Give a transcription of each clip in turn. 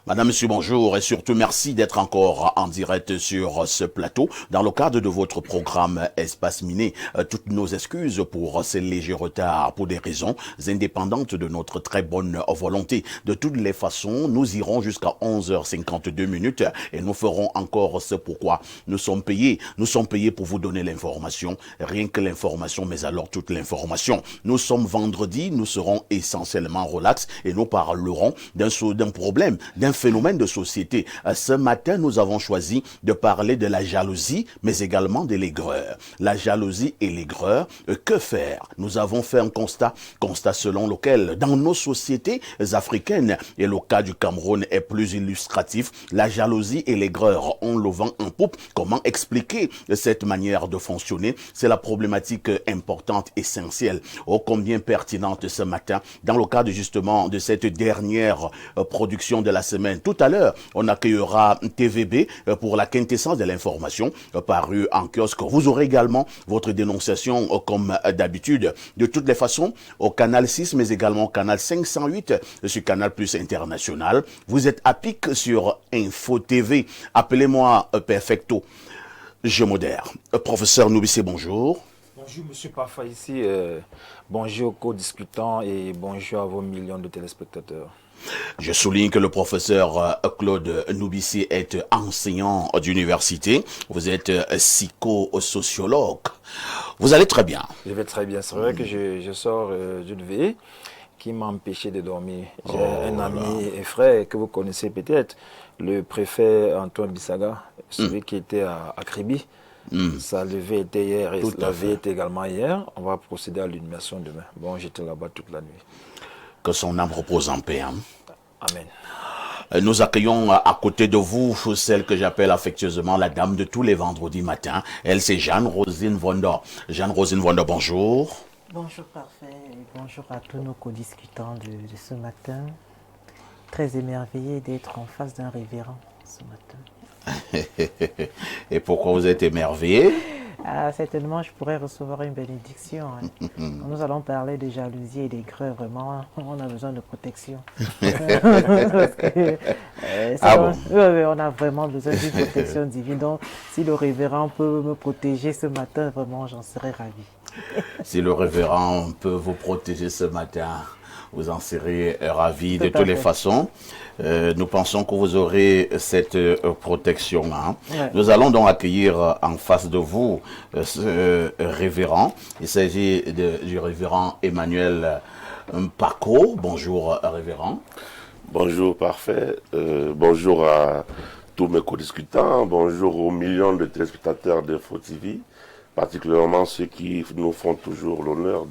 Madame, Monsieur, bonjour et surtout merci d'être encore en direct sur ce plateau dans le cadre de votre programme Espace Miné. Toutes nos excuses pour ces légers retards pour des raisons indépendantes de notre très bonne volonté. De toutes les façons, nous irons jusqu'à 11h52 et nous ferons encore ce pourquoi nous sommes payés. Nous sommes payés pour vous donner l'information, rien que l'information, mais alors toute l'information. Nous sommes vendredi, nous serons essentiellement relax et nous parlerons d'un problème, d'un phénomène de société. Ce matin, nous avons choisi de parler de la jalousie, mais également de l'aigreur. La jalousie et l'aigreur, que faire? Nous avons fait un constat selon lequel, dans nos sociétés africaines, et le cas du Cameroun est plus illustratif, la jalousie et l'aigreur ont le vent en poupe. Comment expliquer cette manière de fonctionner? C'est la problématique importante, essentielle, ô combien pertinente ce matin, dans le cadre justement de cette dernière production de la semaine. Tout à l'heure, on accueillera TVB pour la quintessence de l'information parue en kiosque. Vous aurez également votre dénonciation comme d'habitude. De toutes les façons, au canal 6, mais également au canal 508 sur Canal Plus International. Vous êtes à pic sur Info TV. Appelez-moi Perfecto. Je modère. Professeur Noubissé, bonjour. Bonjour Monsieur Parfa ici. Bonjour aux co-discutants et bonjour à vos millions de téléspectateurs. Je souligne que le professeur Claude Noubissé est enseignant d'université. Vous êtes psychosociologue. Vous allez très bien. Je vais très bien. C'est vrai que je sors d'une veille qui m'a empêché de dormir. J'ai un ami et frère que vous connaissez peut-être, le préfet Antoine Bissaga, celui qui était à Kribi. Sa levée était hier et la veille était également hier. On va procéder à l'inhumation demain. Bon, j'étais là-bas toute la nuit. Que son âme repose en paix. Hein. Amen. Nous accueillons à côté de vous celle que j'appelle affectueusement la dame de tous les vendredis matins. Elle, c'est Jeanne-Rosine Vondo. Jeanne-Rosine Vondo, bonjour. Bonjour, parfait. Et bonjour à tous nos co-discutants de ce matin. Très émerveillé d'être en face d'un révérend ce matin. Et pourquoi vous êtes émerveillé? Certainement, je pourrais recevoir une bénédiction. Hein. Nous allons parler de jalousie et d'aigreur. Vraiment, on a besoin de protection. Parce que, on a vraiment besoin d'une protection divine. Donc, si le révérend peut me protéger ce matin, vraiment, j'en serais ravi. Si le révérend peut vous protéger ce matin, vous en serez ravis. De toutes les façons, nous pensons que vous aurez cette protection. Hein. Ouais. Nous allons donc accueillir en face de vous ce révérend. Il s'agit du révérend Emmanuel Mpako. Bonjour, révérend. Bonjour, parfait. Bonjour à tous mes co-discutants. Bonjour aux millions de téléspectateurs d'Info TV. Particulièrement ceux qui nous font toujours l'honneur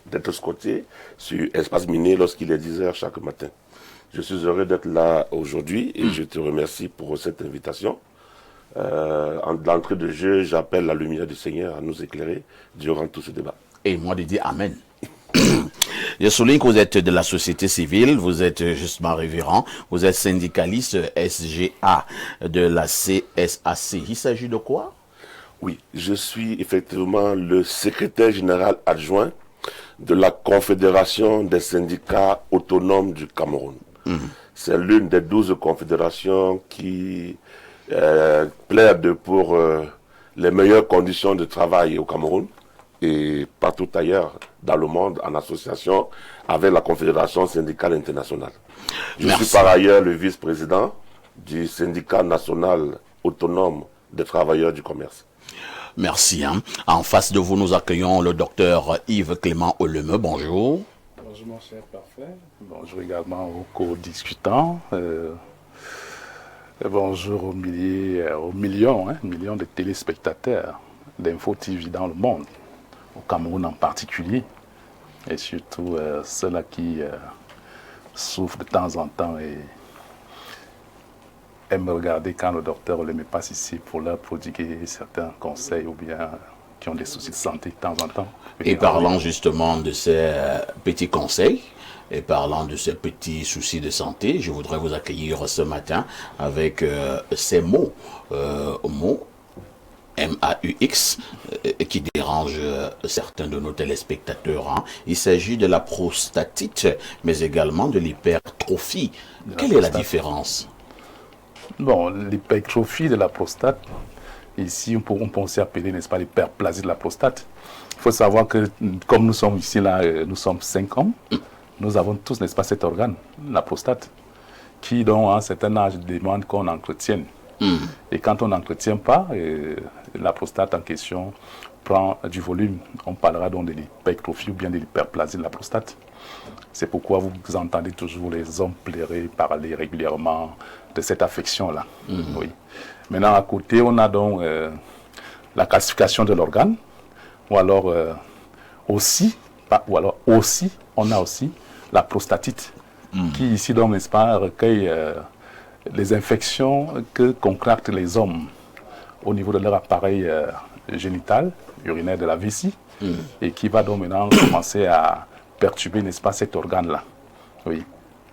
d'être scotchés sur Espace Miné lorsqu'il est 10h chaque matin. Je suis heureux d'être là aujourd'hui et je te remercie pour cette invitation. D'entrée de jeu, j'appelle la lumière du Seigneur à nous éclairer durant tout ce débat. Et moi, je dis Amen. Je souligne que vous êtes de la société civile, vous êtes justement révérend, vous êtes syndicaliste SGA de la CSAC. Il s'agit de quoi? Oui, je suis effectivement le secrétaire général adjoint de la Confédération des syndicats autonomes du Cameroun. C'est l'une des 12 confédérations qui plaide pour les meilleures conditions de travail au Cameroun et partout ailleurs dans le monde en association avec la Confédération syndicale internationale. Je suis par ailleurs le vice-président du syndicat national autonome des travailleurs du commerce. Merci. Hein. En face de vous, nous accueillons le docteur Yves Clément Oleme. Bonjour. Bonjour mon cher parfait. Bonjour également aux co-discutants. Bonjour aux millions de téléspectateurs d'Info TV dans le monde, au Cameroun en particulier, et surtout ceux-là qui souffrent de temps en temps et aiment regarder quand le docteur Oleme passe ici pour leur prodiguer certains conseils ou bien qui ont des soucis de santé de temps en temps. Et parlant justement de ces petits conseils, et parlant de ces petits soucis de santé, je voudrais vous accueillir ce matin avec ces mots, MAUX, qui dérange certains de nos téléspectateurs. Hein. Il s'agit de la prostatite, mais également de l'hypertrophie. Quelle est la différence? Bon, l'hypertrophie de la prostate, ici, on peut aussi appeler, n'est-ce pas, l'hyperplasie de la prostate. Il faut savoir que, comme nous sommes ici, là, nous sommes 5 hommes, nous avons tous, n'est-ce pas, cet organe, la prostate, qui, donc, à un certain âge, demande qu'on entretienne. Et quand on n'entretient pas, la prostate en question prend du volume. On parlera donc de l'hypertrophie ou bien de l'hyperplasie de la prostate. C'est pourquoi vous entendez toujours les hommes pleurer, parler régulièrement de cette affection-là. Oui. Maintenant, à côté, on a donc la calcification de l'organe, ou alors aussi, on a aussi la prostatite, qui ici, donc, n'est-ce pas, recueille les infections que contractent les hommes au niveau de leur appareil génital, urinaire de la vessie, et qui va donc maintenant commencer à perturber, n'est-ce pas, cet organe-là, oui,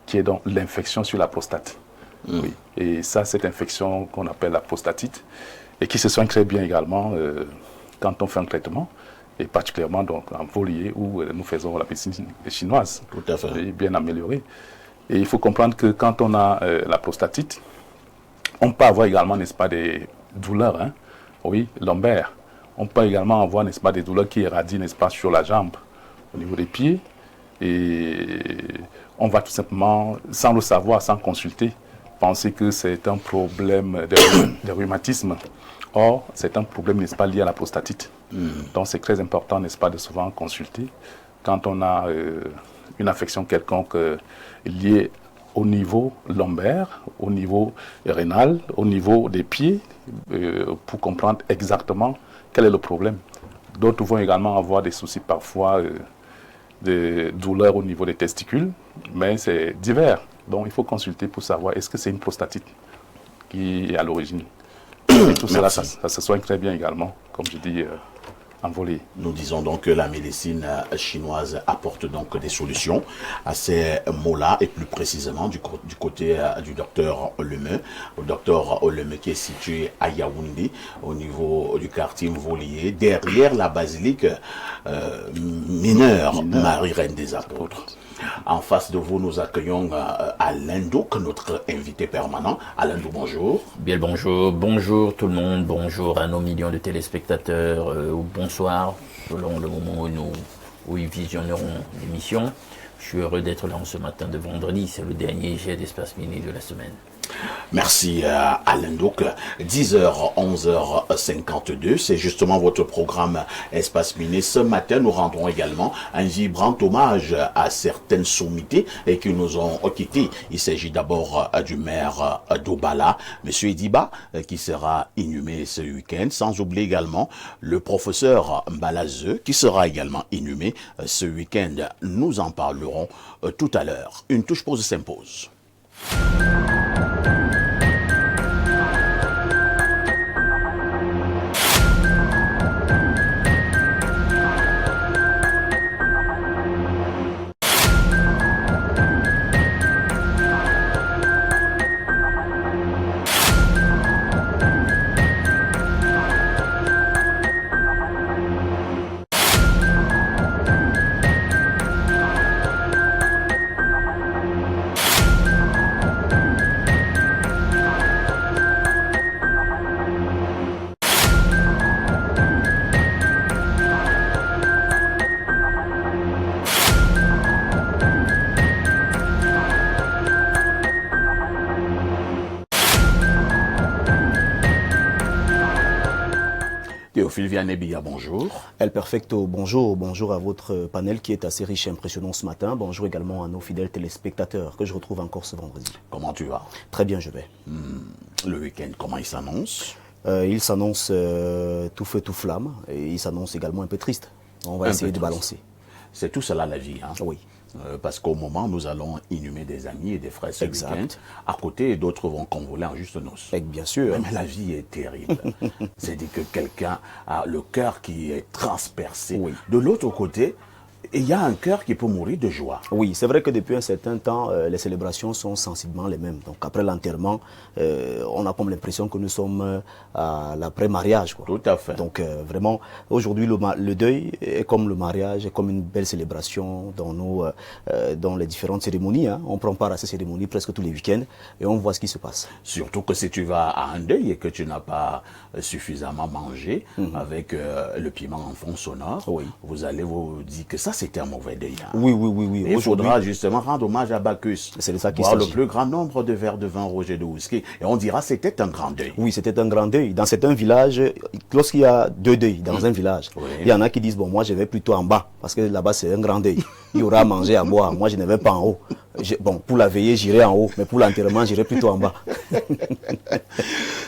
qui est donc l'infection sur la prostate. Oui. Et ça, cette infection qu'on appelle la prostatite, et qui se soigne très bien également quand on fait un traitement, et particulièrement donc en Volier, où nous faisons la médecine chinoise, tout à fait, bien améliorée. Et il faut comprendre que quand on a la prostatite, on peut avoir également, n'est-ce pas, des douleurs, hein, oui, lombaires. On peut également avoir, n'est-ce pas, des douleurs qui irradient, n'est-ce pas, sur la jambe, au niveau des pieds. Et on va tout simplement, sans le savoir, sans consulter, penser que c'est un problème de rhumatisme. Or, c'est un problème, n'est-ce pas, lié à la prostatite. Donc, c'est très important, n'est-ce pas, de souvent consulter quand on a une affection quelconque liée au niveau lombaire, au niveau rénal, au niveau des pieds, pour comprendre exactement quel est le problème. D'autres vont également avoir des soucis parfois de douleurs au niveau des testicules, mais c'est divers. Donc il faut consulter pour savoir est-ce que c'est une prostatite qui est à l'origine. Et tout cela, ça se soigne très bien également, comme je dis, en Volier. Nous disons donc que la médecine chinoise apporte donc des solutions à ces maux-là, et plus précisément du côté du docteur Oleme. Le docteur Oleme qui est situé à Yaoundé, au niveau du quartier Volier, derrière la basilique mineure Marie-Reine des Apôtres. En face de vous, nous accueillons Alain Douk, notre invité permanent. Alain Douk, bonjour. Bien le bonjour. Bonjour tout le monde. Bonjour à nos millions de téléspectateurs. Ou bonsoir, selon le moment où ils visionneront l'émission. Je suis heureux d'être là ce matin de vendredi. C'est le dernier jet d'Espace Miné de la semaine. Merci Alain Douk. 10h, 11h52, c'est justement votre programme Espace Miné. Ce matin, nous rendrons également un vibrant hommage à certaines sommités qui nous ont quittés. Il s'agit d'abord du maire d'Obala, M. Idiba, qui sera inhumé ce week-end, sans oublier également le professeur Mbalazeux, qui sera également inhumé ce week-end. Nous en parlerons tout à l'heure. Une touche pause s'impose. Théophile Vianney-Billa, bonjour. El Perfecto, bonjour. Bonjour à votre panel qui est assez riche et impressionnant ce matin. Bonjour également à nos fidèles téléspectateurs que je retrouve encore ce vendredi. Comment tu vas? Très bien, je vais. Le week-end, comment il s'annonce? Il s'annonce tout feu, tout flamme. Et il s'annonce également un peu triste. On va essayer de balancer. C'est tout cela la vie, hein? Oui. Parce qu'au moment, nous allons inhumer des amis et des frères ce week-end. À côté, d'autres vont convoler en juste noces. Bien sûr. Mais la vie est terrible. C'est-à-dire que quelqu'un a le cœur qui est transpercé. Oui. De l'autre côté, il y a un cœur qui peut mourir de joie. Oui, c'est vrai que depuis un certain temps, les célébrations sont sensiblement les mêmes. Donc après l'enterrement, on a comme l'impression que nous sommes à l'après-mariage. Tout à fait. Donc vraiment, aujourd'hui, le deuil est comme le mariage, est comme une belle célébration dans les différentes cérémonies. Hein. On prend part à ces cérémonies presque tous les week-ends et on voit ce qui se passe. Surtout que si tu vas à un deuil et que tu n'as pas suffisamment mangé avec le piment en fond sonore, vous allez vous dire que ça c'était un mauvais deuil. Hein. Oui. Et il faudra justement rendre hommage à Bacchus. C'est de ça qu'il s'agit. s'agit. Le plus grand nombre de verres de vin Roger de whisky. Et on dira c'était un grand deuil. Oui, c'était un grand deuil. Dans certains villages, lorsqu'il y a deux deuils dans un village, il y en a qui disent, bon, moi je vais plutôt en bas, parce que là-bas c'est un grand deuil. Il y aura à manger, à boire. Moi je ne vais pas en haut. Bon, pour la veillée, j'irai en haut, mais pour l'enterrement, j'irai plutôt en bas.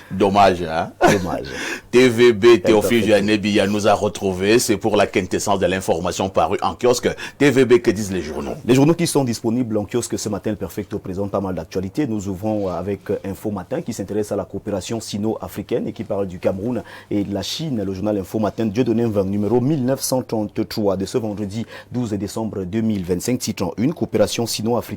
Dommage, hein? Dommage. TVB, Théophile Janébia nous a retrouvés. C'est pour la quintessence de l'information parue en kiosque. TVB, que disent les journaux? Les journaux qui sont disponibles en kiosque ce matin, le Perfecto présente pas mal d'actualités. Nous ouvrons avec Info Matin qui s'intéresse à la coopération sino-africaine et qui parle du Cameroun et de la Chine. Le journal Info Matin, Dieudonné Mvang, numéro 1933 de ce vendredi 12 décembre 2025, titre 1, coopération sino-africaine,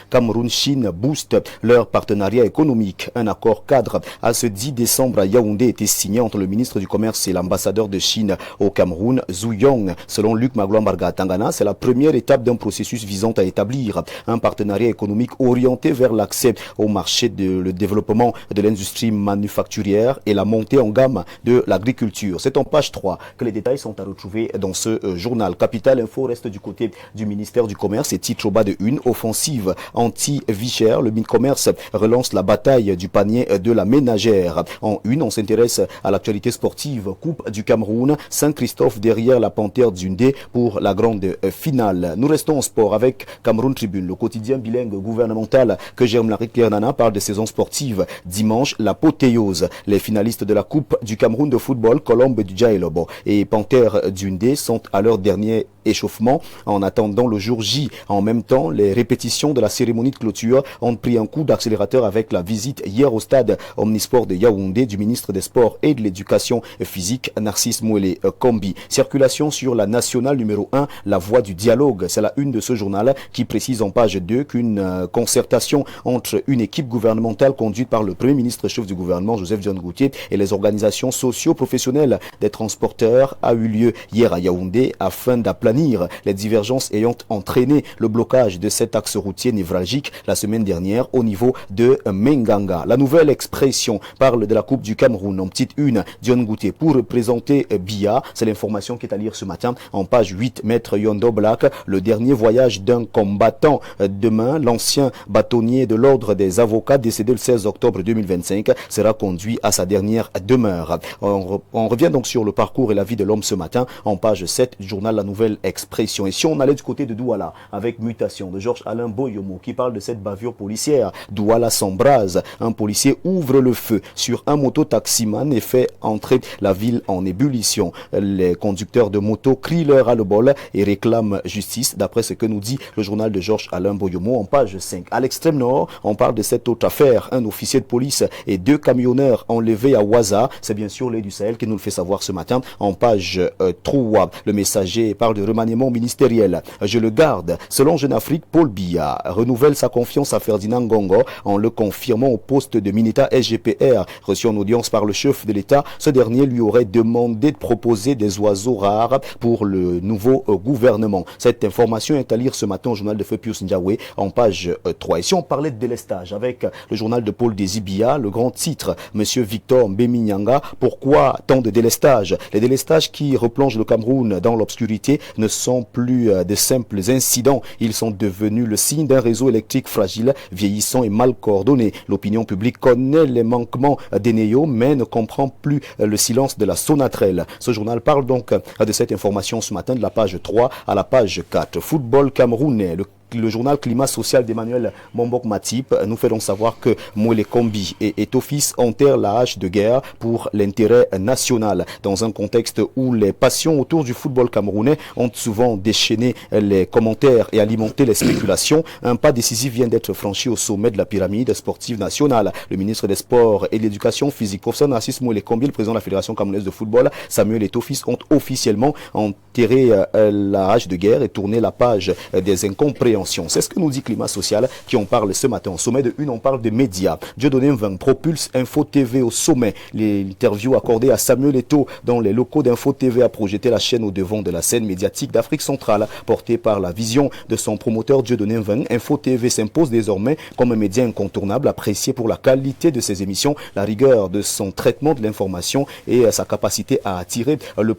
Cameroun-Chine booste leur partenariat économique. Un accord cadre à ce 10 décembre à Yaoundé était signé entre le ministre du Commerce et l'ambassadeur de Chine au Cameroun, Zhu Yong. Selon Luc Magloire Tangana, c'est la première étape d'un processus visant à établir un partenariat économique orienté vers l'accès au marché, le développement de l'industrie manufacturière et la montée en gamme de l'agriculture. C'est en page 3 que les détails sont à retrouver dans ce journal. Capital Info reste du côté du ministère du Commerce et titre au bas de une, offensive anti-vie chère. Le Commerce relance la bataille du panier de la ménagère. En une, on s'intéresse à l'actualité sportive. Coupe du Cameroun, Saint-Christophe derrière la Panthère d'Undé pour la grande finale. Nous restons en sport avec Cameroun Tribune, le quotidien bilingue gouvernemental que gère Marie Claire Nana parle de saison sportive. Dimanche, l'apothéose. Les finalistes de la Coupe du Cameroun de football, Colombe du Djaïlobo et Panthère d'Undé sont à leur dernier échauffement en attendant le jour J. En même temps, les répétitions de la cérémonie de clôture ont pris un coup d'accélérateur avec la visite hier au stade Omnisport de Yaoundé du ministre des Sports et de l'Éducation physique, Narcisse Mouélé Kombi. Circulation sur la nationale numéro 1, la voie du dialogue. C'est la une de ce journal qui précise en page 2 qu'une concertation entre une équipe gouvernementale conduite par le premier ministre chef du gouvernement, Joseph John Gauthier, et les organisations socio-professionnelles des transporteurs a eu lieu hier à Yaoundé afin d'aplanir les divergences ayant entraîné le blocage de cet axe routier névralgique la semaine dernière au niveau de Menganga. La nouvelle expression parle de la Coupe du Cameroun en petite une. Dion Goutier pour représenter Bia. C'est l'information qui est à lire ce matin en page 8. Maître Yondo Black, le dernier voyage d'un combattant. Demain, l'ancien bâtonnier de l'ordre des avocats décédé le 16 octobre 2025 sera conduit à sa dernière demeure. On revient donc sur le parcours et la vie de l'homme ce matin en page 7 du journal La Nouvelle Expression. Et si on allait du côté de Douala avec Mutation de Georges-Alain Boyomo qui parle de cette bavure policière. Douala s'embrase. Un policier ouvre le feu sur un moto-taximan et fait entrer la ville en ébullition. Les conducteurs de moto crient leur ras-le-bol et réclament justice, d'après ce que nous dit le journal de Georges-Alain Boyomo en page 5. À l'extrême nord, on parle de cette autre affaire. Un officier de police et 2 camionneurs enlevés à Ouaza. C'est bien sûr l'Œil du Sahel qui nous le fait savoir ce matin en page 3. Le messager parle de remaniement ministériel. Je le garde. Selon Jeune Afrique, Paul Biya renouvelle sa confiance à Ferdinand Ngongo en le confirmant au poste de Mineta SGPR. Reçu en audience par le chef de l'État, ce dernier lui aurait demandé de proposer des oiseaux rares pour le nouveau gouvernement. Cette information est à lire ce matin au journal de Feu Pius Ndiawe en page 3. Et si on parlait de délestage avec le journal de Paul Désibia, le grand titre, Monsieur Victor Mbeminyanga, pourquoi tant de délestage? Les délestages qui replongent le Cameroun dans l'obscurité ne sont plus de simples incidents. Ils sont devenus le signe d'un réseau électrique fragile, vieillissant et mal coordonné. L'opinion publique connaît les manquements d'Eneyo, mais ne comprend plus le silence de la Sonatrel. Ce journal parle donc de cette information ce matin de la page 3 à la page 4. Football camerounais. Le le journal Climat Social d'Emmanuel Mombok Matip nous fait donc savoir que Moele Kombi et Etofis enterrent la hache de guerre pour l'intérêt national. Dans un contexte où les passions autour du football camerounais ont souvent déchaîné les commentaires et alimenté les spéculations, un pas décisif vient d'être franchi au sommet de la pyramide sportive nationale. Le ministre des Sports et de l'Éducation physique, professeur Narcisse Moele Kombi, le président de la Fédération camerounaise de football, Samuel Etofis, ont officiellement enterré la hache de guerre et tourné la page des incompréhensions. C'est ce que nous dit Climat Social qui en parle ce matin. Au sommet de une, on parle de médias. Dieudonné Mveng propulse Info TV au sommet. L'interview accordée à Samuel Eto'o dans les locaux d'Info TV a projeté la chaîne au devant de la scène médiatique d'Afrique centrale. Portée par la vision de son promoteur Dieudonné Mveng, Info TV s'impose désormais comme un média incontournable, apprécié pour la qualité de ses émissions, la rigueur de son traitement de l'information et sa capacité à attirer les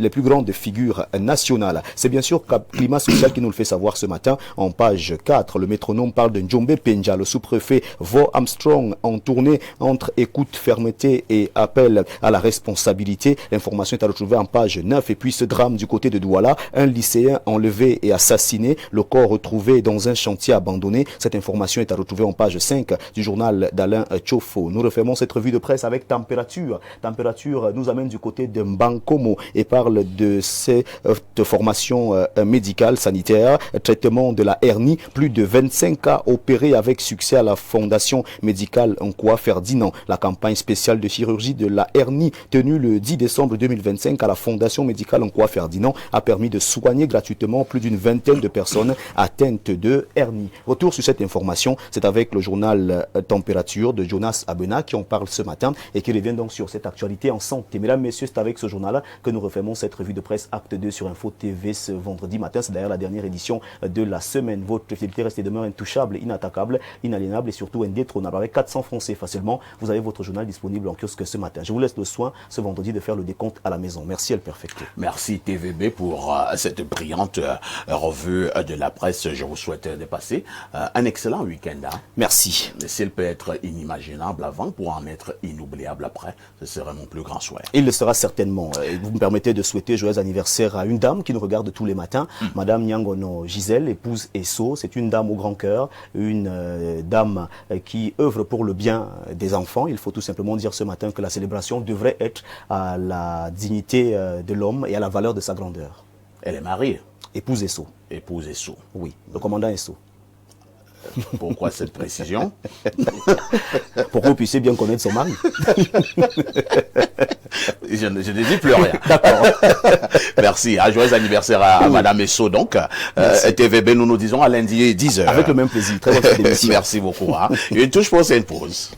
plus grandes figures nationales. C'est bien sûr Climat Social qui nous le fait savoir ce matin. En page 4, le métronome parle de Njombe Penja, le sous-préfet Vo Armstrong en tournée entre écoute, fermeté et appel à la responsabilité. L'information est à retrouver en page 9. Et puis ce drame du côté de Douala, un lycéen enlevé et assassiné, le corps retrouvé dans un chantier abandonné. Cette information est à retrouver en page 5 du journal d'Alain Tchofo. Nous refermons cette revue de presse avec Température. Température nous amène du côté de Mbankomo et parle de cette formation médicale, sanitaire, traitement de la hernie. Plus de 25 cas opérés avec succès à la Fondation médicale Nkwa Ferdinand. La campagne spéciale de chirurgie de la hernie tenue le 10 décembre 2025 à la Fondation médicale Nkwa Ferdinand a permis de soigner gratuitement plus d'une vingtaine de personnes atteintes de hernie. Retour sur cette information, c'est avec le journal Température de Jonas Abena qui en parle ce matin et qui revient donc sur cette actualité en santé. Mesdames, messieurs, c'est avec ce journal que nous refermons cette revue de presse Acte 2 sur Info TV ce vendredi matin. C'est d'ailleurs la dernière édition de la semaine. Votre fidélité reste et demeure intouchable, inattaquable, inaliénable et surtout indétrônable. Avec 400 francs CFA facilement, vous avez votre journal disponible en kiosque ce matin. Je vous laisse le soin ce vendredi de faire le décompte à la maison. Merci El Perfecto. Merci TVB pour cette brillante revue de la presse. Je vous souhaite de passer un excellent week-end. Hein. Merci. S'il peut être inimaginable avant pour en être inoubliable après, ce serait mon plus grand souhait. Il le sera certainement. Vous me permettez de souhaiter joyeux anniversaire à une dame qui nous regarde tous les matins, Madame Nyangono Gisèle, épouse Esso. C'est une dame au grand cœur, une dame qui œuvre pour le bien des enfants. Il faut tout simplement dire ce matin que la célébration devrait être à la dignité de l'homme et à la valeur de sa grandeur. Elle est mariée. Épouse Esso. Épouse Esso. Oui, le commandant Esso. Pourquoi cette précision? Pour que vous puissiez bien connaître son mari. Je ne dis plus rien. D'accord. Merci. Joyeux anniversaire à Madame Esso. Donc, TVB, nous disons à lundi 10h. Avec le même plaisir. Très bonne émission. Merci beaucoup. Hein. Une touche pour cette pause.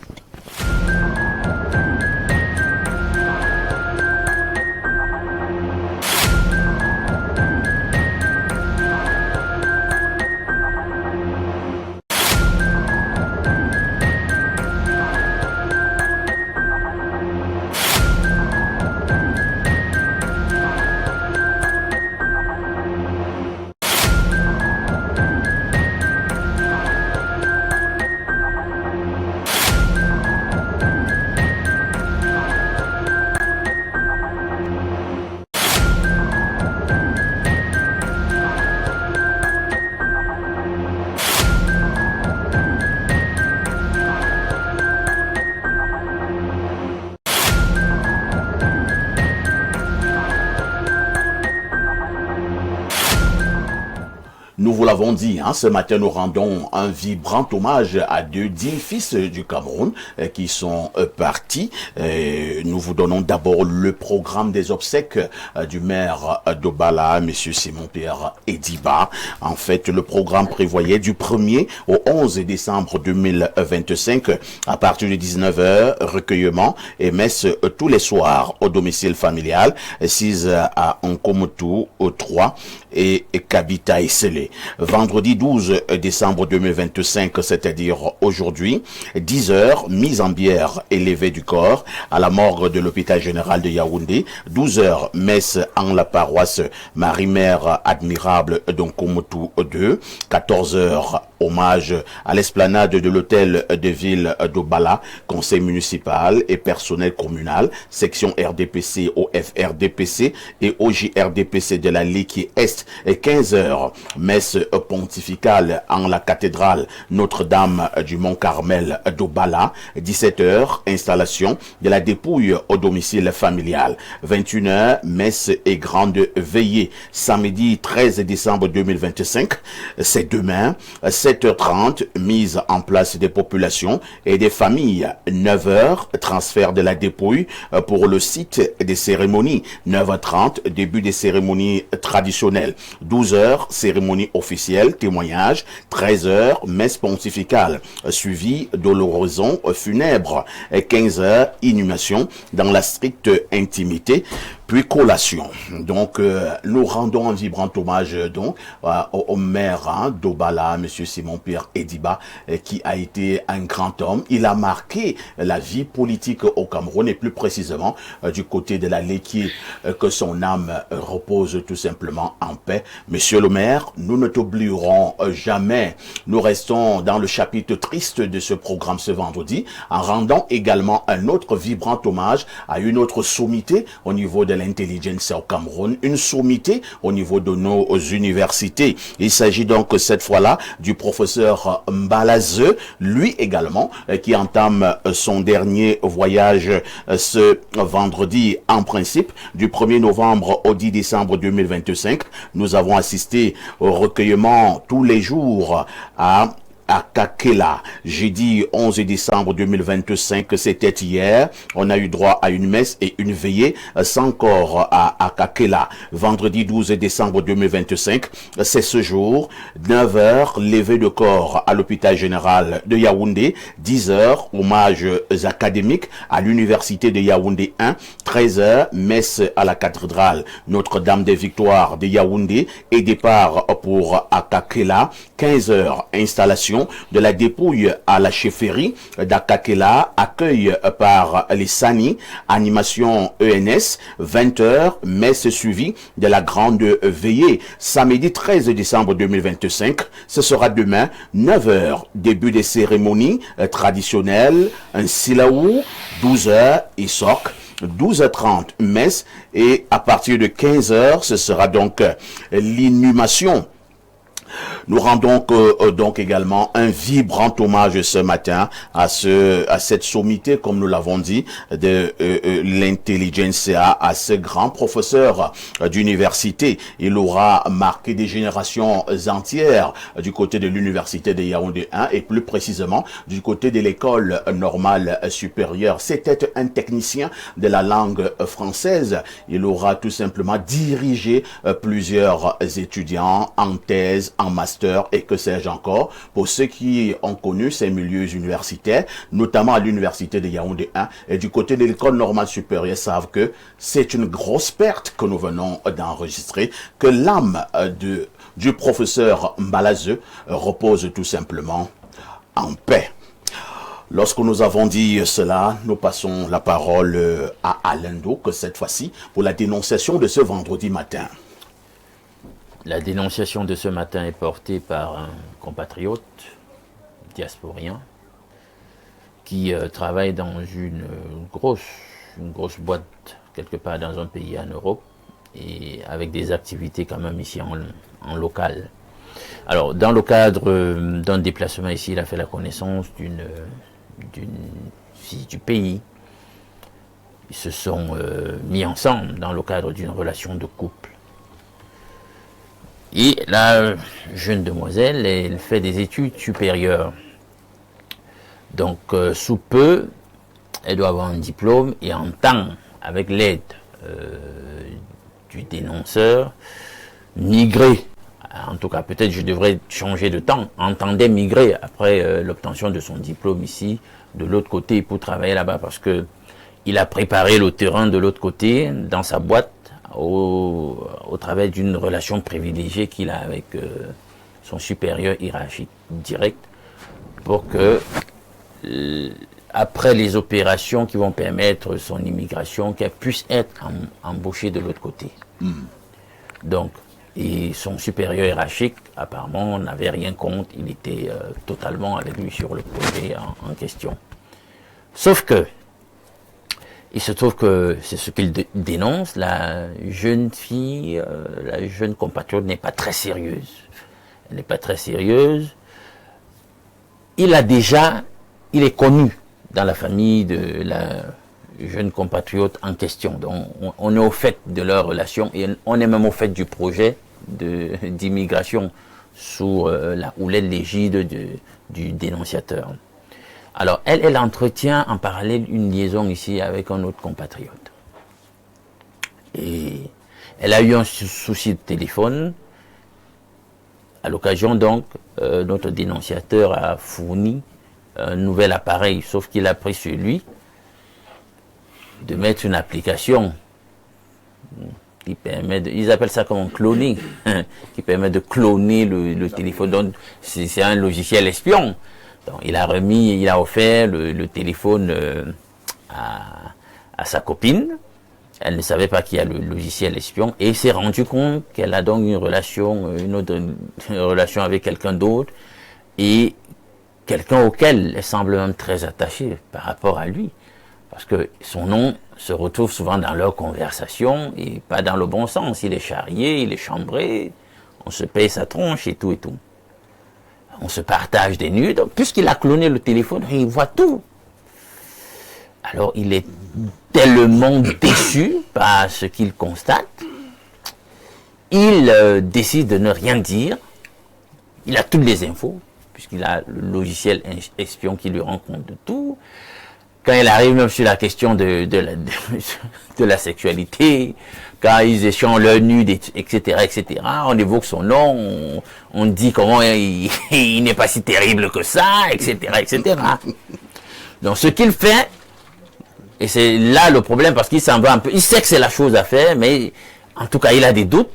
Nous vous l'avons dit, hein, ce matin nous rendons un vibrant hommage à deux dignes fils du Cameroun qui sont partis. Nous vous donnons d'abord le programme des obsèques du maire d'Obala, M. Simon-Pierre Ediba. En fait, le programme prévoyait du 1er au 11 décembre 2025, à partir de 19h, recueillement et messe tous les soirs au domicile familial, 6 à Nkomotou, 3 et Kabita Esselé. Vendredi 12 décembre 2025, c'est-à-dire aujourd'hui, 10h, mise en bière et levée du corps à la morgue de l'hôpital général de Yaoundé. 12h, messe en la paroisse Marie-Mère Admirable d'Nkomotou 2. 14h, hommage à l'esplanade de l'hôtel de ville d'Obala, conseil municipal et personnel communal, section RDPC au FRDPC et OJRDPC de la Ligue Est. Et 15h, messe pontificale en la cathédrale Notre-Dame du Mont-Carmel d'Obala. 17h, installation de la dépouille au domicile familial. 21h, messe et grande veillée. Samedi 13 décembre 2025, c'est demain. 7h30, mise en place des populations et des familles. 9h, transfert de la dépouille pour le site des cérémonies. 9h30, début des cérémonies traditionnelles. 12h, cérémonie officielle, témoignage. 13h, messe pontificale, suivi de l'oraison funèbre. 15h, inhumation dans la stricte intimité, puis collation. Donc, nous rendons un vibrant hommage donc au maire d'Obala, Monsieur Simon-Pierre Ediba, qui a été un grand homme. Il a marqué la vie politique au Cameroun et plus précisément du côté de la Léquier, que son âme repose tout simplement en paix. Monsieur le maire, nous ne t'oublierons jamais. Nous restons dans le chapitre triste de ce programme ce vendredi en rendant également un autre vibrant hommage à une autre sommité au niveau de l'intelligence au Cameroun, une sommité au niveau de nos universités. Il s'agit donc cette fois-là du professeur Mbalaze, lui également, qui entame son dernier voyage ce vendredi en principe, du 1er novembre au 10 décembre 2025. Nous avons assisté au recueillement tous les jours à Kakela, jeudi 11 décembre 2025, c'était hier. On a eu droit à une messe et une veillée sans corps à Kakela. Vendredi 12 décembre 2025, c'est ce jour. 9h, levée de corps à l'hôpital général de Yaoundé. 10h, hommages académiques à l'université de Yaoundé 1. 13h, messe à la cathédrale Notre-Dame des Victoires de Yaoundé et départ pour Akakela. 15h, installation de la dépouille à la chefferie d'Akakela, accueil par les Sani, animation ENS, 20h, messe suivie de la grande veillée. Samedi 13 décembre 2025, ce sera demain, 9h, début des cérémonies traditionnelles, un silaou, 12h, Isok, 12h30, messe, et à partir de 15h, ce sera donc l'inhumation. Nous rendons donc également un vibrant hommage ce matin à cette sommité, comme nous l'avons dit, de l'intelligentsia, à ce grand professeur d'université. Il aura marqué des générations entières du côté de l'université de Yaoundé 1 et plus précisément du côté de l'école normale supérieure. C'était un technicien de la langue française. Il aura tout simplement dirigé plusieurs étudiants en thèse, en master et que sais-je encore. Pour ceux qui ont connu ces milieux universitaires, notamment à l'université de Yaoundé 1 et du côté de l'école normale supérieure, savent que c'est une grosse perte que nous venons d'enregistrer, que l'âme du professeur Mbalaze repose tout simplement en paix. Lorsque nous avons dit cela, nous passons la parole à Alain que cette fois-ci pour la dénonciation de ce vendredi matin. La dénonciation de ce matin est portée par un compatriote diasporien qui travaille dans une grosse boîte quelque part dans un pays en Europe et avec des activités quand même ici en local. Alors, dans le cadre d'un déplacement ici, il a fait la connaissance d'une fille du pays. Ils se sont mis ensemble dans le cadre d'une relation de couple. Et la jeune demoiselle, elle fait des études supérieures. Donc, sous peu, elle doit avoir un diplôme et entend, avec l'aide du dénonceur, migrer. En tout cas, peut-être je devrais changer de temps. Entendait migrer après l'obtention de son diplôme ici, de l'autre côté, pour travailler là-bas, parce que il a préparé le terrain de l'autre côté, dans sa boîte, au travers d'une relation privilégiée qu'il a avec son supérieur hiérarchique direct, pour que, après les opérations qui vont permettre son immigration, qu'elle puisse être embauchée de l'autre côté. Donc, et son supérieur hiérarchique, apparemment, n'avait rien contre, il était totalement avec lui sur le projet en question. Sauf que, il se trouve que c'est ce qu'il dénonce, la jeune fille, la jeune compatriote n'est pas très sérieuse. elle n'est pas très sérieuse. Il est connu dans la famille de la jeune compatriote en question. Donc, on est au fait de leur relation et on est même au fait du projet d'immigration sous la houlette l'égide du dénonciateur. Alors, elle entretient en parallèle une liaison ici avec un autre compatriote. Et elle a eu un souci de téléphone. À l'occasion, donc, notre dénonciateur a fourni un nouvel appareil, sauf qu'il a pris sur lui de mettre une application qui permet ils appellent ça comme cloning, qui permet de cloner le téléphone. Donc, c'est un logiciel espion. Donc, il a offert le téléphone à sa copine. Elle ne savait pas qu'il y a le logiciel espion et s'est rendu compte qu'elle a donc une relation avec quelqu'un d'autre et quelqu'un auquel elle semble même très attachée par rapport à lui. Parce que son nom se retrouve souvent dans leur conversation et pas dans le bon sens. Il est charrié, il est chambré, on se paye sa tronche et tout et tout. On se partage des nuits. Donc, puisqu'il a cloné le téléphone, il voit tout. Alors, il est tellement déçu par ce qu'il constate. Il décide de ne rien dire. Il a toutes les infos, puisqu'il a le logiciel espion qui lui rend compte de tout. Quand il arrive même sur la question de la sexualité, quand ils échangent leur nu, etc., on évoque son nom, on dit comment il n'est pas si terrible que ça, etc., etc. Donc, ce qu'il fait, et c'est là le problème, parce qu'il s'en va un peu, il sait que c'est la chose à faire, mais en tout cas, il a des doutes.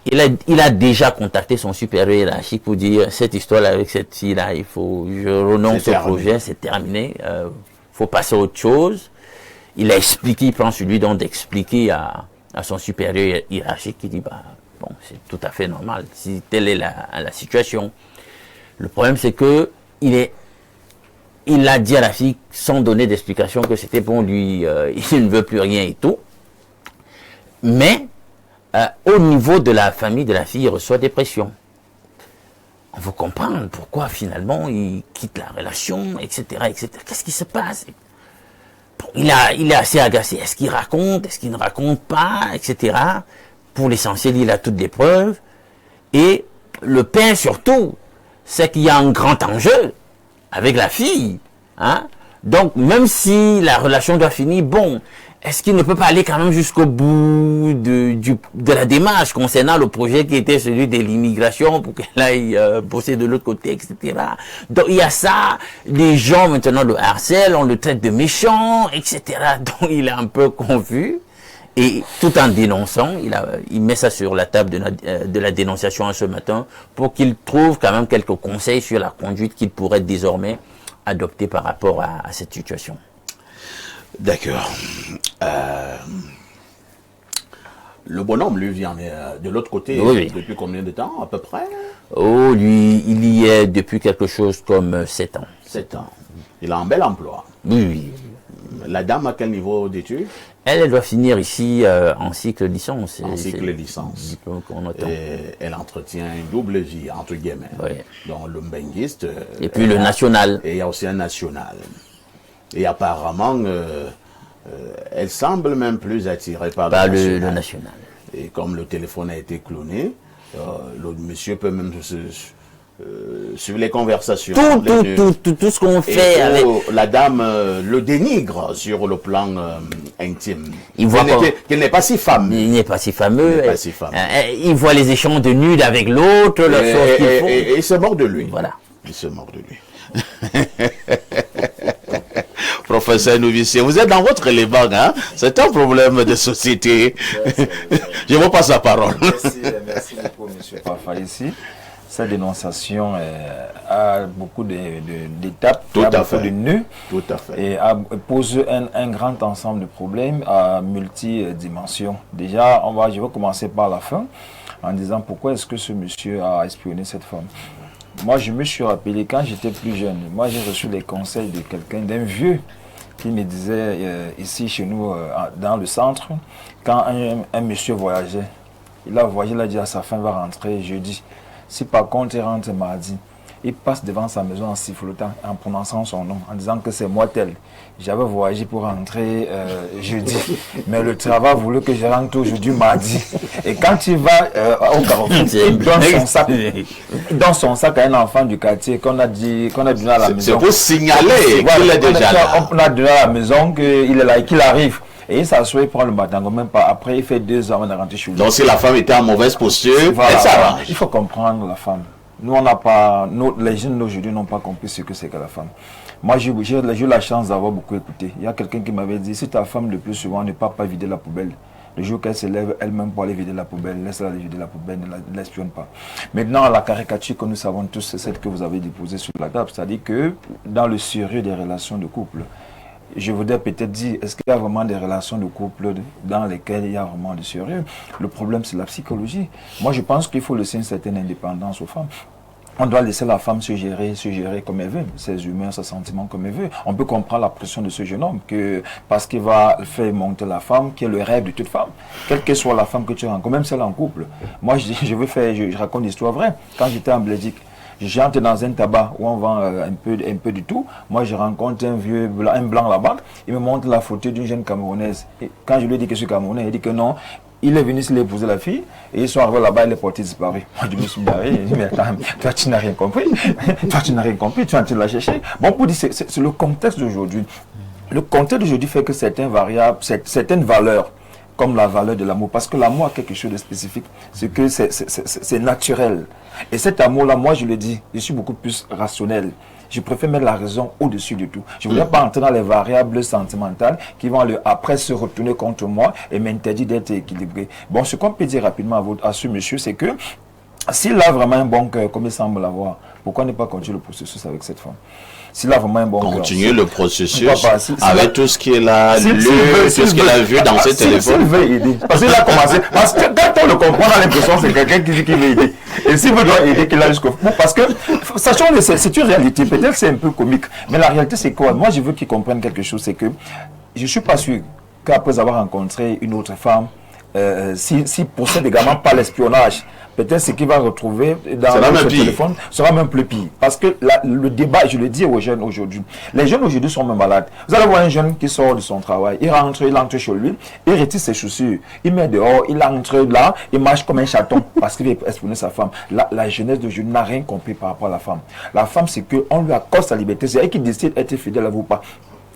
Il a déjà contacté son supérieur hiérarchique pour dire, cette histoire avec cette fille-là, je renonce au projet, c'est terminé, faut passer à autre chose. Il a expliqué, il prend sur lui donc d'expliquer à son supérieur hiérarchique qui dit, bon, c'est tout à fait normal, si telle est la situation. Le problème, c'est que il a dit à la fille, sans donner d'explication, que c'était bon, lui, il ne veut plus rien et tout. Mais, au niveau de la famille de la fille, il reçoit des pressions. On veut comprendre pourquoi finalement il quitte la relation, etc., etc. Qu'est-ce qui se passe? Bon, il est assez agacé. Est-ce qu'il raconte? Est-ce qu'il ne raconte pas? Etc. Pour l'essentiel, il a toutes les preuves. Et le pire surtout, c'est qu'il y a un grand enjeu avec la fille. Hein? Donc, même si la relation doit finir, bon, est-ce qu'il ne peut pas aller quand même jusqu'au bout de la démarche concernant le projet qui était celui de l'immigration pour qu'elle aille bosser de l'autre côté, etc. Donc, il y a ça. Les gens, maintenant, le harcèlent, on le traite de méchant, etc. Donc, il est un peu confus. Et tout en dénonçant, il met ça sur la table de la dénonciation ce matin pour qu'il trouve quand même quelques conseils sur la conduite qu'il pourrait désormais adopter par rapport à cette situation. D'accord. Le bonhomme, lui, vient de l'autre côté depuis combien de temps, à peu près? Oh, lui, il y est depuis quelque chose comme 7 ans. 7 ans. Il a un bel emploi. Oui. La dame, à quel niveau d'études? Elle doit finir ici en cycle licence. En cycle licence. Et elle entretient une double vie, entre guillemets. Oui. Donc, le mbenguiste. Et puis le national. Et il y a aussi un national. Et apparemment, elle semble même plus attirée par le national. Et comme le téléphone a été cloné, le monsieur peut même suivre les conversations. Tout ce qu'on fait avec... La dame le dénigre sur le plan intime. Il voit qu'il n'est pas si fameux. Il n'est pas si fameux. Il n'est pas si fameux. Il voit les échanges de nudes avec l'autre, et il se moque de lui. Voilà. Il se moque de lui. Professeur Novici, vous êtes dans votre élément, hein? C'est un problème de société. Je vous passe la parole. Merci beaucoup, M. Pafa, ici. Cette dénonciation a beaucoup d'étapes, beaucoup de nœuds. Tout à fait. Et pose un grand ensemble de problèmes à multidimensions. Déjà, je vais commencer par la fin, en disant pourquoi est-ce que ce monsieur a espionné cette femme. Moi, je me suis rappelé quand j'étais plus jeune. Moi, j'ai reçu les conseils de quelqu'un, d'un vieux, qui me disait ici chez nous, dans le centre, quand un monsieur voyageait, il a voyagé, il a dit à sa femme, va rentrer jeudi. Si par contre il rentre mardi, il passe devant sa maison en sifflotant, en prononçant son nom, en disant que c'est moi tel. J'avais voyagé pour rentrer jeudi, mais le travail voulait que je rentre aujourd'hui mardi. Et quand il va au carrefour, il donne son sac à un enfant du quartier qu'on a donné à la maison. C'est pour signaler qu'il est déjà là. On a donné à la maison qu'il est là et qu'il arrive. Et il s'assoit, il prend le matango, même pas. Après, il fait 2 heures avant de rentrer chez lui. Donc si la femme était en mauvaise posture, voilà, elle s'arrange. Il faut comprendre la femme. Nous, on n'a pas, les jeunes d'aujourd'hui n'ont pas compris ce que c'est que la femme. Moi, j'ai eu la chance d'avoir beaucoup écouté. Il y a quelqu'un qui m'avait dit, si ta femme le plus souvent ne part pas vider la poubelle, le jour qu'elle se lève elle-même pour aller vider la poubelle, laisse-la aller vider la poubelle, ne l'espionne pas. Maintenant, la caricature que nous savons tous, c'est celle que vous avez déposée sur la table. C'est-à-dire que dans le sérieux des relations de couple, je voudrais peut-être dire, est-ce qu'il y a vraiment des relations de couple dans lesquelles il y a vraiment du sérieux? Le problème, c'est la psychologie. Moi, je pense qu'il faut laisser une certaine indépendance aux femmes. On doit laisser la femme se gérer comme elle veut, ses humeurs, ses sentiments comme elle veut. On peut comprendre la pression de ce jeune homme, parce qu'il va faire monter la femme, qui est le rêve de toute femme. Quelle que soit la femme que tu rencontres, même celle en couple. Moi, je raconte une histoire vraie. Quand j'étais en Belgique, j'entre dans un tabac où on vend un peu du tout. Moi, je rencontre un blanc là-bas. Il me montre la photo d'une jeune Camerounaise. Et quand je lui dis que je suis Camerounais, il dit que non. Il est venu épouser la fille et ils sont arrivés là-bas, il est porté disparu. Moi, je me suis barré. Il dit, mais attends, toi, tu n'as rien compris. Toi, tu n'as rien compris. Tu es en train de la chercher. Bon, pour dire, c'est le contexte d'aujourd'hui. Le contexte d'aujourd'hui fait que certaines variables, certaines valeurs, comme la valeur de l'amour, parce que l'amour a quelque chose de spécifique, c'est que c'est naturel. Et cet amour-là, moi je le dis, je suis beaucoup plus rationnel. Je préfère mettre la raison au-dessus de tout. Je ne voulais pas entrer dans les variables sentimentales qui vont après se retourner contre moi et m'interdire d'être équilibré. Bon, ce qu'on peut dire rapidement à ce monsieur, c'est que s'il a vraiment un bon cœur, comme il semble l'avoir, pourquoi ne pas continuer le processus avec cette femme? S'il a vraiment un bon cœur. Continuer le processus avec tout ce qu'il a lu, tout ce qu'il a vu dans ses téléphones. S'il veut aider. Parce qu'il a commencé. Parce que quand on le comprend, on a l'impression que c'est quelqu'un qui dit qu'il veut aider. Et s'il veut aider, qu'il a jusqu'au bout. Parce que, sachant que c'est une réalité, peut-être c'est un peu comique, mais la réalité c'est quoi? Moi je veux qu'il comprenne quelque chose, c'est que je ne suis pas sûr qu'après avoir rencontré une autre femme, s'il possède également pas l'espionnage, peut-être ce qu'il va retrouver dans son téléphone sera même plus pire. Parce que le débat, je le dis aux jeunes aujourd'hui, les jeunes aujourd'hui sont même malades. Vous allez voir un jeune qui sort de son travail, il entre chez lui, il retire ses chaussures, il met dehors, il entre là, il marche comme un chaton parce qu'il veut espionner sa femme. La jeunesse d'aujourd'hui n'a rien compris par rapport à la femme. La femme, c'est qu'on lui accorde sa liberté, c'est elle qui décide d'être fidèle à vous ou pas.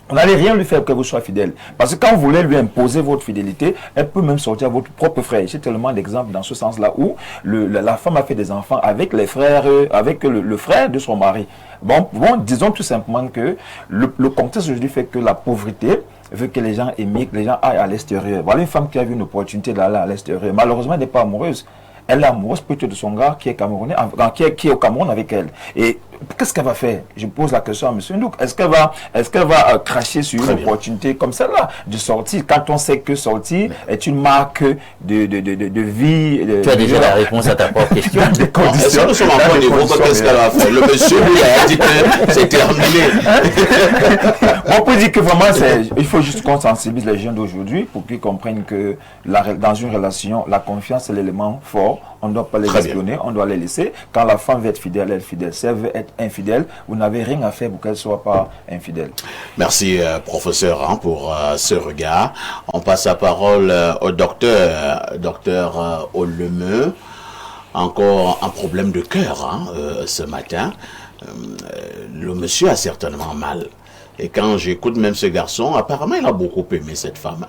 On n'allait rien lui faire que vous soyez fidèle. Parce que quand vous voulez lui imposer votre fidélité, elle peut même sortir à votre propre frère. J'ai tellement d'exemples dans ce sens-là où la femme a fait des enfants avec les frères, avec le frère de son mari. Bon, disons tout simplement que le contexte aujourd'hui fait que la pauvreté veut que les gens émigrent, que les gens aillent à l'extérieur. Voilà une femme qui a vu une opportunité d'aller à l'extérieur. Malheureusement, elle n'est pas amoureuse. Elle est amoureuse plutôt de son gars qui est camerounais, qui est au Cameroun avec elle. Et qu'est-ce qu'elle va faire? Je pose la question à M. Ndouk. Est-ce qu'elle va cracher sur une opportunité comme celle-là de sortir, quand on sait que sortir est une marque de vie? Tu as déjà la réponse à ta propre question. Est-ce que nous sommes encore au niveau? Qu'est-ce qu'elle va faire? Le monsieur lui a dit que c'est terminé. On peut dire que vraiment, il faut juste qu'on sensibilise les jeunes d'aujourd'hui pour qu'ils comprennent que dans une relation, la confiance est l'élément fort. On ne doit pas les espionner, on doit les laisser. Quand la femme veut être fidèle, elle est fidèle. Si elle veut être infidèle, vous n'avez rien à faire pour qu'elle ne soit pas infidèle. Merci, professeur, pour ce regard. On passe la parole au docteur Olemeu. Encore un problème de cœur ce matin. Le monsieur a certainement mal. Et quand j'écoute même ce garçon, apparemment il a beaucoup aimé cette femme.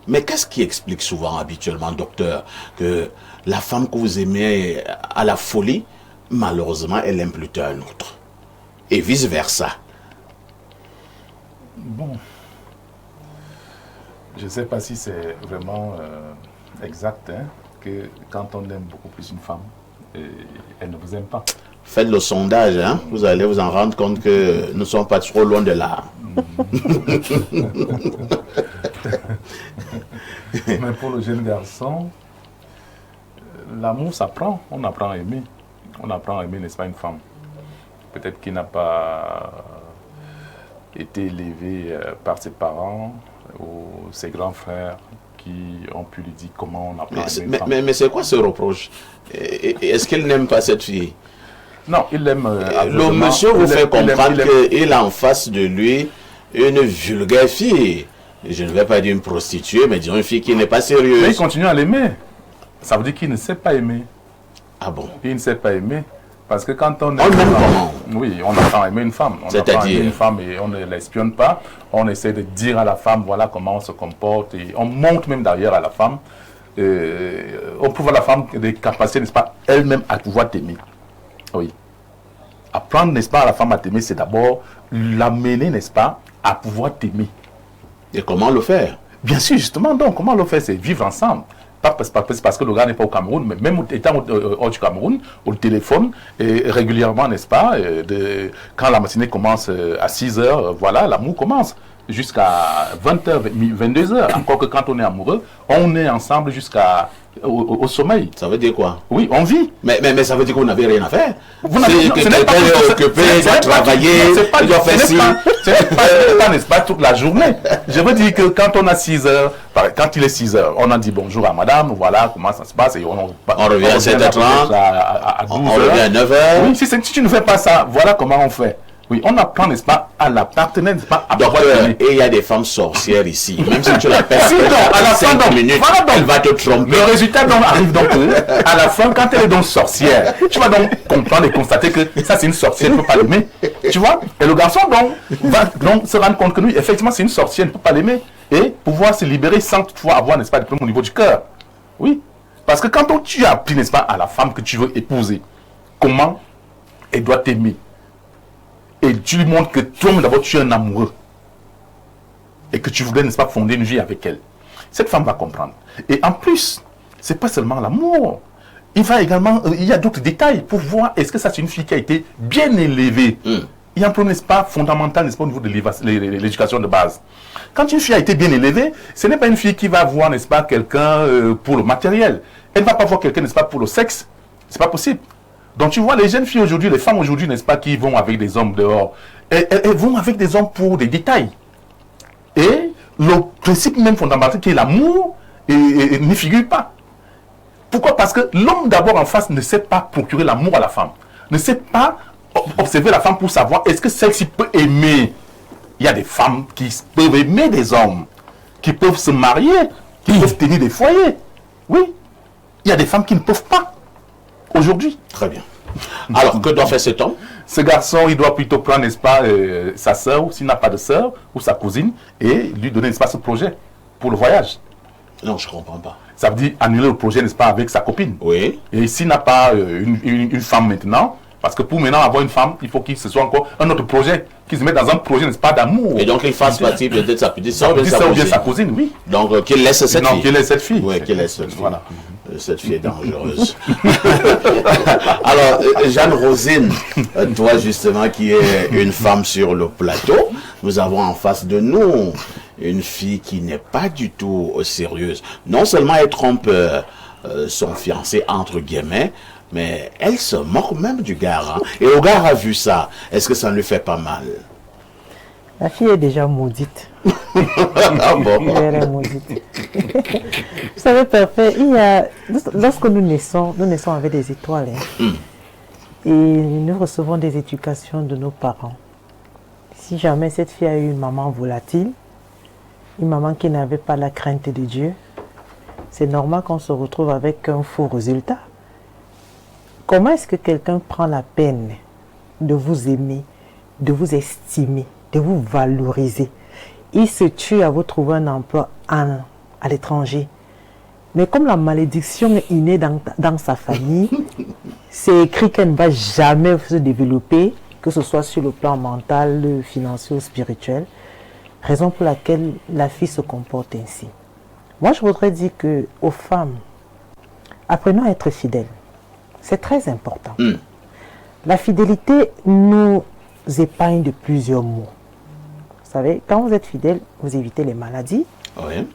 Mais qu'est-ce qui explique souvent, habituellement, docteur, que la femme que vous aimez à la folie, malheureusement, elle aime plutôt un autre? Et vice-versa. Bon. Je ne sais pas si c'est vraiment exact, que quand on aime beaucoup plus une femme, elle ne vous aime pas. Faites le sondage, vous allez vous en rendre compte que nous ne sommes pas trop loin de là. Mais pour le jeune garçon, l'amour s'apprend, on apprend à aimer. On apprend à aimer, n'est-ce pas, une femme. Peut-être qu'il n'a pas été élevé par ses parents ou ses grands frères qui ont pu lui dire comment on apprend à aimer une femme. Mais c'est quoi ce reproche? Est-ce qu'il n'aime pas cette fille? Non, il aime... le monsieur vous fait comprendre qu'il a en face de lui une vulgaire fille. Je ne vais pas dire une prostituée, mais disons une fille qui n'est pas sérieuse. Mais il continue à l'aimer. Ça veut dire qu'il ne sait pas aimer. Ah bon? Il ne sait pas aimer. Parce que quand on aime comment? Oui, on apprend à aimer une femme. On apprend à aimer une femme et on ne l'espionne pas. On essaie de dire à la femme, voilà comment on se comporte. Et on montre même derrière à la femme. On prouve à la femme des capacités, n'est-ce pas, elle-même à pouvoir t'aimer. Oui. Apprendre, n'est-ce pas, à la femme à t'aimer, c'est d'abord l'amener, n'est-ce pas, à pouvoir t'aimer. Et comment le faire? Bien sûr, justement, donc, comment le faire? C'est vivre ensemble. Pas parce que le gars n'est pas au Cameroun, mais même étant hors du Cameroun, au téléphone, et régulièrement, n'est-ce pas, quand la matinée commence à 6 h, voilà, l'amour commence jusqu'à 20 h, 22 h. Encore que quand on est amoureux, on est ensemble jusqu'à au sommeil. Ça veut dire quoi? Oui, on vit. Mais ça veut dire que vous n'avez rien à faire. Vous n'avez que quelqu'un est occupé, il doit travailler, il doit faire ci. Ce n'est pas, n'est-ce pas, toute la journée. Je veux dire que quand on a 6 h, quand il est 6 h, on a dit bonjour à madame, voilà comment ça se passe. Et on revient à 7h30, à 12 on revient à 9 h. Oui, si tu ne fais pas ça, voilà comment on fait. Oui, on apprend, n'est-ce pas, à la partenaire, n'est-ce pas, à Docteur, et il y a des femmes sorcières ici. Même si tu l'appelles à la fin, 5 minutes, voilà donc, elle va te tromper. Le résultat donc, arrive donc à la fin, quand elle est donc sorcière, tu vas donc comprendre et constater que ça c'est une sorcière, elle ne peut pas l'aimer. Tu vois? Et le garçon donc va donc se rendre compte que lui, effectivement, c'est une sorcière, elle ne peut pas l'aimer. Et pouvoir se libérer sans toutefois avoir, n'est-ce pas, des problèmes au niveau du cœur. Oui. Parce que quand tu as appris, n'est-ce pas, à la femme que tu veux épouser, comment elle doit t'aimer. Et tu lui montres que toi, d'abord, tu es un amoureux. Et que tu voudrais, n'est-ce pas, fonder une vie avec elle. Cette femme va comprendre. Et en plus, ce n'est pas seulement l'amour. Il y a d'autres détails pour voir est-ce que ça c'est une fille qui a été bien élevée. Il y a un problème, n'est-ce pas, fondamental, n'est-ce pas, au niveau de l'éducation de base. Quand une fille a été bien élevée, ce n'est pas une fille qui va voir, n'est-ce pas, quelqu'un pour le matériel. Elle ne va pas voir quelqu'un, n'est-ce pas, pour le sexe. Ce n'est pas possible. Donc tu vois, les jeunes filles aujourd'hui, les femmes aujourd'hui, n'est-ce pas, qui vont avec des hommes dehors, elles vont avec des hommes pour des détails. Et le principe même fondamental qui est l'amour n'y figure pas. Pourquoi? Parce que l'homme d'abord en face ne sait pas procurer l'amour à la femme. Ne sait pas observer la femme pour savoir est-ce que celle-ci peut aimer. Il y a des femmes qui peuvent aimer des hommes, qui peuvent se marier, qui peuvent tenir des foyers. Oui, il y a des femmes qui ne peuvent pas. Aujourd'hui. Très bien. Alors, que doit faire cet homme? Ce garçon, il doit plutôt prendre, n'est-ce pas, sa sœur, ou s'il n'a pas de sœur, ou sa cousine, et lui donner, n'est-ce pas, ce projet pour le voyage. Non, je ne comprends pas. Ça veut dire annuler le projet, n'est-ce pas, avec sa copine. Oui. Et s'il n'a pas une femme maintenant, parce que pour maintenant avoir une femme, il faut qu'il se soit encore un autre projet, qu'il se mette dans un projet, n'est-ce pas, d'amour. Et donc il fasse partie peut-être sa petite soeur ou bien sa cousine, oui. Donc qu'il laisse cette fille. Non, qu'il laisse cette fille. Oui, qu'il laisse cette fille. Voilà. Cette fille est dangereuse. Alors, Jeanne-Rosine, toi justement qui es une femme sur le plateau, nous avons en face de nous une fille qui n'est pas du tout sérieuse. Non seulement elle trompe son fiancé entre guillemets, mais elle se moque même du gars. Hein. Et le gars a vu ça. Est-ce que ça ne lui fait pas mal? La fille est déjà maudite. Ah bon? Elle est maudite. Vous savez, parfait, lorsque nous naissons avec des étoiles. Hein, et nous recevons des éducations de nos parents. Si jamais cette fille a eu une maman volatile, une maman qui n'avait pas la crainte de Dieu, c'est normal qu'on se retrouve avec un faux résultat. Comment est-ce que quelqu'un prend la peine de vous aimer, de vous estimer, de vous valoriser? Il se tue à vous trouver un emploi à l'étranger. Mais comme la malédiction est innée dans sa famille, c'est écrit qu'elle ne va jamais se développer, que ce soit sur le plan mental, financier ou spirituel. Raison pour laquelle la fille se comporte ainsi. Moi, je voudrais dire qu'aux femmes, apprenons à être fidèles. C'est très important. La fidélité nous épargne de plusieurs maux. Vous savez, quand vous êtes fidèle, vous évitez les maladies,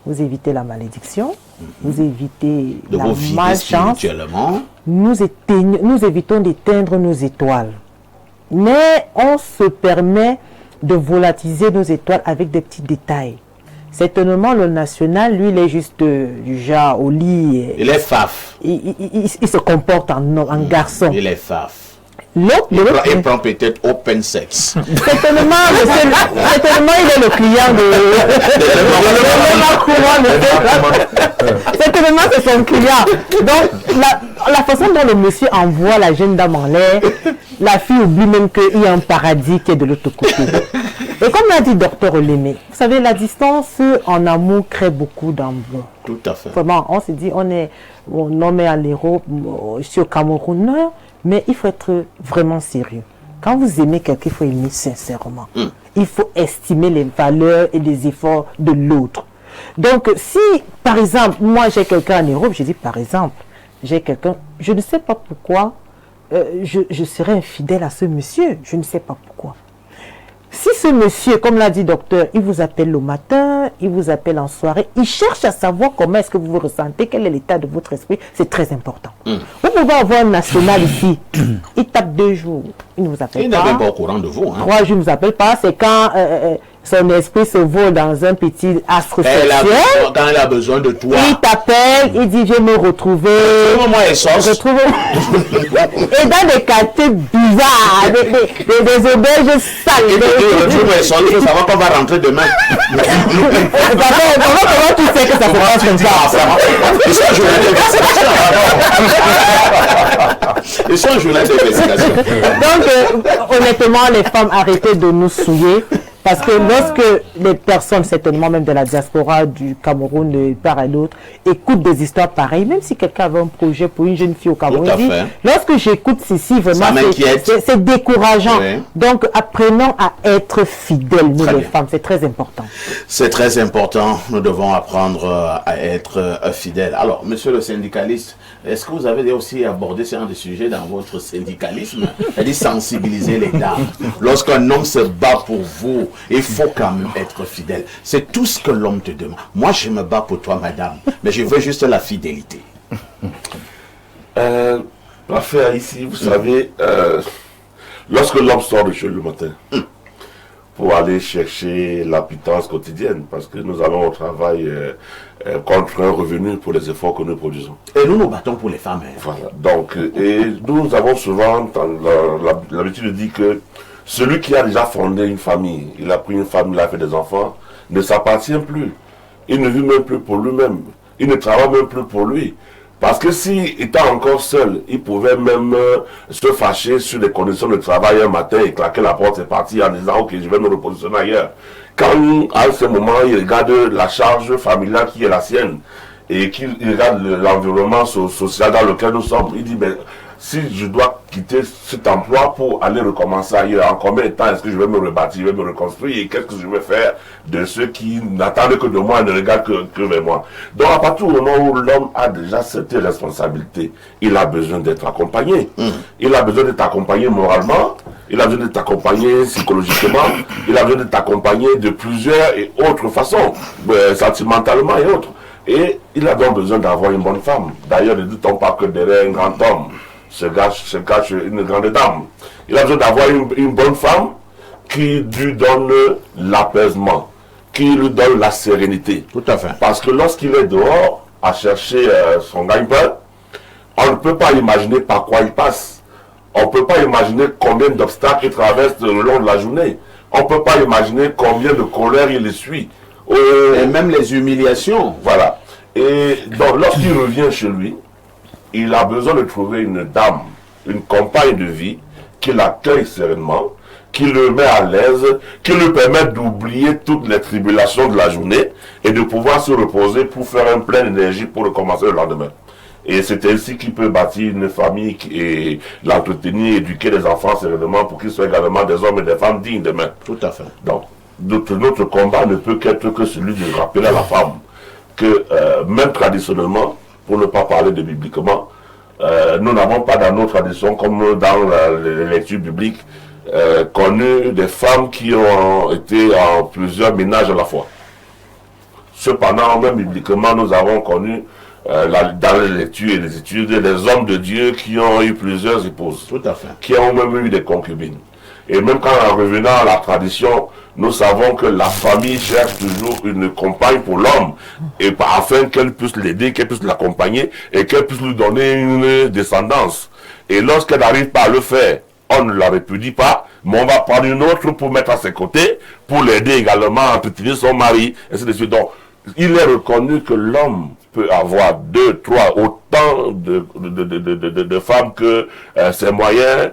vous évitez la malédiction, vous évitez la malchance, nous évitons d'éteindre nos étoiles. Mais on se permet de volatiliser nos étoiles avec des petits détails. Certainement, le national, lui, il est juste du genre au lit. Il est faf. Il se comporte en garçon. Il est faf. L'autre, il prend peut-être open sex. Certainement, il est le client certainement, c'est son client. Donc, la façon dont le monsieur envoie la jeune dame en l'air, la fille oublie même qu'il y a un paradis qui est de l'autre côté. Et comme l'a dit Dr Olémé, vous savez, la distance en amour crée beaucoup d'amour. Tout à fait. Vraiment, on se dit, on est à l'Europe, ici au Cameroun, non, mais il faut être vraiment sérieux. Quand vous aimez quelqu'un, il faut aimer sincèrement. Il faut estimer les valeurs et les efforts de l'autre. Donc, si, par exemple, moi j'ai quelqu'un en Europe, je dis par exemple, j'ai quelqu'un, je ne sais pas pourquoi, je serais infidèle à ce monsieur, je ne sais pas pourquoi. Si ce monsieur, comme l'a dit docteur, il vous appelle le matin, il vous appelle en soirée, il cherche à savoir comment est-ce que vous vous ressentez, quel est l'état de votre esprit, c'est très important. Vous pouvez avoir un national ici, il tape 2 jours, il ne vous appelle pas. Il n'est même pas au courant de vous. 3 jours, il ne vous appelle pas, c'est quand son esprit se vole dans un petit astre sexuel. Quand elle a besoin de toi. Il t'appelle, il dit, viens me retrouver. Et dans des quartiers bizarres, des auberges sales. Il faut savoir qu'on va rentrer demain. Comment tu sais que ça se passe comme ça? Ils sont journalistes d'investigation. Donc, honnêtement, les femmes, arrêtez de nous souiller. Parce que lorsque les personnes, certainement même de la diaspora du Cameroun, de part et d'autre, écoutent des histoires pareilles, même si quelqu'un avait un projet pour une jeune fille au Cameroun, dit, lorsque j'écoute ceci, vraiment, c'est décourageant. Oui. Donc, apprenons à être fidèles, nous les femmes, c'est très important. C'est très important, nous devons apprendre à être fidèles. Alors, monsieur le syndicaliste, est-ce que vous avez aussi abordé ce genre de sujet dans votre syndicalisme? C'est-à-dire sensibiliser les dames. Lorsqu'un homme se bat pour vous, il faut quand même être fidèle. C'est tout ce que l'homme te demande. Moi, je me bats pour toi, madame, mais je veux juste la fidélité. L'affaire ici, vous savez, lorsque l'homme sort de chez le matin, pour aller chercher la pitance quotidienne, parce que nous allons au travail contre un revenu pour les efforts que nous produisons. Et nous nous battons pour les femmes. Hein. Voilà. Donc, et nous avons souvent l'habitude de dire que celui qui a déjà fondé une famille, il a pris une femme, il a fait des enfants, ne s'appartient plus. Il ne vit même plus pour lui-même. Il ne travaille même plus pour lui. Parce que s'il était encore seul, il pouvait même se fâcher sur les conditions de travail un matin et claquer la porte et partir en disant « Ok, je vais me repositionner ailleurs ». Quand à ce moment, il regarde la charge familiale qui est la sienne et qu'il regarde l'environnement social dans lequel nous sommes, il dit « Si je dois quitter cet emploi pour aller recommencer ailleurs, en combien de temps est-ce que je vais me rebâtir, je vais me reconstruire et qu'est-ce que je vais faire de ceux qui n'attendent que de moi et ne regardent que vers moi ?» Donc à partir du moment où l'homme a déjà cette responsabilité, il a besoin d'être accompagné. Il a besoin d'être accompagné moralement, il a besoin d'être accompagné psychologiquement, il a besoin d'être accompagné de plusieurs et autres façons, sentimentalement et autres. Et il a donc besoin d'avoir une bonne femme. D'ailleurs, ne dit-on pas que derrière un grand homme se cache une grande dame. Il a besoin d'avoir une bonne femme qui lui donne l'apaisement, qui lui donne la sérénité. Tout à fait. Parce que lorsqu'il est dehors à chercher son gagne-pain, on ne peut pas imaginer par quoi il passe. On ne peut pas imaginer combien d'obstacles il traverse le long de la journée. On ne peut pas imaginer combien de colère il essuie. Et même les humiliations. Voilà. Et donc, lorsqu'il revient chez lui, il a besoin de trouver une dame, une compagne de vie, qui l'accueille sereinement, qui le met à l'aise, qui lui permet d'oublier toutes les tribulations de la journée et de pouvoir se reposer pour faire un plein d'énergie pour recommencer le lendemain. Et c'est ainsi qu'il peut bâtir une famille et l'entretenir, éduquer les enfants sereinement pour qu'ils soient également des hommes et des femmes dignes demain. Tout à fait. Donc, notre combat ne peut qu'être que celui de rappeler à la femme que même traditionnellement, pour ne pas parler de bibliquement, nous n'avons pas dans nos traditions, comme dans les lectures bibliques, connu des femmes qui ont été en plusieurs ménages à la fois. Cependant, même bibliquement, nous avons connu dans les lectures et les études des hommes de Dieu qui ont eu plusieurs épouses. Tout à fait. Qui ont même eu des concubines. Et même quand en revenant à la tradition, nous savons que la famille cherche toujours une compagne pour l'homme, et afin qu'elle puisse l'aider, qu'elle puisse l'accompagner, et qu'elle puisse lui donner une descendance. Et lorsqu'elle n'arrive pas à le faire, on ne la répudie pas, mais on va prendre une autre pour mettre à ses côtés, pour l'aider également à entretenir son mari, et ainsi de suite. Donc, il est reconnu que l'homme peut avoir 2, 3, autant de femmes que ses moyens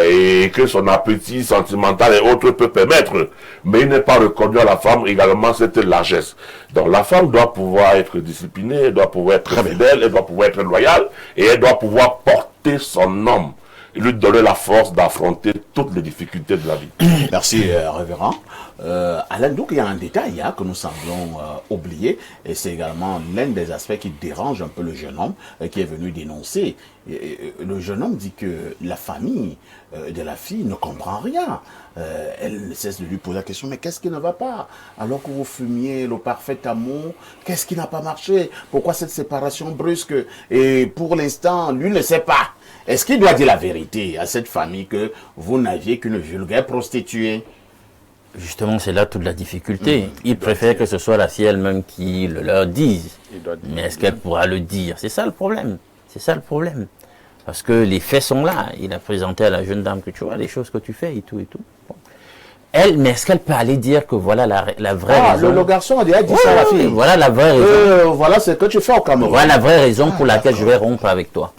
et que son appétit sentimental et autres peut permettre. Mais il n'est pas reconnu à la femme également cette largesse. Donc la femme doit pouvoir être disciplinée, elle doit pouvoir être fidèle, elle doit pouvoir être loyale et elle doit pouvoir porter son homme et lui donner la force d'affronter toutes les difficultés de la vie. Merci, révérend. Alain, donc il y a un détail que nous semblons oublier, et c'est également l'un des aspects qui dérange un peu le jeune homme qui est venu dénoncer. Le jeune homme dit que la famille de la fille ne comprend rien. Elle ne cesse de lui poser la question, mais qu'est-ce qui ne va pas? Alors que vous fumiez le parfait amour, qu'est-ce qui n'a pas marché? Pourquoi cette séparation brusque? Et pour l'instant, lui ne sait pas. Est-ce qu'il doit dire la vérité à cette famille que vous n'aviez qu'une vulgaire prostituée? Justement, c'est là toute la difficulté. Il préfère que ce soit la fille elle-même qui le leur dise. Mais est-ce qu'elle pourra le dire? C'est ça le problème. C'est ça le problème. Parce que les faits sont là. Il a présenté à la jeune dame que tu vois les choses que tu fais et tout et tout. Bon. Elle, mais est-ce qu'elle peut aller dire que voilà la vraie raison? Le garçon a déjà dit ça à la fille. Voilà la vraie raison. Voilà ce que tu fais au Cameroun. Voilà la vraie raison pour laquelle je vais rompre avec toi.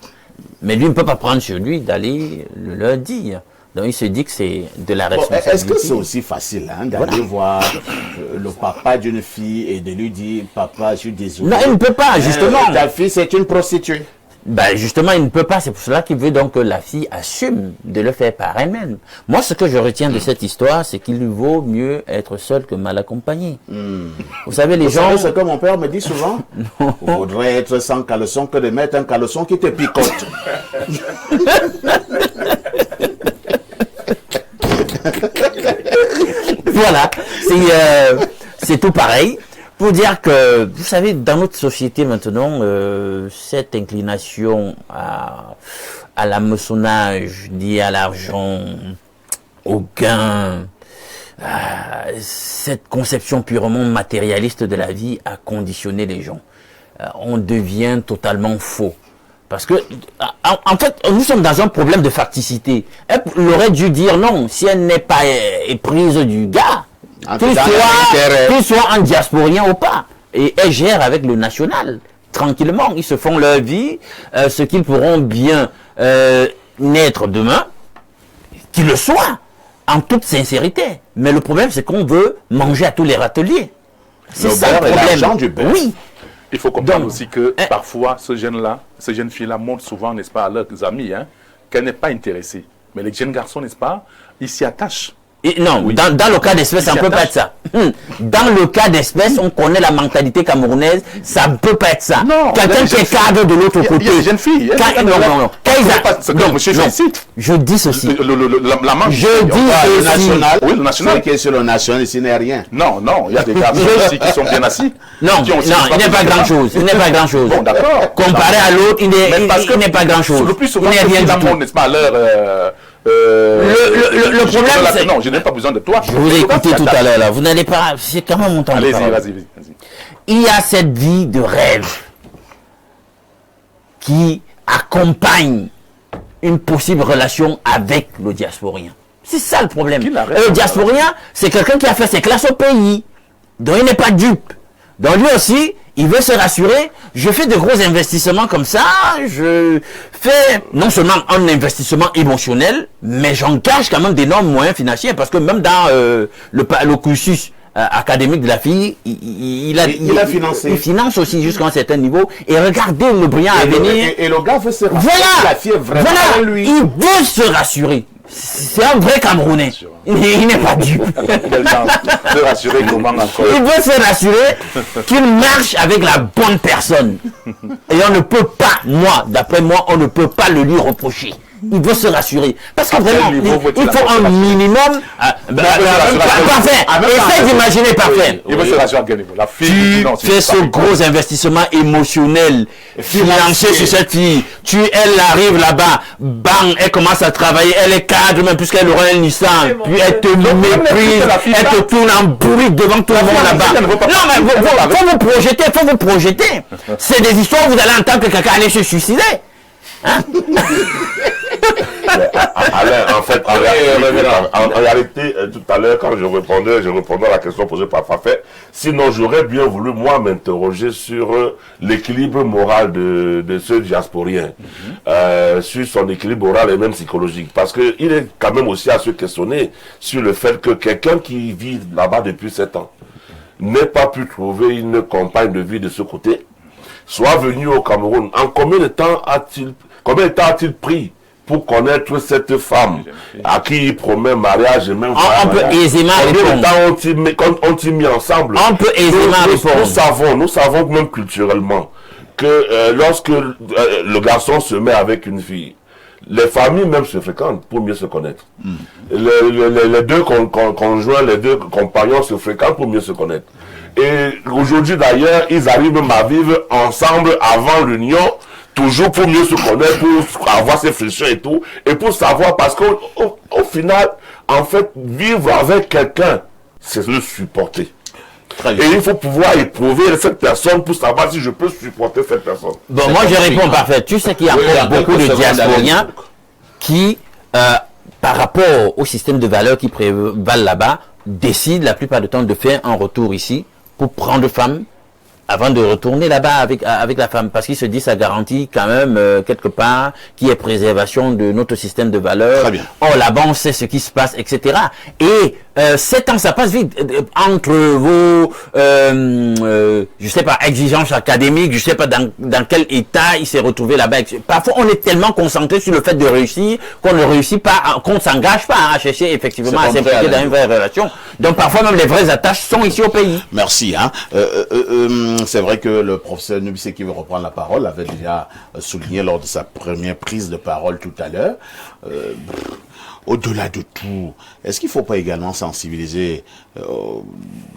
Mais lui ne peut pas prendre sur lui d'aller le leur dire. Donc il se dit que c'est de la responsabilité. Est-ce que c'est aussi facile d'aller voir le papa d'une fille et de lui dire « Papa, je suis désolé. » Non, il ne peut pas, justement. Ta fille, c'est une prostituée. Ben justement, il ne peut pas. C'est pour cela qu'il veut donc que la fille assume de le faire par elle-même. Moi, ce que je retiens de cette histoire, c'est qu'il lui vaut mieux être seul que mal accompagné. Vous savez, les gens... Vous savez ce que mon père me dit souvent? Il vaudrait être sans caleçon que de mettre un caleçon qui te picote. Voilà, c'est tout pareil. Pour dire que, vous savez, dans notre société maintenant, cette inclination à l'hameçonnage lié à l'argent, au gain, cette conception purement matérialiste de la vie a conditionné les gens. On devient totalement faux. Parce que, en fait, nous sommes dans un problème de facticité. Elle aurait dû dire non, si elle n'est pas éprise du gars, qu'il soit un diasporien ou pas. Et elle gère avec le national, tranquillement. Ils se font leur vie, ce qu'ils pourront bien naître demain, qu'ils le soient, en toute sincérité. Mais le problème, c'est qu'on veut manger à tous les râteliers. C'est ça le problème. Du beurre. Oui. Il faut comprendre aussi que parfois, ces jeunes filles-là montrent souvent, n'est-ce pas, à leurs amis, qu'elles n'est pas intéressée. Mais les jeunes garçons, n'est-ce pas, ils s'y attachent. Et non, oui. dans le cas d'espèce, ça ne peut pas être ça. Dans le cas d'espèce, on connaît la mentalité camerounaise, ça ne peut pas être ça. Quelqu'un qui est cadre de l'autre côté. Il y a des jeunes filles. Non. Je dis ceci. La manche. Je dis ceci. Oui, le national. Qui est sur le national, ici n'est rien. Non, il y a des garçons aussi qui sont bien assis. Non, il n'est pas grand-chose. Il n'est pas grand-chose. Bon, d'accord. Comparé à l'autre, il n'est pas grand-chose. Le plus souvent, il n'y a rien du tout. N'est-ce pas, à l'heure... le problème, c'est... Non, je n'ai pas besoin de toi. Je vous ai écouté tout à l'heure, là. Vous n'allez pas... C'est quand même mon temps. Allez-y, vas-y. Il y a cette vie de rêve qui accompagne une possible relation avec le diasporien. C'est ça le problème. Le diasporien, c'est quelqu'un qui a fait ses classes au pays. Donc il n'est pas dupe. Donc lui aussi, il veut se rassurer, je fais de gros investissements comme ça, je fais non seulement un investissement émotionnel, mais j'engage quand même d'énormes moyens financiers, parce que même dans le cursus académique de la fille, il a financé. Il finance aussi jusqu'à un certain niveau, et regardez le brillant avenir. Et le gars veut se rassurer, la fille est vraiment lui. Il veut se rassurer. C'est un vrai Camerounais. Il n'est pas dupe. Il veut se rassurer qu'il marche avec la bonne personne. Et on ne peut pas, d'après moi, on ne peut pas le lui reprocher. il doit se rassurer. Parce que vraiment, il faut un minimum. Parfait. Essaye d'imaginer parfait. Il veut se rassurer à quel niveau? La fille, tu fais ce gros investissement émotionnel, financier sur cette fille. Elle arrive là-bas, bang, elle commence à travailler, elle est cadre, même puisqu'elle aura un Nissan, puis elle te méprise, elle te tourne en bourrique devant tout le monde là-bas. Non, mais faut vous projeter. C'est des histoires où vous allez entendre que quelqu'un allait se suicider. Hein? Alain, en fait, en réalité, tout à l'heure, quand je répondais à la question posée par Fafet. Sinon, j'aurais bien voulu, moi, m'interroger sur l'équilibre moral de ce diasporien, sur son équilibre moral et même psychologique. Parce qu'il est quand même aussi à se questionner sur le fait que quelqu'un qui vit là-bas depuis 7 ans n'ait pas pu trouver une compagne de vie de ce côté, soit venu au Cameroun. En combien de temps a-t-il pris pour connaître cette femme à qui il promet mariage et même on peut aisément répondre. Combien de temps ont-ils mis ensemble? On peut aisément répondre. Nous savons même culturellement que lorsque le garçon se met avec une fille, les familles même se fréquentent pour mieux se connaître. Les deux conjoints, les deux compagnons se fréquentent pour mieux se connaître. Et aujourd'hui d'ailleurs, ils arrivent même à vivre ensemble avant l'union, toujours pour mieux se connaître, pour avoir ses frictions et tout, et pour savoir, parce qu'au final, en fait, vivre avec quelqu'un, c'est le supporter. Et il faut pouvoir éprouver cette personne pour savoir si je peux supporter cette personne. Bon, moi je réponds parfait. Tu sais qu'il y a encore beaucoup de diasporiens qui, par rapport au système de valeurs qui prévalent là-bas, décident la plupart du temps de faire un retour ici pour prendre femme avant de retourner là-bas avec la femme, parce qu'il se dit ça garantit quand même quelque part qu'il y ait préservation de notre système de valeurs. Or là-bas on sait ce qui se passe, etc. Et 7 ans ça passe vite entre vos je sais pas, exigences académiques, je sais pas dans quel état il s'est retrouvé là-bas. Parfois on est tellement concentré sur le fait de réussir qu'on ne réussit pas, qu'on ne s'engage pas à chercher effectivement à s'impliquer dans une vraie relation. Donc parfois même les vraies attaches sont ici au pays. Merci. C'est vrai que le professeur Nubissé qui veut reprendre la parole avait déjà souligné lors de sa première prise de parole tout à l'heure. Au-delà de tout, est-ce qu'il ne faut pas également sensibiliser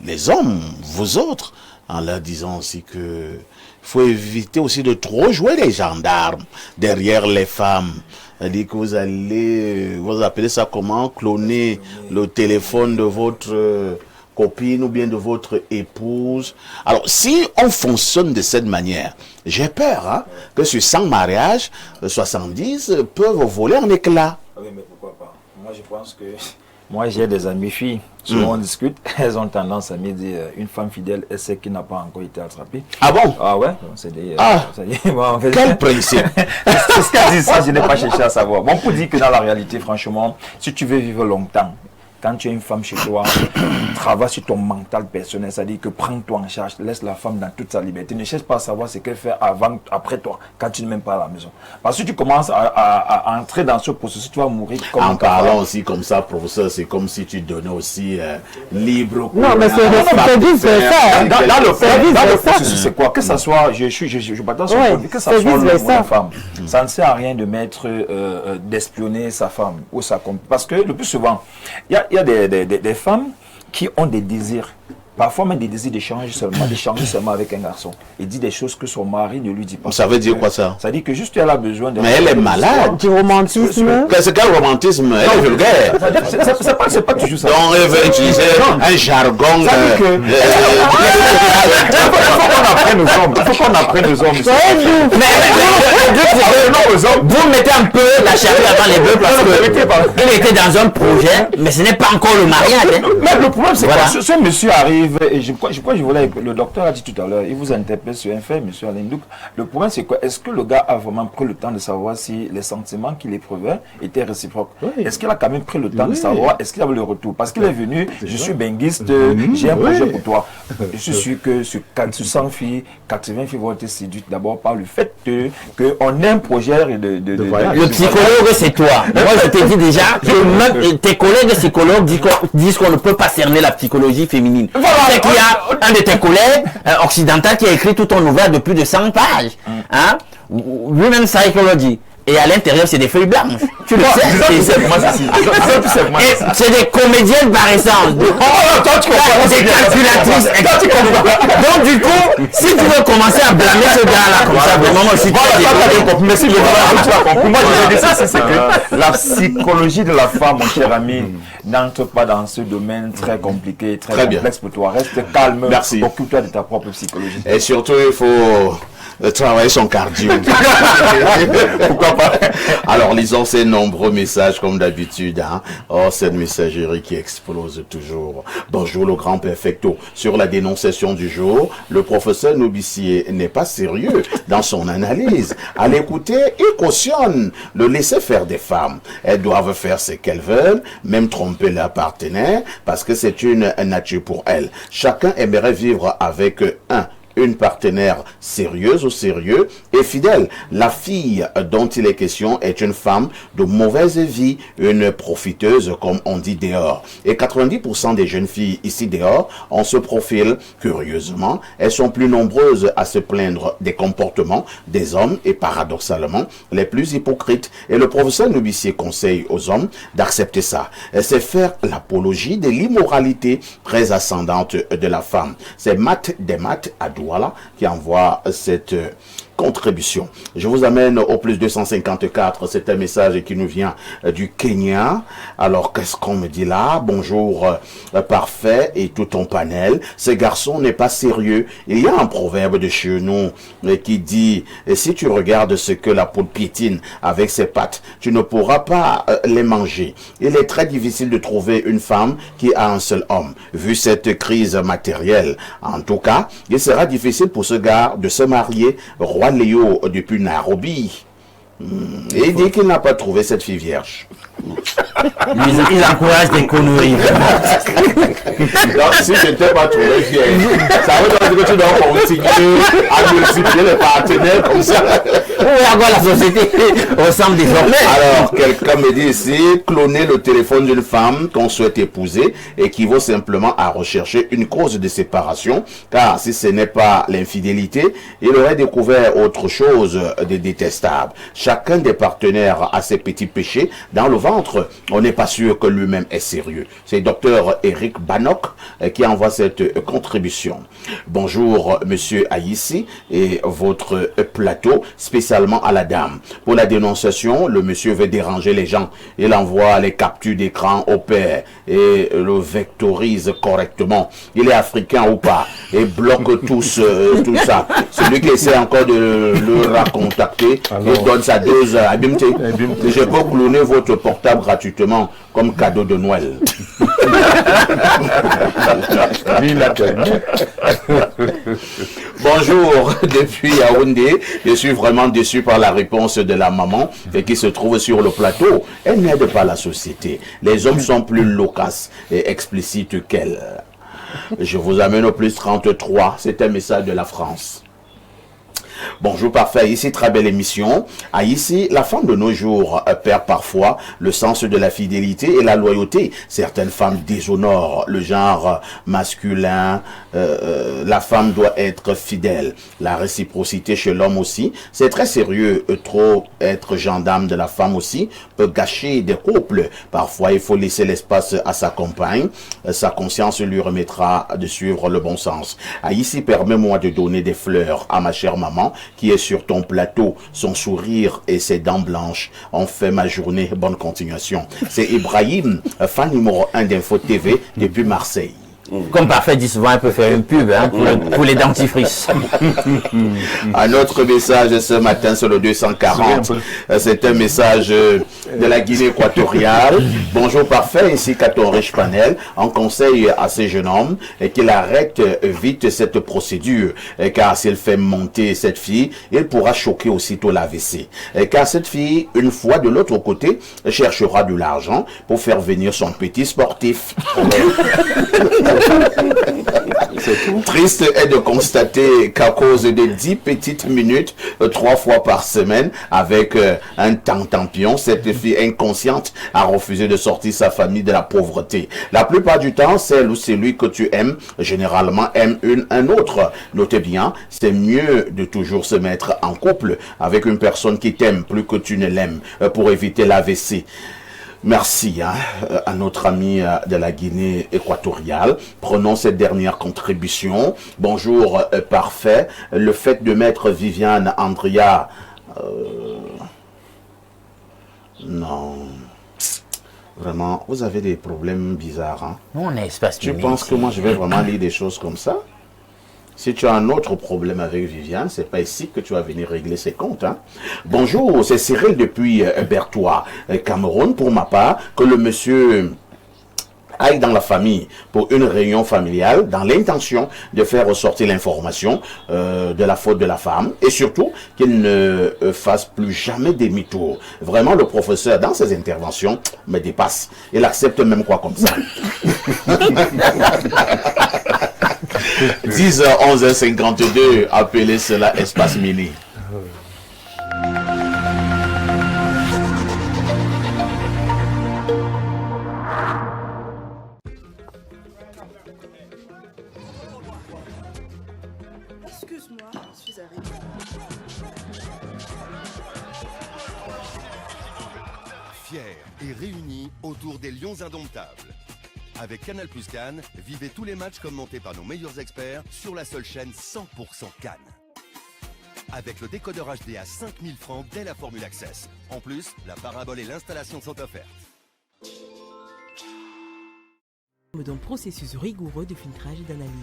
les hommes, vous autres, en leur disant aussi que faut éviter aussi de trop jouer les gendarmes derrière les femmes? C'est-à-dire que vous appelez ça comment? Cloner le téléphone de votre copine ou bien de votre épouse. Alors, si on fonctionne de cette manière, j'ai peur que sur 100 mariages, 70 peuvent voler en éclats. Oui, mais pourquoi pas? Moi, je pense que... Moi, j'ai des amies filles. Souvent, on discute. Elles ont tendance à me dire une femme fidèle, elle sait qui n'a pas encore été attrapée. Ah bon? Ah ouais? C'est des... bon, en fait, quel principe? C'est ce qu'elle dit, ça, je n'ai pas cherché à savoir. Bon, pour dire que dans la réalité, franchement, si tu veux vivre longtemps, quand tu es une femme chez toi, travaille sur ton mental personnel, c'est-à-dire que prends-toi en charge, laisse la femme dans toute sa liberté. Ne cherche pas à savoir ce qu'elle fait avant, après toi, quand tu n'es même pas à la maison. Parce que si tu commences à entrer dans ce processus, tu vas mourir comme en parlant aussi comme ça, professeur, c'est comme si tu donnais aussi libre. Non, mais c'est vice-versa. Dans le processus, c'est quoi? Que ce soit, je partage sur le produit, que ce soit l'homme ou la femme. Ça ne sert à rien de mettre, d'espionner sa femme ou sa compagne. Parce que le plus souvent, il y a des femmes qui ont des désirs, parfois même des désirs d'échanger seulement avec un garçon, et dit des choses que son mari ne lui dit pas. Ça veut dire quoi ça? Ça dit que juste elle a besoin de... Mais elle est malade. Du romantisme. C'est quel romantisme? Elle est vulgaire. C'est pas toujours ça. Donc elle veut utiliser un jargon. Il faut qu'on apprenne aux hommes. Vous mettez un peu la charrue avant les bœufs parce qu'il était dans un projet, mais ce n'est pas encore le mariage. Mais le problème c'est quoi? Ce monsieur arrive, et je crois que je voulais, le docteur a dit tout à l'heure, il vous interpelle sur un fait, monsieur Alain Douk. Le problème c'est quoi? Est-ce que le gars a vraiment pris le temps de savoir si les sentiments qu'il éprouvait étaient réciproques? Est-ce qu'il a quand même pris le temps de savoir, est-ce qu'il avait le retour? Parce qu'il est venu, je suis benguiste, j'ai un projet pour toi. Je suis sûr que sur 100 filles, 80 filles vont être séduites d'abord par le fait qu'on ait un projet de voyage. Le psychologue c'est toi. Moi je te dis déjà que même tes collègues psychologues disent qu'on ne peut pas cerner la psychologie féminine. C'est qu'il y a un de tes collègues occidentaux qui a écrit tout un ouvrage de plus de 100 pages. Women's Psychology. et à l'intérieur, c'est des feuilles blanches. Tu le sais. C'est des comédiennes par essence. Des calculatrices. Donc, du coup, si tu veux commencer à blâmer ce gars-là, comme ça, vraiment, je suis merci, moi, je dis ça, c'est que la psychologie de la femme, mon cher ami, n'entre pas dans ce domaine très compliqué, très complexe pour toi. Reste calme. Merci. Occupe-toi de ta propre psychologie. Et surtout, il faut travailler son cardio. Pourquoi pas? Alors, lisons ces nombreux messages comme d'habitude. Hein. Oh, cette messagerie qui explose toujours. Bonjour, le grand perfecto. Sur la dénonciation du jour, le professeur Nobissier n'est pas sérieux dans son analyse. À l'écouter, il cautionne le laisser faire des femmes. Elles doivent faire ce qu'elles veulent, même tromper leur partenaire, parce que c'est une nature pour elles. Chacun aimerait vivre avec une partenaire sérieuse ou sérieux et fidèle. La fille dont il est question est une femme de mauvaise vie, une profiteuse comme on dit dehors. Et 90% des jeunes filles ici dehors ont ce profil. Curieusement, elles sont plus nombreuses à se plaindre des comportements des hommes et paradoxalement les plus hypocrites. Et le professeur Nobissier conseille aux hommes d'accepter ça. C'est faire l'apologie de l'immoralité très ascendante de la femme. C'est Matt à Douala qui envoie cette contribution. Je vous amène au plus 254. C'est un message qui nous vient du Kenya. Alors, qu'est-ce qu'on me dit là? Bonjour, parfait et tout ton panel. Ce garçon n'est pas sérieux. Il y a un proverbe de chez nous qui dit, si tu regardes ce que la poule piétine avec ses pattes, tu ne pourras pas les manger. Il est très difficile de trouver une femme qui a un seul homme. Vu cette crise matérielle, en tout cas, il sera difficile pour ce gars de se marier. Roi Léo depuis Nairobi. Et il dit qu'il n'a pas trouvé cette fille vierge. Ils encouragent des conneries. Donc, si je n'étais pas trouvé vierge, ça veut dire que tu dois continuer à multiplier les partenaires comme ça. À quoi la société ressemble désormais. Alors, quelqu'un me dit ici, cloner le téléphone d'une femme qu'on souhaite épouser équivaut simplement à rechercher une cause de séparation, car si ce n'est pas l'infidélité, il aurait découvert autre chose de détestable. Chacun des partenaires a ses petits péchés dans le ventre. On n'est pas sûr que lui-même est sérieux. C'est Dr Eric Banok qui envoie cette contribution. Bonjour, monsieur Aïssi et votre plateau, spécialement à la dame. Pour la dénonciation, le monsieur veut déranger les gens. Il envoie les captures d'écran au père et le vectorise correctement. Il est africain ou pas et bloque tout ça. Celui qui essaie encore de le racontacter, il donne sa dose à Bimté. Je peux cloner votre portable gratuitement comme cadeau de Noël. Bonjour, depuis Yaoundé, je suis vraiment déçu par la réponse de la maman qui se trouve sur le plateau. Elle n'aide pas la société. Les hommes sont plus loquaces et explicites qu'elle. Je vous amène au plus 33, c'est un message de la France. Bonjour parfait, ici très belle émission. Ici, la femme de nos jours perd parfois le sens de la fidélité et la loyauté. Certaines femmes déshonorent le genre masculin. La femme doit être fidèle. La réciprocité chez l'homme aussi. C'est très sérieux. Trop être gendarme de la femme aussi peut gâcher des couples. Parfois, il faut laisser l'espace à sa compagne. Sa conscience lui remettra de suivre le bon sens. Ici, permets-moi de donner des fleurs à ma chère maman qui est sur ton plateau. Son sourire et ses dents blanches ont fait ma journée. Bonne continuation. C'est Ibrahim, fan numéro 1 d'Info TV depuis Marseille. Comme parfait dit souvent, elle peut faire une pub hein, pour les dentifrices. Un autre message ce matin sur le 240. C'est un message de la Guinée équatoriale. Bonjour parfait, ici Caton Riche Panel. On conseille à ces jeunes hommes qu'il arrête vite cette procédure. Car s'il fait monter cette fille, il pourra choquer aussitôt l'AVC. Car cette fille, une fois de l'autre côté, cherchera de l'argent pour faire venir son petit sportif. C'est tout. Triste est de constater qu'à cause de 10 petites minutes, 3 fois par semaine, avec un temps-tampion, cette fille inconsciente a refusé de sortir sa famille de la pauvreté. La plupart du temps, celle ou celui que tu aimes, généralement aime un autre. Notez bien, c'est mieux de toujours se mettre en couple avec une personne qui t'aime plus que tu ne l'aimes pour éviter l'AVC. Merci à notre ami de la Guinée équatoriale. Prenons cette dernière contribution. Bonjour, parfait. Le fait de mettre Viviane Andrea... non. Vraiment, vous avez des problèmes bizarres. Hein? Nous, on est espace Tu Mini penses ici. que moi, je vais vraiment lire des choses comme ça? Si tu as un autre problème avec Viviane, c'est pas ici que tu vas venir régler ses comptes. Hein? Bonjour, c'est Cyril depuis Bertois, Cameroun. Pour ma part, que le monsieur aille dans la famille pour une réunion familiale dans l'intention de faire ressortir l'information de la faute de la femme et surtout qu'il ne fasse plus jamais demi-tour. Vraiment, le professeur, dans ses interventions, me dépasse. Il accepte même quoi comme ça. 10h, 11h52, appelez cela Espace Mini. Excuse-moi, je suis arrivée. Fiers et réunis autour des Lions indomptables. Avec Canal Plus Cannes, vivez tous les matchs commentés par nos meilleurs experts sur la seule chaîne 100% Cannes. Avec le décodeur HD à 5000 francs dès la formule Access. En plus, la parabole et l'installation sont offertes. D'un processus rigoureux de filtrage et d'analyse,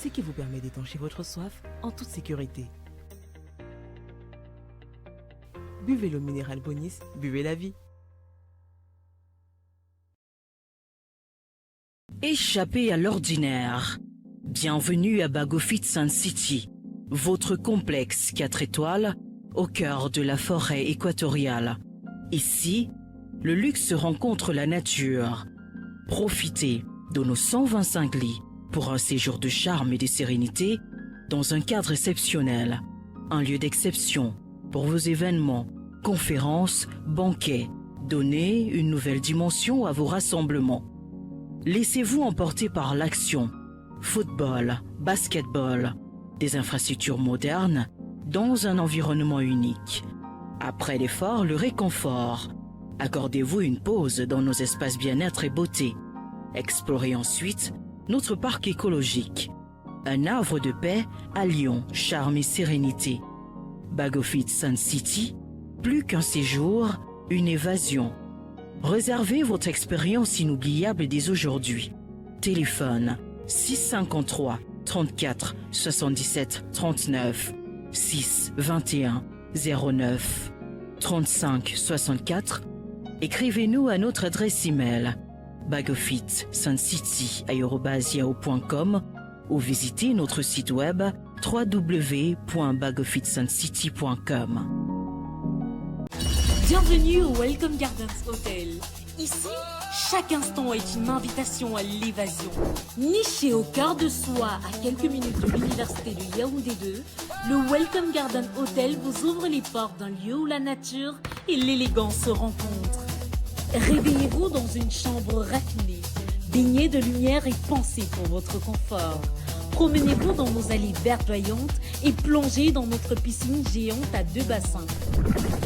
ce qui vous permet d'étancher votre soif en toute sécurité. Buvez l'eau minérale Bonis, buvez la vie. Échappez à l'ordinaire. Bienvenue à Bagofit Sun City, votre complexe 4 étoiles au cœur de la forêt équatoriale. Ici, le luxe rencontre la nature. Profitez de nos 125 lits pour un séjour de charme et de sérénité dans un cadre exceptionnel. Un lieu d'exception pour vos événements, conférences, banquets. Donnez une nouvelle dimension à vos rassemblements. Laissez-vous emporter par l'action. Football, basketball, des infrastructures modernes dans un environnement unique. Après l'effort, le réconfort. Accordez-vous une pause dans nos espaces bien-être et beauté. Explorez ensuite notre parc écologique. Un havre de paix à Lyon, charme et sérénité. Bagofit Sun City, plus qu'un séjour, une évasion. Réservez votre expérience inoubliable dès aujourd'hui. Téléphone 653 34 77 39 6 21 09 35 64. Écrivez-nous à notre adresse email bagofitsuncity@yahoo.com ou visitez notre site web www.bagofitsuncity.com. Bienvenue au Welcome Gardens Hotel. Ici, chaque instant est une invitation à l'évasion. Niché au cœur de soi, à quelques minutes de l'université de Yaoundé 2, le Welcome Garden Hotel vous ouvre les portes d'un lieu où la nature et l'élégance se rencontrent. Réveillez-vous dans une chambre raffinée, baignée de lumière et pensée pour votre confort. Promenez-vous dans nos allées verdoyantes et plongez dans notre piscine géante à 2 bassins.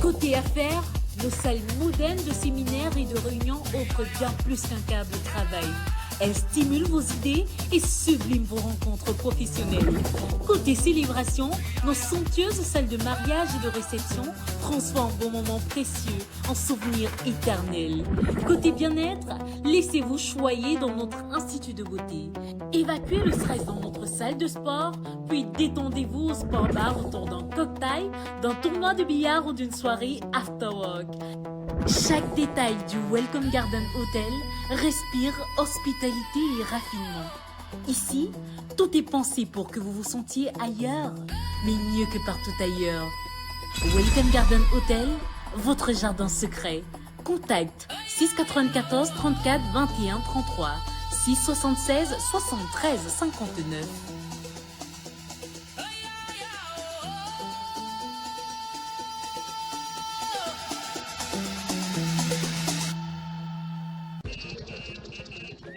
Côté affaires, nos salles modernes de séminaires et de réunions offrent bien plus qu'un câble de travail. Elles stimulent vos idées et subliment vos rencontres professionnelles. Côté célébration, nos somptueuses salles de mariage et de réception transforment vos moments précieux en souvenirs éternels. Côté bien-être, laissez-vous choyer dans notre institut de beauté. Évacuez le stress dans notre salle de sport, puis détendez-vous au sport bar autour d'un cocktail, d'un tournoi de billard ou d'une soirée after work. Chaque détail du Welcome Garden Hotel respire hospitalité et raffinement. Ici, tout est pensé pour que vous vous sentiez ailleurs, mais mieux que partout ailleurs. Welcome Garden Hotel, votre jardin secret. Contact 694 34 21 33, 06 76 73 59.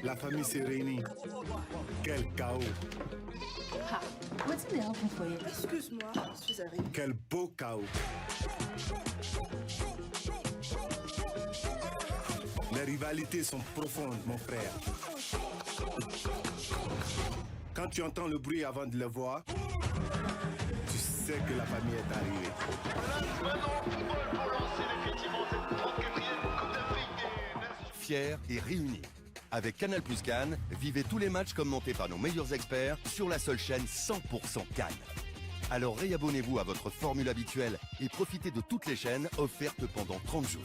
La famille s'est réunie. Quel chaos. Ah, excuse-moi, je suis arrivée. Quel beau chaos. Les rivalités sont profondes, mon frère. Quand tu entends le bruit avant de le voir, tu sais que la famille est arrivée. Fiers et réunis. Avec Canal Plus Cannes, vivez tous les matchs commentés par nos meilleurs experts sur la seule chaîne 100% Cannes. Alors réabonnez-vous à votre formule habituelle et profitez de toutes les chaînes offertes pendant 30 jours.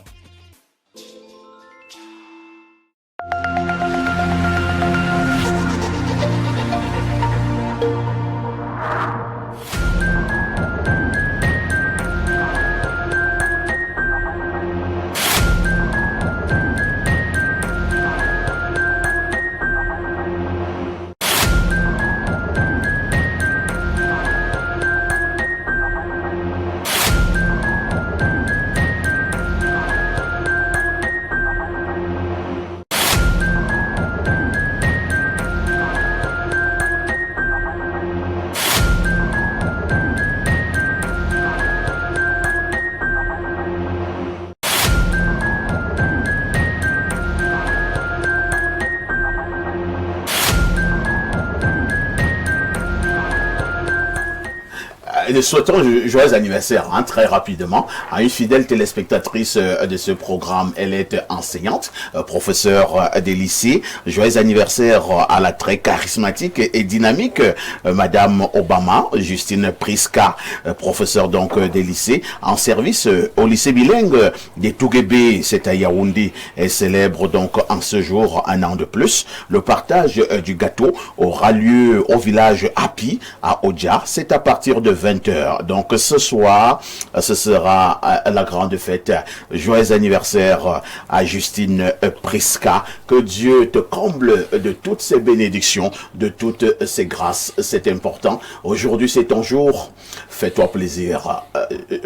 Et nous souhaitons joyeux anniversaire, hein, très rapidement, à une fidèle téléspectatrice de ce programme. Elle est enseignante, professeure des lycées. Joyeux anniversaire à la très charismatique et dynamique Madame Obama, Justine Priska, professeure donc des lycées, en service au lycée bilingue des Touguébé, c'est à Yaoundé. Elle célèbre donc en ce jour un an de plus. Le partage du gâteau aura lieu au village Api, à Odja. C'est à partir de 20h. Donc ce soir, ce sera la grande fête. Joyeux anniversaire à Justine Priska. Que Dieu te comble de toutes ses bénédictions, de toutes ses grâces. C'est important. Aujourd'hui, c'est ton jour. Fais-toi plaisir,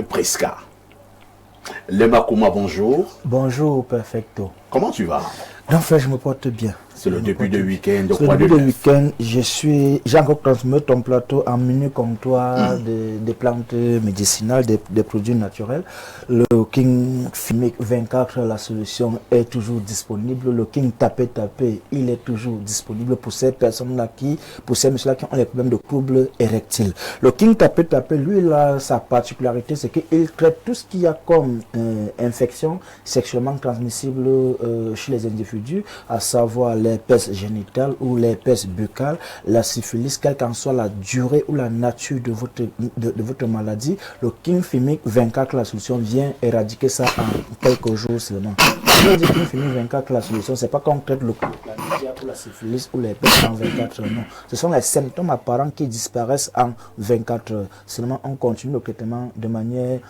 Priska. Le Makuma, bonjour. Bonjour, perfecto. Comment tu vas? Non, frère, je me porte bien. C'est le début de week-end. C'est le début de week-end. J'ai encore transmis ton plateau en menu comptoir des plantes médicinales, des produits naturels. Le King Fimic 24, la solution est toujours disponible. Le King Tapé, il est toujours disponible pour ces personnes-là pour ces messieurs-là qui ont des problèmes de troubles érectiles. Le King Tapé, lui, là, sa particularité, c'est qu'il traite tout ce qu'il y a comme infection sexuellement transmissible chez les individus, à savoir l'herpès génitale ou l'herpès buccale, la syphilis, quelle qu'en soit la durée ou la nature de votre maladie. Le King Fimic 24, la solution, vient éradiquer ça en quelques jours seulement. Quand on dit King Fimic 24, la solution, c'est pas qu'on traite le chlamydia ou la syphilis ou l'herpès en 24 heures, non. Ce sont les symptômes apparents qui disparaissent en 24 heures. Seulement, on continue le traitement de manière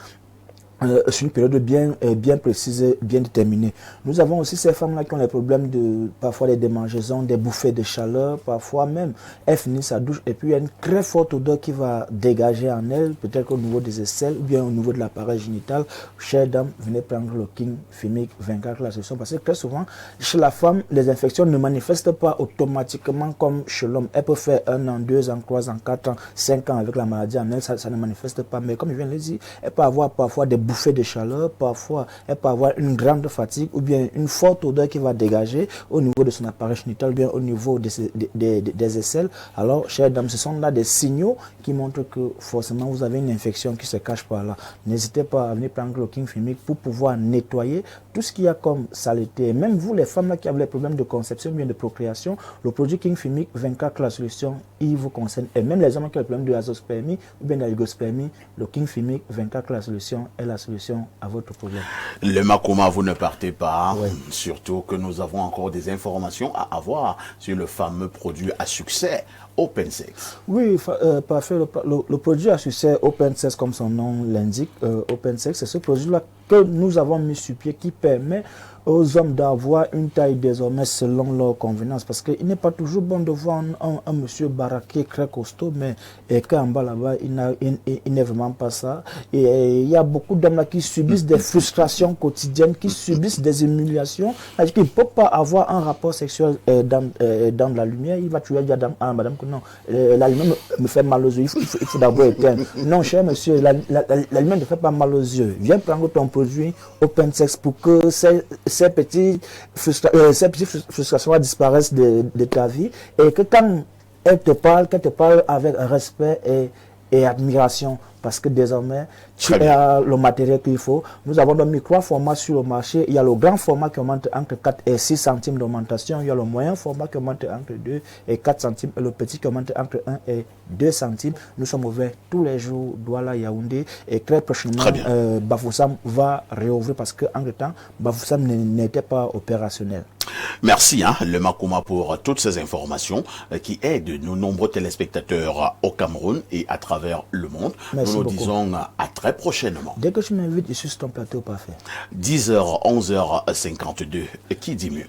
sur une période bien précise, bien déterminée. Nous avons aussi ces femmes-là qui ont des problèmes de, parfois des démangeaisons, des bouffées de chaleur, parfois même, elles finissent sa douche et puis il y a une très forte odeur qui va dégager en elles, peut-être au niveau des aisselles ou bien au niveau de l'appareil génital. Chère dame, venez prendre le King Fimic 24, la solution, parce que très souvent, chez la femme, les infections ne manifestent pas automatiquement comme chez l'homme. Elle peut faire 1 an, 2 ans, 3 ans, 4 ans, 5 ans avec la maladie en elle, ça ne manifeste pas. Mais comme je viens de le dire, elle peut avoir parfois des bouffées de chaleur, parfois elle peut avoir une grande fatigue ou bien une forte odeur qui va dégager au niveau de son appareil génital ou bien au niveau des aisselles. Alors, chère dame, ce sont là des signaux qui montrent que forcément vous avez une infection qui se cache par là. N'hésitez pas à venir prendre le King Fimic pour pouvoir nettoyer tout ce qu'il y a comme saleté. Et même vous, les femmes là qui avez des problèmes de conception ou bien de procréation, le produit King Fimic 24, la solution, il vous concerne. Et même les hommes qui ont des problèmes de azospermie ou bien d'oligospermie, le King Fimic 24, la solution, est la solution à votre problème. Le Makuma, vous ne partez pas, oui. Surtout que nous avons encore des informations à avoir sur le fameux produit à succès OpenSex. Oui, parfait. Le produit à succès OpenSex, comme son nom l'indique, OpenSex, c'est ce produit-là que nous avons mis sur pied qui permet aux hommes d'avoir une taille désormais selon leur convenance. Parce qu'il n'est pas toujours bon de voir un monsieur baraqué, très costaud, mais qu'en bas là-bas, il n'est vraiment pas ça. Et il y a beaucoup d'hommes là qui subissent des frustrations quotidiennes, qui subissent des humiliations. C'est-à-dire qu'il ne peut pas avoir un rapport sexuel dans la lumière. Il va tuer à madame que non, la lumière me fait mal aux yeux, il faut d'abord éteindre. Non, cher monsieur, la lumière ne fait pas mal aux yeux. Viens prendre ton produit OpenSex pour que ces petites frustrations disparaissent de ta vie et que quand elle te parle, qu'elle te parle avec respect et admiration. Parce que désormais, tu as le matériel qu'il faut. Nous avons mis 3 formats sur le marché. Il y a le grand format qui augmente entre 4 et 6 centimes d'augmentation. Il y a le moyen format qui augmente entre 2 et 4 centimes. Et le petit qui augmente entre 1 et 2 centimes. Nous sommes ouverts tous les jours, Douala, Yaoundé. Et très prochainement, Bafoussam va réouvrir parce qu'en temps, Bafoussam n'était pas opérationnel. Merci, le Makouma, pour toutes ces informations qui aident nos nombreux téléspectateurs au Cameroun et à travers le monde. Merci nous beaucoup. Disons à très prochainement. Dès que tu m'invites, je suis sur ton plateau parfait. 10h, 11h52. Qui dit mieux?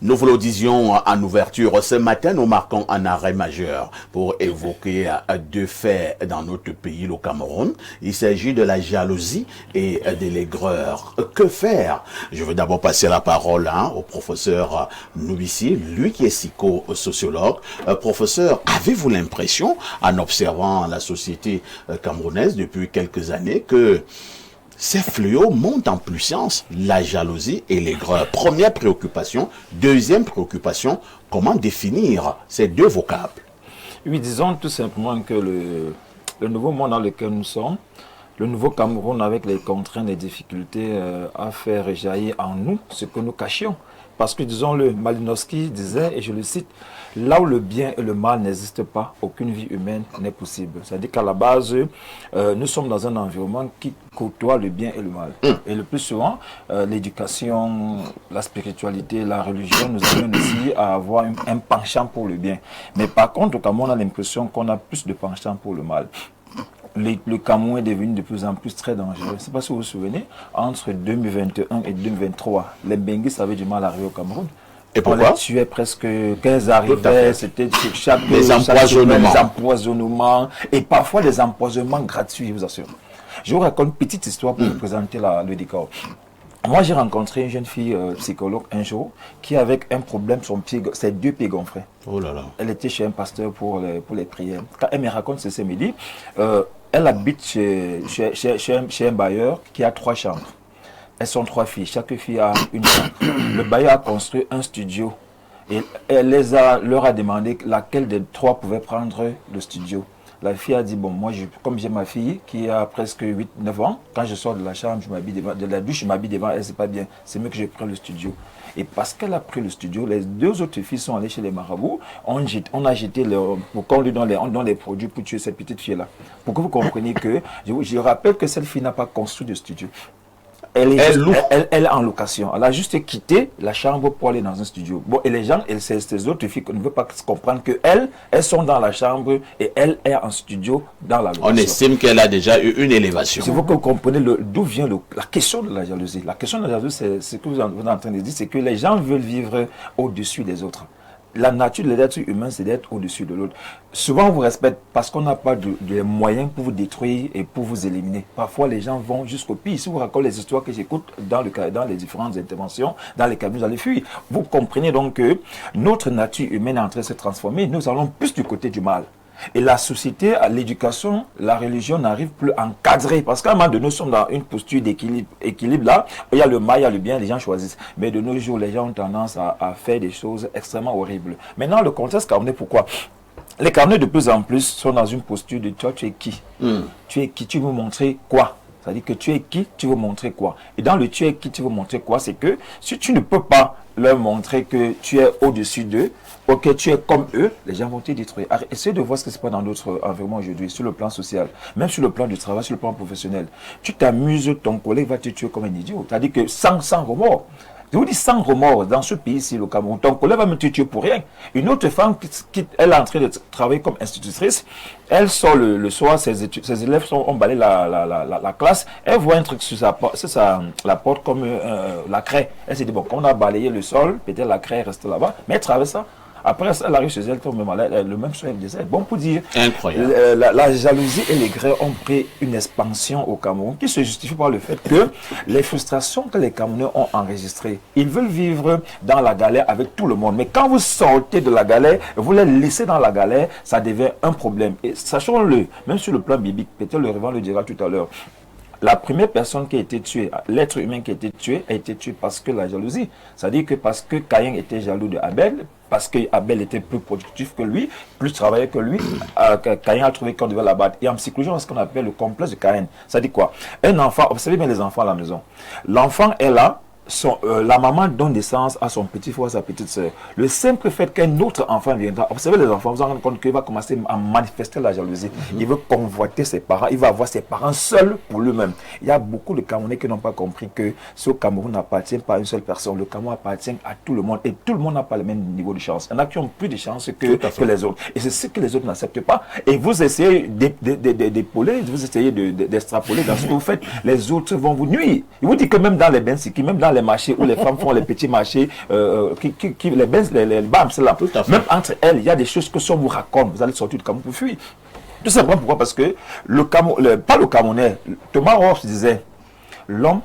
Nous vous le disions en ouverture, ce matin, nous marquons un arrêt majeur pour évoquer 2 faits dans notre pays, le Cameroun. Il s'agit de la jalousie et de l'aigreur. Que faire? Je veux d'abord passer la parole au professeur Noubissi, lui qui est psychosociologue. Professeur, avez-vous l'impression, en observant la société camerounaise depuis quelques années, que ces fléaux montent en puissance, la jalousie et l'aigreur? Première préoccupation. Deuxième préoccupation, comment définir ces 2 vocables? Oui, disons tout simplement que le nouveau monde dans lequel nous sommes, le nouveau Cameroun avec les contraintes et difficultés a fait rejaillir en nous ce que nous cachions. Parce que, disons-le, Malinowski disait, et je le cite, là où le bien et le mal n'existent pas, aucune vie humaine n'est possible. C'est-à-dire qu'à la base, nous sommes dans un environnement qui côtoie le bien et le mal. Et le plus souvent, l'éducation, la spiritualité, la religion nous amènent aussi à avoir un penchant pour le bien. Mais par contre, au Cameroun, on a l'impression qu'on a plus de penchant pour le mal. Le Cameroun est devenu de plus en plus très dangereux. Je ne sais pas si vous vous souvenez, entre 2021 et 2023, les Benguistes avaient du mal à arriver au Cameroun. Et pourquoi? On les tuait presque 15 arrivées, c'était chaque les empoisonnements, et parfois des empoisonnements gratuits, je vous assure. Je vous raconte une petite histoire pour vous présenter le décor. Moi, j'ai rencontré une jeune fille psychologue un jour qui, avec un problème, ses 2 pieds gonflés. Oh là là. Elle était chez un pasteur pour les prières. Quand elle me raconte ceci, elle me dit, elle habite chez un bailleur qui a 3 chambres. Elles sont 3 filles, chaque fille a une chambre. Le bailleur a construit un studio et elle leur a demandé laquelle des 3 pouvait prendre le studio. La fille a dit, bon, moi, comme j'ai ma fille qui a presque 8-9 ans, quand je sors de la chambre, je m'habille de la douche, je m'habille devant elle, c'est pas bien. C'est mieux que je prenne le studio. Et parce qu'elle a pris le studio, les 2 autres filles sont allées chez les marabouts. On a jeté pour qu'on lui donne les produits pour tuer cette petite fille-là. Pour que vous compreniez que, je rappelle que cette fille n'a pas construit de studio. Elle est en location. Elle a juste quitté la chambre pour aller dans un studio. Bon, et les gens, ces autres filles ne veulent pas comprendre qu'elles sont dans la chambre et elle est en studio dans la location. On estime qu'elle a déjà eu une élévation. Il faut que vous compreniez d'où vient la question de la jalousie. La question de la jalousie, c'est ce que vous êtes en train de dire, c'est que les gens veulent vivre au-dessus des autres. La nature de l'être humain, c'est d'être au-dessus de l'autre. Souvent, on vous respecte parce qu'on n'a pas de moyens pour vous détruire et pour vous éliminer. Parfois, les gens vont jusqu'au pire. Si vous racontez les histoires que j'écoute dans les différentes interventions, dans lesquelles vous allez fuir, vous comprenez donc que notre nature humaine est en train de se transformer. Nous allons plus du côté du mal. Et la société, l'éducation, la religion n'arrive plus à encadrer. Parce qu'à un moment donné, nous sommes dans une posture d'équilibre là. Il y a le mal, il y a le bien, les gens choisissent. Mais de nos jours, les gens ont tendance à faire des choses extrêmement horribles. Maintenant, le contexte camerounais, pourquoi? Les Camerounais de plus en plus sont dans une posture de toi, tu es qui? Tu es qui? Tu veux montrer quoi? C'est-à-dire que tu es qui? Tu veux montrer quoi? Et dans le tu es qui? Tu veux montrer quoi? C'est que si tu ne peux pas leur montrer que tu es au-dessus d'eux, ok, tu es comme eux, les gens vont te détruire. Essayez de voir ce qui se passe dans d'autres environnements aujourd'hui, sur le plan social, même sur le plan du travail, sur le plan professionnel. Tu t'amuses, ton collègue va te tuer comme un idiot. C'est-à-dire que sans remords. Je vous dis sans remords, dans ce pays-ci, le Cameroun, ton collègue va me tuer pour rien. Une autre femme, elle est en train de travailler comme institutrice, elle sort le soir, ses élèves ont balayé la classe, elle voit un truc sur la porte comme la craie. Elle s'est dit, bon, quand on a balayé le sol, peut-être la craie reste là-bas, mais elle traverse ça. Après, elle arrive chez elle, tombe malade, le même soir, elle disait, bon, pour dire, incroyable. La jalousie et les grès ont pris une expansion au Cameroun qui se justifie par le fait que les frustrations que les Camerounais ont enregistrées, ils veulent vivre dans la galère avec tout le monde. Mais quand vous sortez de la galère, vous les laissez dans la galère, ça devient un problème. Et sachons-le, même sur le plan biblique, peut-être le Révérend le dira tout à l'heure, la première personne qui a été tuée, l'être humain qui a été tué parce que la jalousie. C'est-à-dire que parce que Caïn était jaloux de Abel, parce que Abel était plus productif que lui, plus travailleur que lui, Caïn a trouvé qu'on devait l'abattre. Et en psychologie, on a ce qu'on appelle le complexe de Caïn. Ça dit quoi? Un enfant, observez bien les enfants à la maison. L'enfant est là, la maman donne naissance à son petit frère, à sa petite soeur. Le simple fait qu'un autre enfant viendra, observez les enfants, vous vous rendez compte qu'il va commencer à manifester la jalousie. Il veut convoiter ses parents, il va avoir ses parents seuls pour lui-même. Il y a beaucoup de Camerounais qui n'ont pas compris que ce Cameroun n'appartient pas à une seule personne. Le Cameroun appartient à tout le monde et tout le monde n'a pas le même niveau de chance. Il y en a qui ont plus de chance que les autres. Et c'est ce que les autres n'acceptent pas. Et vous essayez d'épauler, vous essayez d'extrapoler dans ce que vous faites. Les autres vont vous nuire. Ils vous disent que même dans les bains, même dans les marchés où les femmes font les petits marchés, les bams, c'est là. Même entre elles, il y a des choses que si on vous raconte, vous allez sortir du Cameroun pour fuir. Tout simplement pourquoi? Parce que pas le Camerounais, Thomas Ross disait, l'homme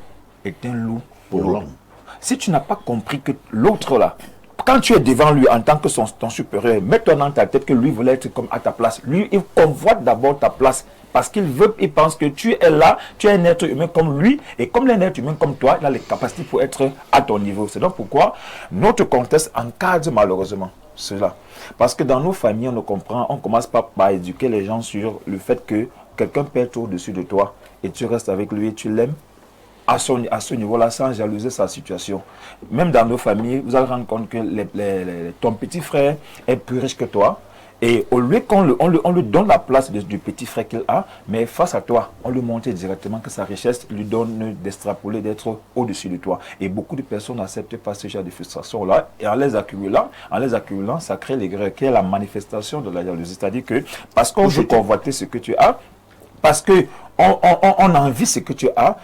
est un loup pour l'homme. Si tu n'as pas compris que l'autre là, quand tu es devant lui en tant que ton supérieur, mets-toi dans ta tête que lui voulait être comme à ta place. Lui, il convoite d'abord ta place. Parce il pense que tu es là, tu es un être humain comme lui, et comme un être humain comme toi, il a les capacités pour être à ton niveau. C'est donc pourquoi notre contexte encadre malheureusement cela. Parce que dans nos familles, on commence pas par éduquer les gens sur le fait que quelqu'un pète au-dessus de toi, et tu restes avec lui et tu l'aimes. À ce niveau-là, sans jalouser sa situation. Même dans nos familles, vous allez rendre compte que ton petit frère est plus riche que toi. Et au lieu qu'on lui donne la place du petit frère qu'il a, mais face à toi, on lui montre directement que sa richesse lui donne d'extrapoler, d'être au-dessus de toi. Et beaucoup de personnes n'acceptent pas ce genre de frustration-là. Et en les accumulant, ça crée l'aigreur, qui est la manifestation de la jalousie. C'est-à-dire que parce qu'on veut convoiter ce que tu as, parce que on envie ce que tu as,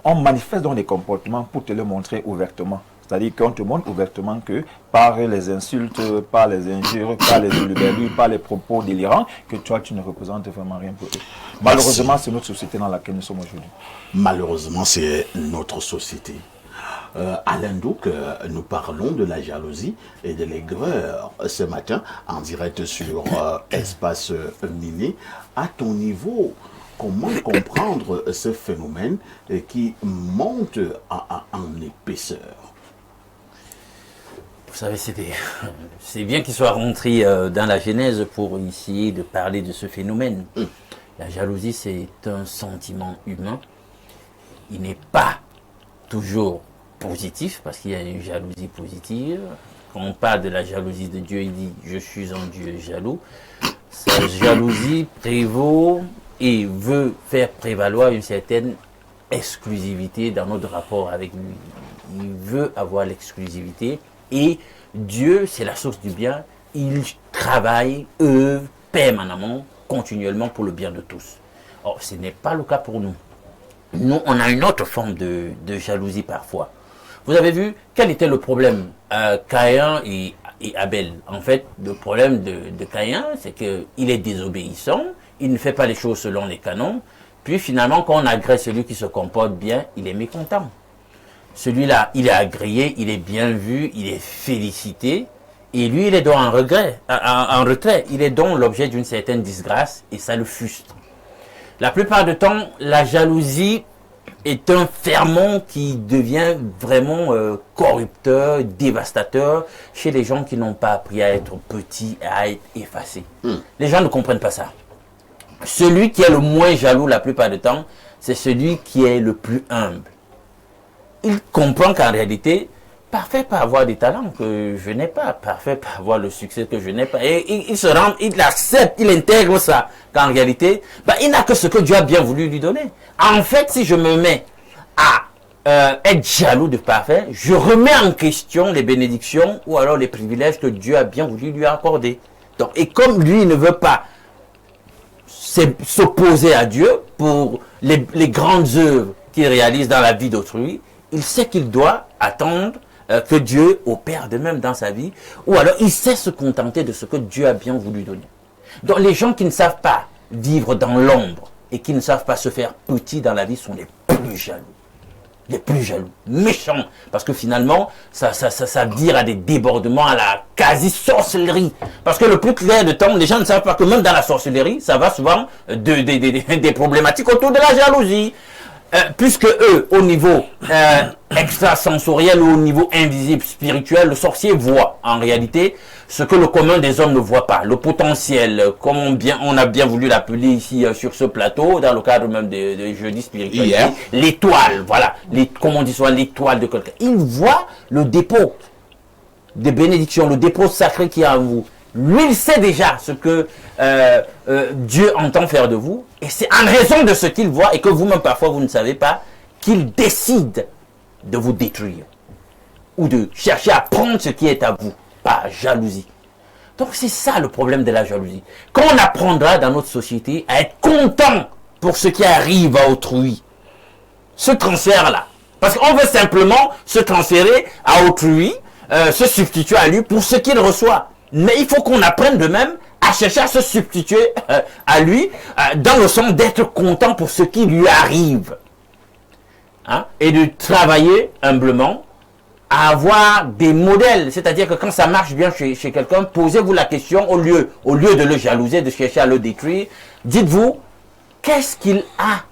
on manifeste dans les comportements pour te le montrer ouvertement. C'est-à-dire qu'on te montre ouvertement que par les insultes, par les injures, par les uluberlus, par les propos délirants, que toi, tu ne représentes vraiment rien pour eux. Malheureusement, c'est notre société dans laquelle nous sommes aujourd'hui. Malheureusement, c'est notre société. Alain Douk, nous parlons de la jalousie et de l'aigreur ce matin en direct sur Espace Miné. À ton niveau, comment comprendre ce phénomène qui monte en épaisseur? Vous savez, c'est bien qu'il soit rentré dans la Genèse pour essayer de parler de ce phénomène. La jalousie, c'est un sentiment humain. Il n'est pas toujours positif, parce qu'il y a une jalousie positive. Quand on parle de la jalousie de Dieu, il dit « Je suis un Dieu jaloux ». Sa jalousie prévaut et veut faire prévaloir une certaine exclusivité dans notre rapport avec lui. Il veut avoir l'exclusivité et Dieu, c'est la source du bien. Il travaille, œuvre permanemment, continuellement pour le bien de tous. Or, ce n'est pas le cas pour nous. Nous, on a une autre forme de jalousie parfois. Vous avez vu, quel était le problème Caïn et Abel? En fait, le problème de Caïn, c'est qu'il est désobéissant, il ne fait pas les choses selon les canons, puis finalement, quand on agrée celui qui se comporte bien, il est mécontent. Celui-là, il est agréé, il est bien vu, il est félicité, et lui, il est donc en retrait. Il est donc l'objet d'une certaine disgrâce, et ça le frustre. La plupart du temps, la jalousie est un ferment qui devient vraiment corrupteur, dévastateur chez les gens qui n'ont pas appris à être petits et à être effacés. Les gens ne comprennent pas ça. Celui qui est le moins jaloux la plupart du temps, c'est celui qui est le plus humble. Il comprend qu'en réalité, parfait pas avoir des talents que je n'ai pas, parfait pas avoir le succès que je n'ai pas. Et il se rend, il accepte, il intègre ça, qu'en réalité, il n'a que ce que Dieu a bien voulu lui donner. En fait, si je me mets à être jaloux de parfait, je remets en question les bénédictions ou alors les privilèges que Dieu a bien voulu lui accorder. Donc, et comme lui ne veut pas s'opposer à Dieu pour les grandes œuvres qu'il réalise dans la vie d'autrui, il sait qu'il doit attendre que Dieu opère de même dans sa vie, ou alors il sait se contenter de ce que Dieu a bien voulu donner. Donc les gens qui ne savent pas vivre dans l'ombre et qui ne savent pas se faire petits dans la vie sont les plus jaloux. Les plus jaloux, méchants, parce que finalement, ça vire à des débordements, à la quasi-sorcellerie. Parce que le plus clair de temps, les gens ne savent pas que même dans la sorcellerie, ça va souvent des problématiques autour de la jalousie. Puisque eux, au niveau extrasensoriel ou au niveau invisible, spirituel, le sorcier voit en réalité ce que le commun des hommes ne voit pas. Le potentiel, comme on a bien voulu l'appeler ici sur ce plateau, dans le cadre même des jeudis spirituels. L'étoile, voilà. Comme on dit souvent, l'étoile de quelqu'un. Il voit le dépôt de bénédiction, le dépôt sacré qui est en vous. Lui, il sait déjà ce que Dieu entend faire de vous. Et c'est en raison de ce qu'il voit, et que vous-même parfois vous ne savez pas, qu'il décide de vous détruire. Ou de chercher à prendre ce qui est à vous, par jalousie. Donc c'est ça le problème de la jalousie. Quand on apprendra dans notre société à être content pour ce qui arrive à autrui, ce transfert-là, parce qu'on veut simplement se transférer à autrui, se substituer à lui pour ce qu'il reçoit. Mais il faut qu'on apprenne de même à chercher à se substituer à lui dans le sens d'être content pour ce qui lui arrive. Hein? Et de travailler humblement à avoir des modèles. C'est-à-dire que quand ça marche bien chez quelqu'un, posez-vous la question au lieu de le jalouser, de chercher à le détruire. Dites-vous, qu'est-ce qu'il a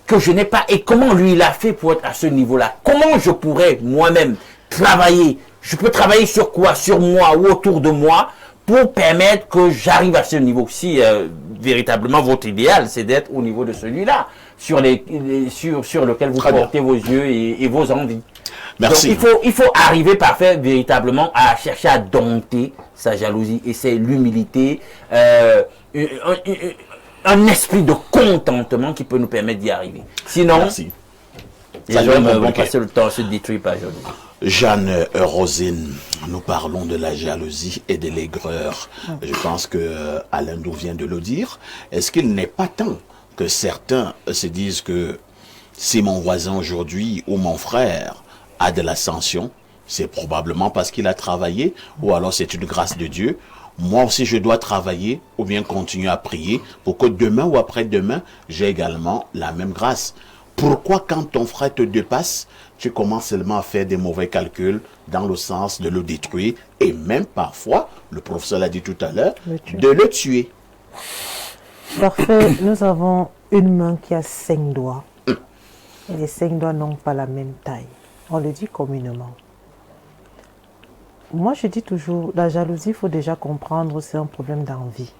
que je n'ai pas et comment lui il a fait pour être à ce niveau-là? Comment je pourrais moi-même travailler? Je peux travailler sur quoi? Sur moi ou autour de moi pour permettre que j'arrive à ce niveau. Si véritablement votre idéal, c'est d'être au niveau de celui-là, sur lequel vous portez vos yeux et vos envies. Merci. Donc, il faut arriver parfait véritablement à chercher à dompter sa jalousie. Et c'est l'humilité, un esprit de contentement qui peut nous permettre d'y arriver. Sinon, merci. Les gens vont passer le temps à se détruire par jalousie. Jeanne Rosine, nous parlons de la jalousie et de l'aigreur. Je pense que Alain Dou vient de le dire. Est-ce qu'il n'est pas temps que certains se disent que si mon voisin aujourd'hui ou mon frère a de l'ascension, c'est probablement parce qu'il a travaillé ou alors c'est une grâce de Dieu. Moi aussi je dois travailler ou bien continuer à prier pour que demain ou après-demain, j'ai également la même grâce. Pourquoi quand ton frère te dépasse, tu commences seulement à faire des mauvais calculs dans le sens de le détruire et même parfois, le professeur l'a dit tout à l'heure, de le tuer. Parfait, nous avons une main qui a 5 doigts et les 5 doigts n'ont pas la même taille. On le dit communément. Moi, je dis toujours, la jalousie, il faut déjà comprendre, c'est un problème d'envie.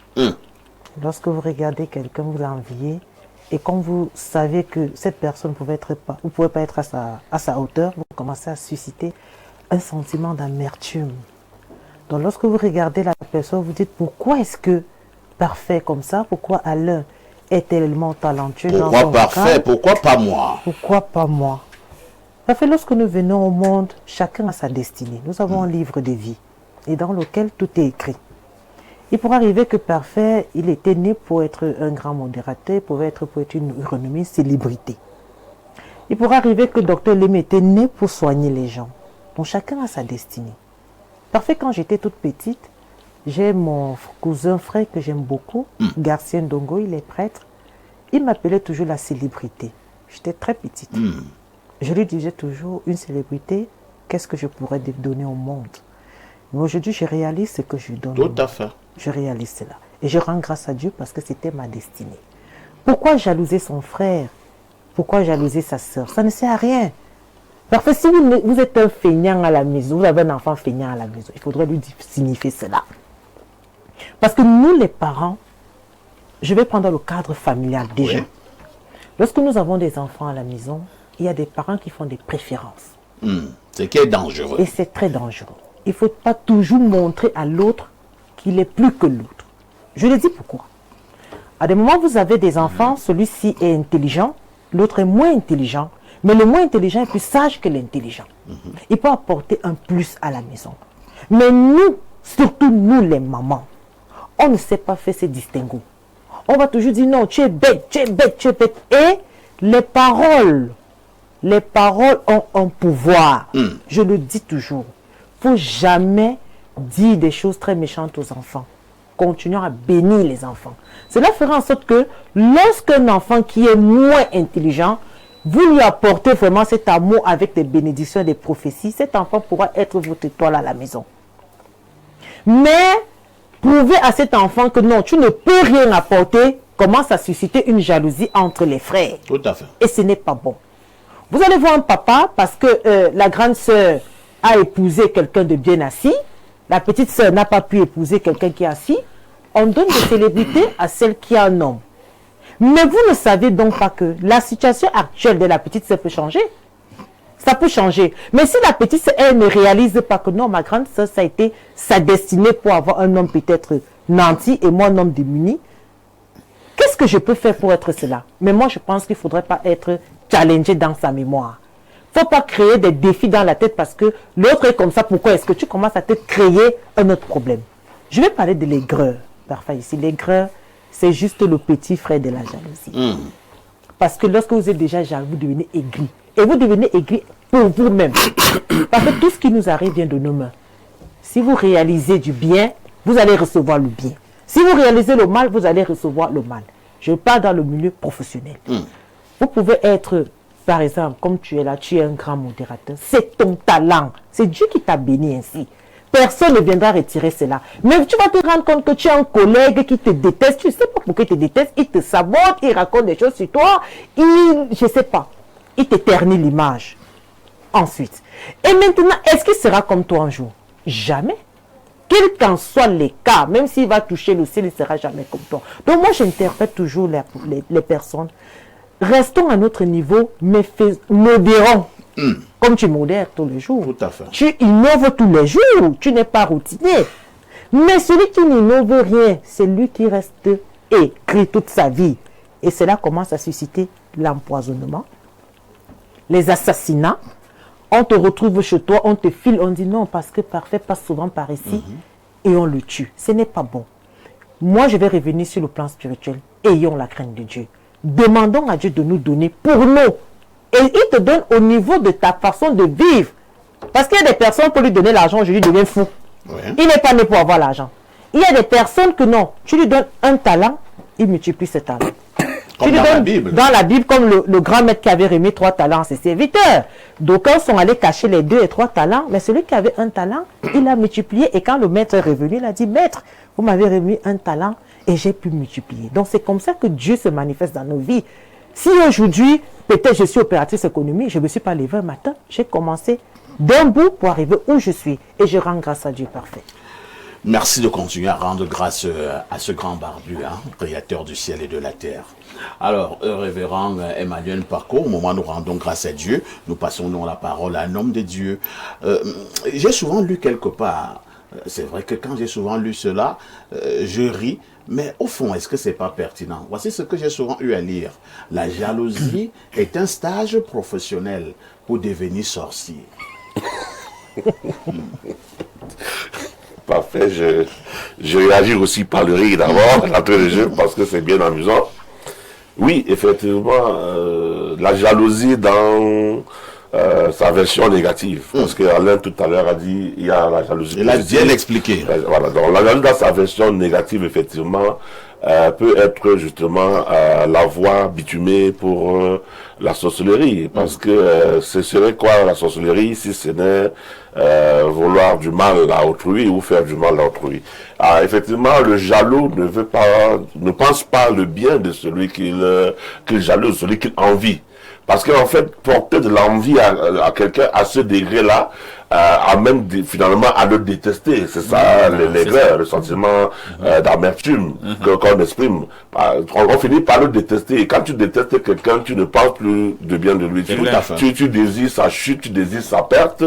Lorsque vous regardez quelqu'un, vous l'enviez, et quand vous savez que cette personne ne pouvait pas être à sa hauteur, vous commencez à susciter un sentiment d'amertume. Donc, lorsque vous regardez la personne, vous dites, pourquoi est-ce que parfait comme ça, pourquoi Alain est tellement talentueux dans Pourquoi son parfait? cas, Pourquoi pas moi? pourquoi pas moi? Parce que lorsque nous venons au monde, chacun a sa destinée. Nous avons un livre de vie et dans lequel tout est écrit. Il pourrait arriver que Parfait, il était né pour être un grand modérateur, il pouvait être pour être une renommée célébrité. Il pourrait arriver que Dr Lem était né pour soigner les gens. Donc chacun a sa destinée. Parfait, quand j'étais toute petite, j'ai mon cousin frère que j'aime beaucoup, Garcien Ndongo, il est prêtre. Il m'appelait toujours la célébrité. J'étais très petite. Je lui disais toujours, une célébrité, qu'est-ce que je pourrais donner au monde? Mais aujourd'hui, je réalise ce que je donne. Tout à fait. Je réalise cela. Et je rends grâce à Dieu parce que c'était ma destinée. Pourquoi jalouser son frère? Pourquoi jalouser sa sœur? Ça ne sert à rien. Parce que si vous êtes un feignant à la maison, vous avez un enfant feignant à la maison, il faudrait lui signifier cela. Parce que nous, les parents, je vais prendre le cadre familial déjà. Lorsque nous avons des enfants à la maison, il y a des parents qui font des préférences. C'est qui est dangereux. Et c'est très dangereux. Il ne faut pas toujours montrer à l'autre qu'il est plus que l'autre. Je le dis pourquoi. À des moments, vous avez des enfants, celui-ci est intelligent, l'autre est moins intelligent, mais le moins intelligent est plus sage que l'intelligent. Il peut apporter un plus à la maison. Mais nous, surtout nous les mamans, on ne sait pas faire ces distinguos. On va toujours dire non, tu es bête, tu es bête, tu es bête. Et les paroles ont un pouvoir. Je le dis toujours. Il ne faut jamais dire des choses très méchantes aux enfants. Continuons à bénir les enfants. Cela fera en sorte que lorsqu'un enfant qui est moins intelligent, vous lui apportez vraiment cet amour avec des bénédictions et des prophéties, cet enfant pourra être votre étoile à la maison. Mais prouvez à cet enfant que non, tu ne peux rien apporter, commence à susciter une jalousie entre les frères. Tout à fait. Et ce n'est pas bon. Vous allez voir un papa parce que la grande sœur a épousé quelqu'un de bien assis, la petite sœur n'a pas pu épouser quelqu'un qui est assis, on donne des célébrités à celle qui a un homme. Mais vous ne savez donc pas que la situation actuelle de la petite sœur peut changer. Ça peut changer. Mais si la petite sœur, elle ne réalise pas que non, ma grande sœur, ça a été sa destinée pour avoir un homme peut-être nanti et moi un homme démuni, qu'est-ce que je peux faire pour être cela? Mais moi, je pense qu'il ne faudrait pas être challengé dans sa mémoire. Il ne faut pas créer des défis dans la tête parce que l'autre est comme ça. Pourquoi est-ce que tu commences à te créer un autre problème? Je vais parler de l'aigreur. Parfois ici, l'aigreur, c'est juste le petit frère de la jalousie. Parce que lorsque vous êtes déjà jaloux, vous devenez aigri. Et vous devenez aigri pour vous-même. Parce que tout ce qui nous arrive vient de nos mains. Si vous réalisez du bien, vous allez recevoir le bien. Si vous réalisez le mal, vous allez recevoir le mal. Je parle dans le milieu professionnel. Vous pouvez être, par exemple, comme tu es là, tu es un grand modérateur. C'est ton talent. C'est Dieu qui t'a béni ainsi. Personne ne viendra retirer cela. Mais tu vas te rendre compte que tu as un collègue qui te déteste. Tu ne sais pas pourquoi il te déteste. Il te sabote, il raconte des choses sur toi. Je ne sais pas. Il te ternit l'image. Ensuite. Et maintenant, est-ce qu'il sera comme toi un jour? Jamais. Quels qu'en soient les cas, même s'il va toucher le ciel, il ne sera jamais comme toi. Donc moi, j'interprète toujours les personnes. Restons à notre niveau, mais modérons. Comme tu modères tous les jours. Tout à fait. Tu innoves tous les jours. Tu n'es pas routinier. Mais celui qui n'innove rien, c'est lui qui reste écrit toute sa vie. Et cela commence à susciter l'empoisonnement, les assassinats. On te retrouve chez toi, on te file, on dit non, parce que Parfait passe souvent par ici, et on le tue. Ce n'est pas bon. Moi, je vais revenir sur le plan spirituel. Ayons la crainte de Dieu. Demandons à Dieu de nous donner pour nous. Et il te donne au niveau de ta façon de vivre. Parce qu'il y a des personnes, pour lui donner l'argent, je lui deviens fou. Il n'est pas né pour avoir l'argent. Il y a des personnes que non, tu lui donnes un talent, il multiplie ce talent. Comme dans la Bible. Dans la Bible, comme le grand maître qui avait remis 3 talents à ses serviteurs. D'aucuns sont allés cacher les 2 et 3 talents, mais celui qui avait un talent, il a multiplié. Et quand le maître est revenu, il a dit, maître, vous m'avez remis un talent et j'ai pu multiplier. Donc c'est comme ça que Dieu se manifeste dans nos vies. Si aujourd'hui, peut-être je suis opératrice économique, je ne me suis pas levée un matin, j'ai commencé d'un bout pour arriver où je suis. Et je rends grâce à Dieu parfait. Merci de continuer à rendre grâce à ce grand barbu, hein, créateur du ciel et de la terre. Alors, révérend Emmanuel Parco, au moment où nous rendons grâce à Dieu, nous passons la parole à un homme de Dieu. J'ai souvent lu quelque part, c'est vrai que quand j'ai souvent lu cela, je ris, mais au fond, est-ce que c'est pas pertinent? Voici ce que j'ai souvent eu à lire. La jalousie est un stage professionnel pour devenir sorcier. Parfait, je réagis aussi par le rire d'abord, l'entrée de jeu, parce que c'est bien amusant. Oui, effectivement, la jalousie dans sa version négative, parce qu'Alain tout à l'heure a dit, il y a la jalousie. Il a bien expliqué. Voilà, donc la jalousie dans sa version négative, effectivement, peut être justement la voie bitumée pour la sorcellerie, parce que ce serait quoi la sorcellerie si ce n'est vouloir du mal à autrui ou faire du mal à autrui. Effectivement, le jaloux ne pense pas le bien de celui qu'il jalouse, celui qu'il envie. Parce qu'en fait, porter de l'envie à quelqu'un à ce degré-là, amène finalement à le détester. C'est ça l'erreur, le sentiment d'amertume qu'on exprime. On finit par le détester. Et quand tu détestes quelqu'un, tu ne penses plus de bien de lui. Tu désires sa chute, tu désires sa perte.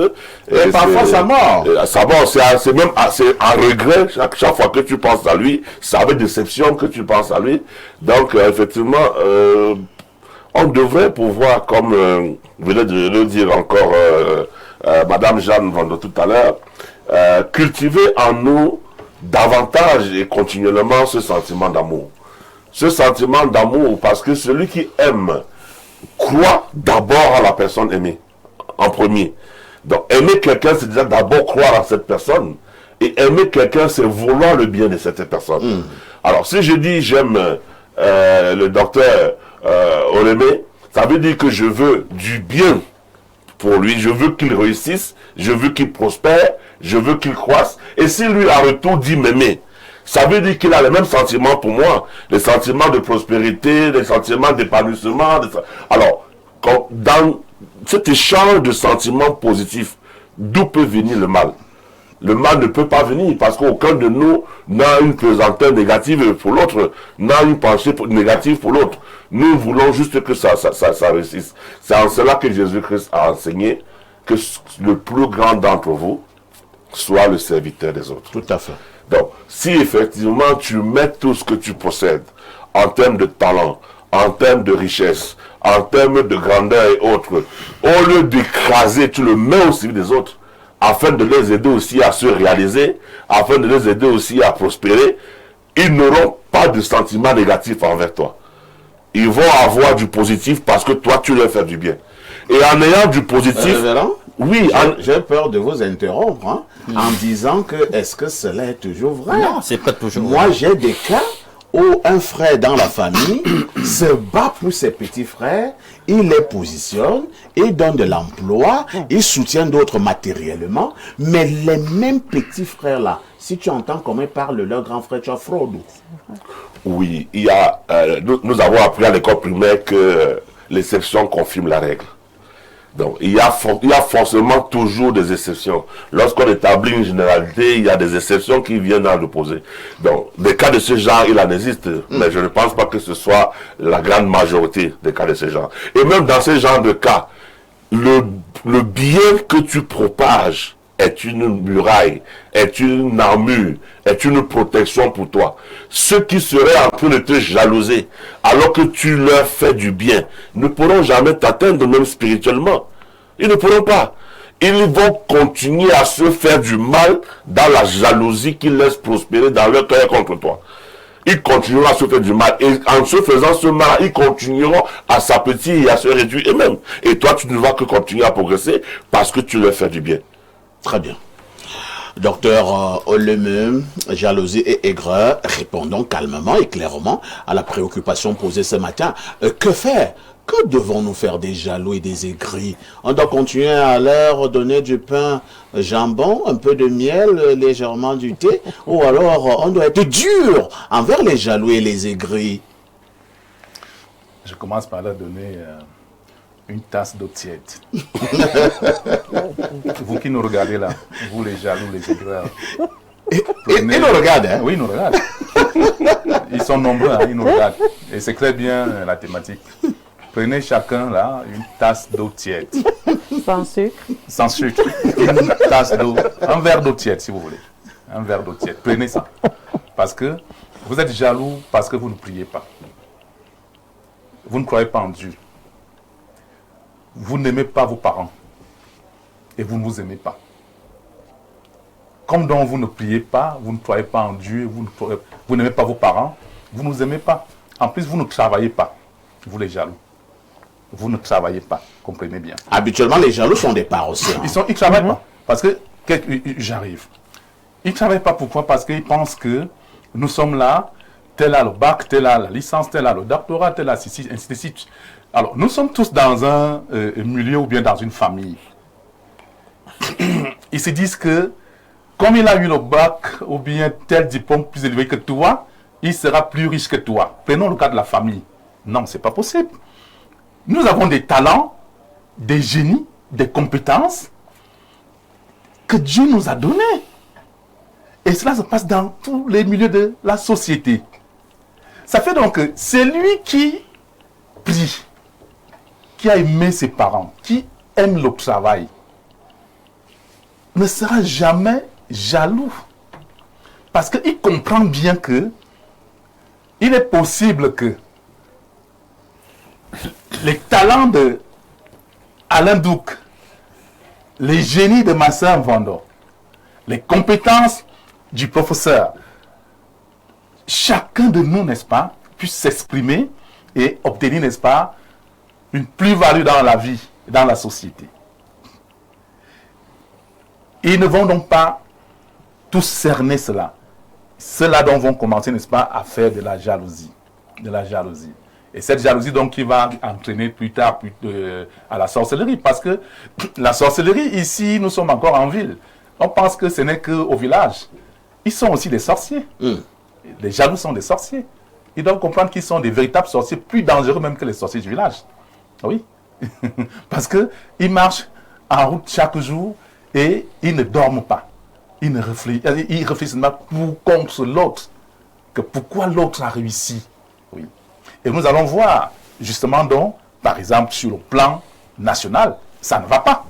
Et parfois sa mort. Sa mort, c'est même un regret chaque fois que tu penses à lui. C'est avec déception que tu penses à lui. Donc, effectivement, on devrait pouvoir, comme venait de le dire encore Madame Jeanne Vando tout à l'heure, cultiver en nous davantage et continuellement ce sentiment d'amour. Ce sentiment d'amour, parce que celui qui aime croit d'abord à la personne aimée, en premier. Donc aimer quelqu'un, c'est déjà d'abord croire à cette personne. Et aimer quelqu'un, c'est vouloir le bien de cette personne. Alors si je dis j'aime le docteur Olémé, ça veut dire que je veux du bien pour lui, je veux qu'il réussisse, je veux qu'il prospère, je veux qu'il croisse. Et si lui à retour dit m'aimer, ça veut dire qu'il a les mêmes sentiments pour moi, les sentiments de prospérité, les sentiments d'épanouissement. Alors, dans cet échange de sentiments positifs, d'où peut venir le mal? Le mal ne peut pas venir parce qu'aucun de nous n'a une pesanteur négative pour l'autre, n'a une pensée négative pour l'autre. Nous voulons juste que ça réussisse. C'est en cela que Jésus-Christ a enseigné que le plus grand d'entre vous soit le serviteur des autres. Tout à fait. Donc, si effectivement tu mets tout ce que tu possèdes en termes de talent, en termes de richesse, en termes de grandeur et autres, au lieu d'écraser, tu le mets au service des autres, afin de les aider aussi à se réaliser, afin de les aider aussi à prospérer, ils n'auront pas de sentiments négatifs envers toi. Ils vont avoir du positif parce que toi, tu leur fais du bien. Et en ayant du positif... oui, j'ai peur de vous interrompre en disant que est-ce que cela est toujours vrai? Non, c'est pas toujours vrai. Moi, j'ai des cas où un frère dans la famille se bat pour ses petits frères, il les positionne, il donne de l'emploi, il soutient d'autres matériellement, mais les mêmes petits frères-là, si tu entends comment ils parlent de leur grand frère, tu as fraude. Oui, il y a, nous avons appris à l'école primaire que l'exception confirme la règle. Donc, il y a forcément toujours des exceptions. Lorsqu'on établit une généralité, il y a des exceptions qui viennent à l'opposé. Donc, des cas de ce genre, il en existe, mais je ne pense pas que ce soit la grande majorité des cas de ce genre. Et même dans ce genre de cas, le bien que tu propages est une muraille, est une armure, est une protection pour toi. Ceux qui seraient en train de te jalouser, alors que tu leur fais du bien, ne pourront jamais t'atteindre, même spirituellement. Ils ne pourront pas. Ils vont continuer à se faire du mal dans la jalousie qu'ils laissent prospérer dans leur cœur contre toi. Ils continueront à se faire du mal. Et en se faisant ce mal, ils continueront à s'appétir et à se réduire eux-mêmes. Et toi, tu ne vas que continuer à progresser parce que tu leur fais du bien. Très bien. Docteur Olémé, jalousie et aigreur, répondons calmement et clairement à la préoccupation posée ce matin. Que faire? Que devons-nous faire des jaloux et des aigris? On doit continuer à leur donner du pain jambon, un peu de miel, légèrement du thé, ou alors on doit être dur envers les jaloux et les aigris? Je commence par leur donner une tasse d'eau tiède. Vous qui nous regardez là, vous les jaloux, les aigreurs. Ils nous regardent, hein? Oui, ils nous regardent. Ils sont nombreux, hein, ils nous regardent. Et c'est très bien la thématique. Prenez chacun là une tasse d'eau tiède. Sans sucre. Sans sucre. Une tasse d'eau, un verre d'eau tiède si vous voulez. Un verre d'eau tiède. Prenez ça. Parce que vous êtes jaloux parce que vous ne priez pas. Vous ne croyez pas en Dieu. Vous n'aimez pas vos parents. Et vous ne vous aimez pas. Comme donc vous ne priez pas, vous ne croyez pas en Dieu, vous n'aimez pas vos parents, vous ne vous aimez pas. En plus, vous ne travaillez pas. Vous les jaloux. Vous ne travaillez pas. Comprenez bien. Habituellement, les jaloux sont des parents aussi. Hein. Ils ne travaillent pas. Parce que, j'arrive. Ils ne travaillent pas. Pourquoi? Parce qu'ils pensent que nous sommes là, tel a le bac, tel a la licence, tel a le doctorat, tel a ceci, ainsi de suite. Alors, nous sommes tous dans un milieu ou bien dans une famille. Ils se disent que, comme il a eu le bac ou bien tel diplôme plus élevé que toi, il sera plus riche que toi. Prenons le cas de la famille. Non, ce n'est pas possible. Nous avons des talents, des génies, des compétences que Dieu nous a donnés. Et cela se passe dans tous les milieux de la société. Ça fait donc que c'est lui qui prie, qui a aimé ses parents, qui aime le travail, ne sera jamais jaloux. Parce qu'il comprend bien que il est possible que les talents de Alain Douc, les génies de Marcel Vando, les compétences du professeur, chacun de nous, n'est-ce pas, puisse s'exprimer et obtenir, n'est-ce pas, une plus-value dans la vie, dans la société. Ils ne vont donc pas tous cerner cela. Ceux-là donc vont commencer, n'est-ce pas, à faire de la jalousie. De la jalousie. Et cette jalousie, donc, qui va entraîner plus tard à la sorcellerie. Parce que la sorcellerie, ici, nous sommes encore en ville. On pense que ce n'est qu'au village. Ils sont aussi des sorciers. Les jaloux sont des sorciers. Ils doivent comprendre qu'ils sont des véritables sorciers, plus dangereux même que les sorciers du village. Oui. Parce qu'ils marchent en route chaque jour et ils ne dorment pas. Ils réfléchissent même pour contre l'autre. Que pourquoi l'autre a réussi. Oui. Et nous allons voir, justement, donc, par exemple, sur le plan national, ça ne va pas.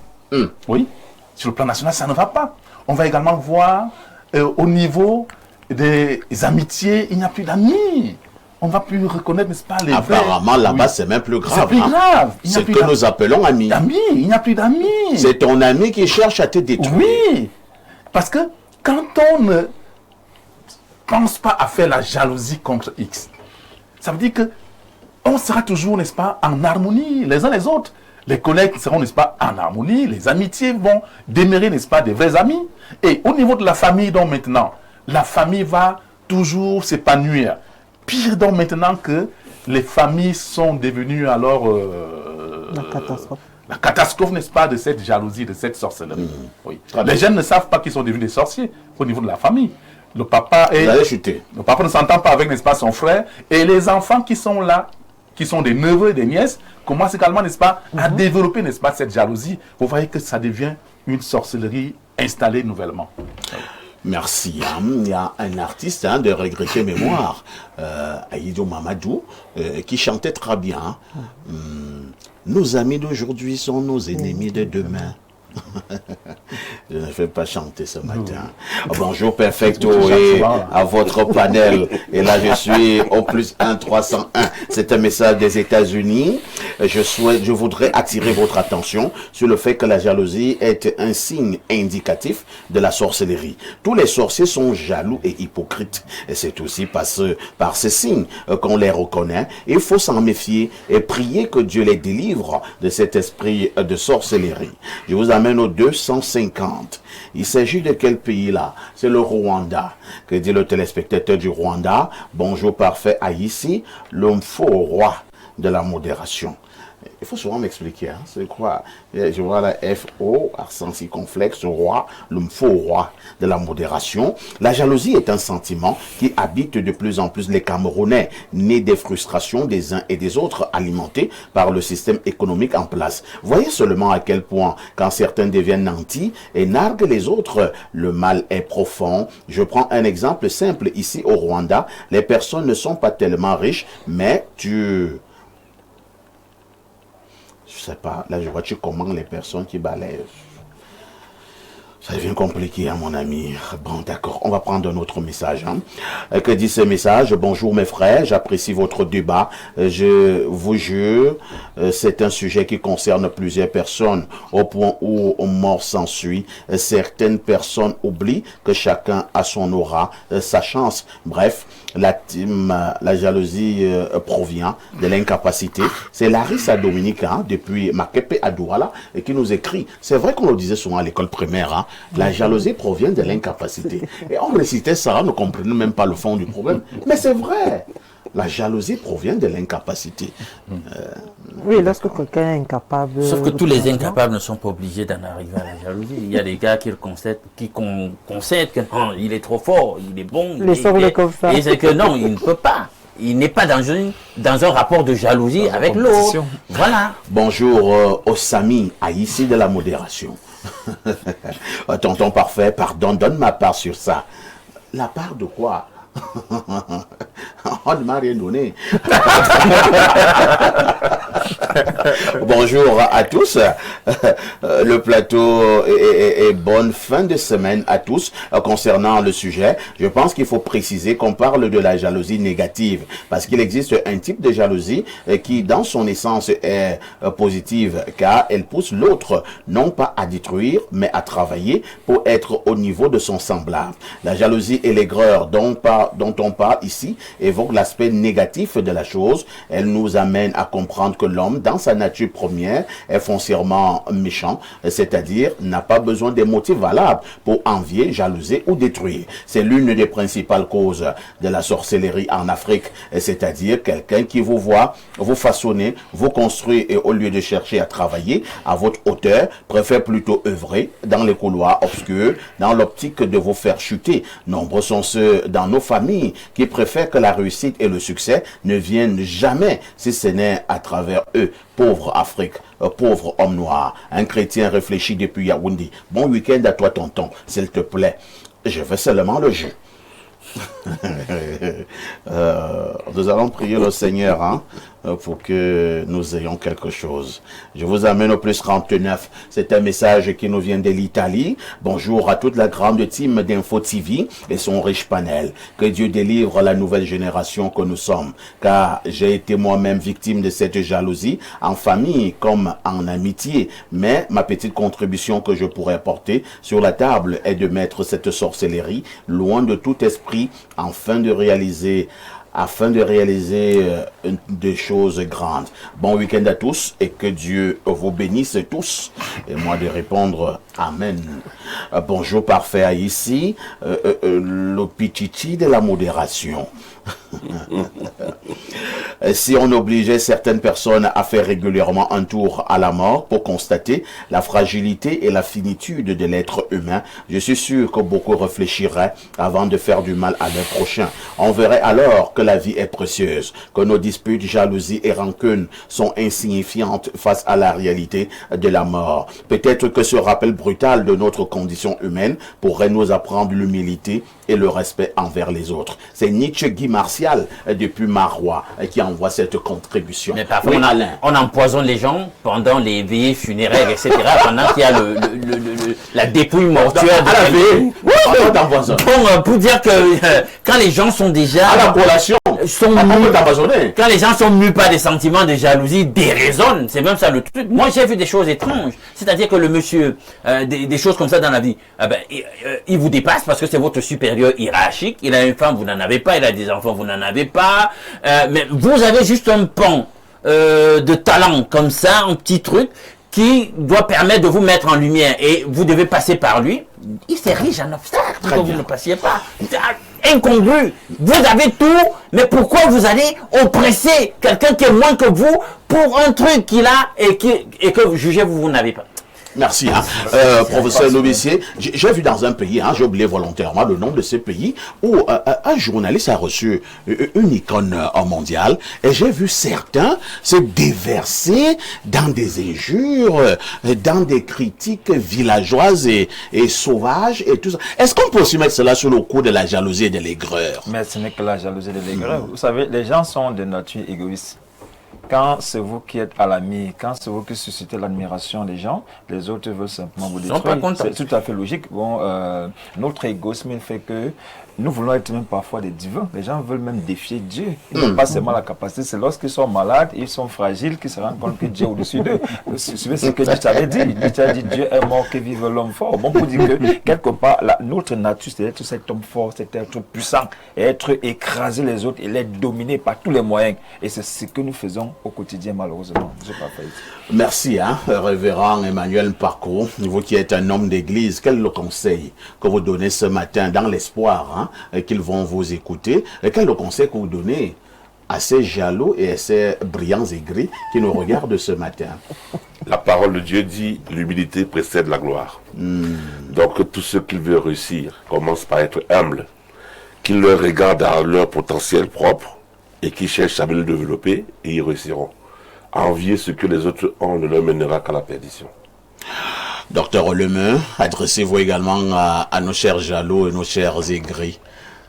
Oui. Sur le plan national, ça ne va pas. On va également voir au niveau des amitiés, il n'y a plus d'amis. On ne va plus reconnaître, n'est-ce pas, les apparemment, là-bas, c'est même plus grave. C'est plus grave. C'est ce que nous appelons amis. Il n'y a plus d'amis. C'est ton ami qui cherche à te détruire. Oui. Parce que quand on ne pense pas à faire la jalousie contre X, ça veut dire que on sera toujours, n'est-ce pas, en harmonie les uns les autres. Les collègues seront, n'est-ce pas, en harmonie. Les amitiés vont demeurer, n'est-ce pas, des vrais amis. Et au niveau de la famille, donc maintenant, la famille va toujours s'épanouir. Pire donc maintenant que les familles sont devenues alors la catastrophe. La catastrophe, n'est-ce pas, de cette jalousie, de cette sorcellerie. Oui. Les jeunes ne savent pas qu'ils sont devenus des sorciers au niveau de la famille. Le papa le papa ne s'entend pas avec, n'est-ce pas, son frère. Et les enfants qui sont là, qui sont des neveux et des nièces, commencent également, n'est-ce pas, à développer, n'est-ce pas, cette jalousie. Vous voyez que ça devient une sorcellerie installée nouvellement. Merci. Il y a un artiste de regrettée mémoire, Aïdjo Mamadou, qui chantait très bien. Nos amis d'aujourd'hui sont nos ennemis de demain. Je ne vais pas chanter ce matin. Bonjour Perfecto et à votre panel. Et là je suis au plus 1 301. C'est un message des États-Unis. Je voudrais attirer votre attention sur le fait que la jalousie est un signe indicatif de la sorcellerie. Tous les sorciers sont jaloux et hypocrites. Et c'est aussi par ce signe qu'on les reconnaît. Il faut s'en méfier et prier que Dieu les délivre de cet esprit de sorcellerie. Je vous amène au 250. Il s'agit de quel pays là? C'est le Rwanda. Que dit le téléspectateur du Rwanda? Bonjour parfait Haïti, l'homme faux roi de la modération. Il faut souvent m'expliquer, hein, c'est quoi? Je vois la FO, accent circonflexe, roi, le faux roi de la modération. La jalousie est un sentiment qui habite de plus en plus les Camerounais, né des frustrations des uns et des autres, alimentés par le système économique en place. Voyez seulement à quel point, quand certains deviennent nantis et narguent les autres, le mal est profond. Je prends un exemple simple. Ici au Rwanda, les personnes ne sont pas tellement riches, mais je sais pas, là je vois tu commandes les personnes qui balayent. Ça devient compliqué, hein, mon ami. Bon, d'accord, on va prendre un autre message. Hein. Que dit ce message? Bonjour mes frères, j'apprécie votre débat. Je vous jure, c'est un sujet qui concerne plusieurs personnes, au point où mort s'ensuit. Certaines personnes oublient que chacun a son aura, sa chance. Bref, la jalousie provient de l'incapacité. C'est Larissa Dominique, hein, depuis Makepe à Douala, et qui nous écrit. C'est vrai qu'on le disait souvent à l'école primaire, hein. La jalousie provient de l'incapacité. Et on récitait ça, on ne comprenait même pas le fond du problème. Mais c'est vrai. La jalousie provient de l'incapacité. Oui, lorsque quelqu'un est incapable... Sauf que tous les incapables ne sont pas obligés d'en arriver à la jalousie. Il y a des gars qui concèdent que non, il est trop fort, il est bon. Comme ça. Et c'est que non, il ne peut pas. Il n'est pas dans un rapport de jalousie avec l'autre. Voilà. Bonjour Osami, ici de la modération. Tonton parfait, pardon, donne ma part sur ça. La part de quoi? On ne m'a rien donné. Bonjour à tous. Le plateau et bonne fin de semaine à tous. Concernant le sujet, je pense qu'il faut préciser qu'on parle de la jalousie négative, parce qu'il existe un type de jalousie qui, dans son essence, est positive, car elle pousse l'autre non pas à détruire, mais à travailler pour être au niveau de son semblable. La jalousie et l'aigreur dont on parle ici évoque l'aspect négatif de la chose. Elle nous amène à comprendre que l'homme, dans sa nature première, est foncièrement méchant, c'est-à-dire n'a pas besoin des motifs valables pour envier, jalouser ou détruire. C'est l'une des principales causes de la sorcellerie en Afrique, c'est-à-dire quelqu'un qui vous voit, vous façonner, vous construire et au lieu de chercher à travailler à votre hauteur, préfère plutôt œuvrer dans les couloirs obscurs, dans l'optique de vous faire chuter. Nombreux sont ceux dans nos familles qui préfèrent que la réussite et le succès ne viennent jamais, si ce n'est à travers eux. Pauvre Afrique, pauvre homme noir, un chrétien réfléchi depuis Yaoundé. Bon week-end à toi tonton, s'il te plaît. Je veux seulement le jeu. Nous allons prier le Seigneur, hein, pour que nous ayons quelque chose. Je vous amène au plus 39. C'est un message qui nous vient de l'Italie. Bonjour à toute la grande team d'Info TV et son riche panel. Que Dieu délivre la nouvelle génération que nous sommes, car j'ai été moi-même victime de cette jalousie en famille comme en amitié. Mais ma petite contribution que je pourrais apporter sur la table est de mettre cette sorcellerie loin de tout esprit afin de réaliser des choses grandes. Bon week-end à tous et que Dieu vous bénisse tous. Et moi de répondre Amen. Bonjour parfait ici, le pititi de la modération. Si on obligeait certaines personnes à faire régulièrement un tour à la mort pour constater la fragilité et la finitude de l'être humain, je suis sûr que beaucoup réfléchiraient avant de faire du mal à leur prochain. On verrait alors que la vie est précieuse, que nos disputes, jalousies et rancunes sont insignifiantes face à la réalité de la mort. Peut-être que ce rappel brutal de notre condition humaine pourrait nous apprendre l'humilité et le respect envers les autres. C'est Nietzsche Guy Martial depuis Marois qui envoie cette contribution. Mais parfois, on empoisonne les gens pendant les veillées funéraires, etc. pendant qu'il y a la dépouille mortuaire de la veille. Bon, pour dire que quand les gens sont déjà à la collation, quand les gens sont mus par des sentiments de jalousie, déraisonnent. C'est même ça le truc. Moi, j'ai vu des choses étranges. C'est-à-dire que le monsieur, des choses comme ça dans la vie, il vous dépasse parce que c'est votre supérieur hiérarchique. Il a une femme, vous n'en avez pas. Il a des enfants, vous n'en avez pas. Mais vous avez juste un pan de talent comme ça, un petit truc qui doit permettre de vous mettre en lumière. Et vous devez passer par lui. Il s'érige un obstacle que vous ne passiez pas. incongru. Vous avez tout, mais pourquoi vous allez oppresser quelqu'un qui est moins que vous pour un truc qu'il a et que jugez-vous, vous n'avez pas? Merci, professeur Lobissier. J'ai vu dans un pays, j'ai oublié volontairement le nom de ce pays, où un journaliste a reçu une icône mondiale, et j'ai vu certains se déverser dans des injures, dans des critiques villageoises et sauvages et tout ça. Est-ce qu'on peut aussi mettre cela sur le coup de la jalousie et de l'aigreur? Mais ce n'est que la jalousie et de l'aigreur. Vous savez, les gens sont de nature égoïste. Quand c'est vous qui êtes à l'ami, quand c'est vous qui suscitez l'admiration des gens, les autres veulent simplement vous détruire. C'est tout à fait logique. Bon, notre égoïsme fait que nous voulons être même parfois des divins. Les gens veulent même défier Dieu. Ils n'ont pas seulement la capacité. C'est lorsqu'ils sont malades, ils sont fragiles, qu'ils se rendent compte que Dieu est au-dessus d'eux. C'est ce que Dieu t'avait dit. Dieu t'a dit, Dieu est mort, que vive l'homme fort. Bon, pour dire que quelque part, notre nature, c'est d'être cet homme fort, cet être puissant, et être écraser les autres et les dominer par tous les moyens. Et c'est ce que nous faisons au quotidien, malheureusement. Je pas fait. Merci, révérend Emmanuel Parcours. Vous qui êtes un homme d'église, quel est le conseil que vous donnez ce matin dans l'espoir qu'ils vont vous écouter? Et quel est le conseil que vous donnez à ces jaloux et à ces brillants aigris qui nous regardent ce matin? La parole de Dieu dit l'humilité précède la gloire. Donc tous ceux qui veulent réussir commencent par être humbles, qu'ils leur regardent à leur potentiel propre et qui cherchent à le développer, et ils réussiront. À envier ce que les autres ont ne leur mènera qu'à la perdition. Docteur Lemeu, adressez-vous également à nos chers jaloux et nos chers aigris,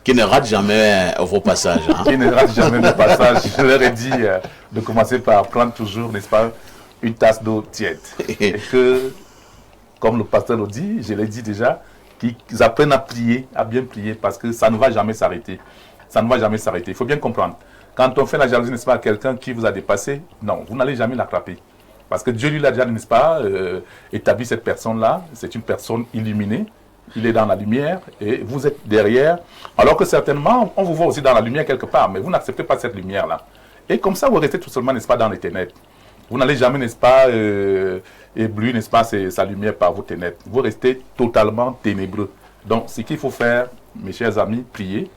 qui ne ratent jamais vos passages. Qui ne ratent jamais nos passages. Je leur ai dit de commencer par prendre toujours, n'est-ce pas, une tasse d'eau tiède. Et que, comme le pasteur le dit, je l'ai dit déjà, qu'ils apprennent à prier, à bien prier, parce que ça ne va jamais s'arrêter. Ça ne va jamais s'arrêter. Il faut bien comprendre. Quand on fait la jalousie, n'est-ce pas, à quelqu'un qui vous a dépassé, non, vous n'allez jamais l'attraper. Parce que Dieu lui l'a déjà, n'est-ce pas, établi cette personne-là. C'est une personne illuminée. Il est dans la lumière et vous êtes derrière. Alors que certainement, on vous voit aussi dans la lumière quelque part, mais vous n'acceptez pas cette lumière-là. Et comme ça, vous restez tout seulement, n'est-ce pas, dans les ténèbres. Vous n'allez jamais, n'est-ce pas, éblouir, n'est-ce pas, sa lumière par vos ténèbres. Vous restez totalement ténébreux. Donc, ce qu'il faut faire, mes chers amis, prier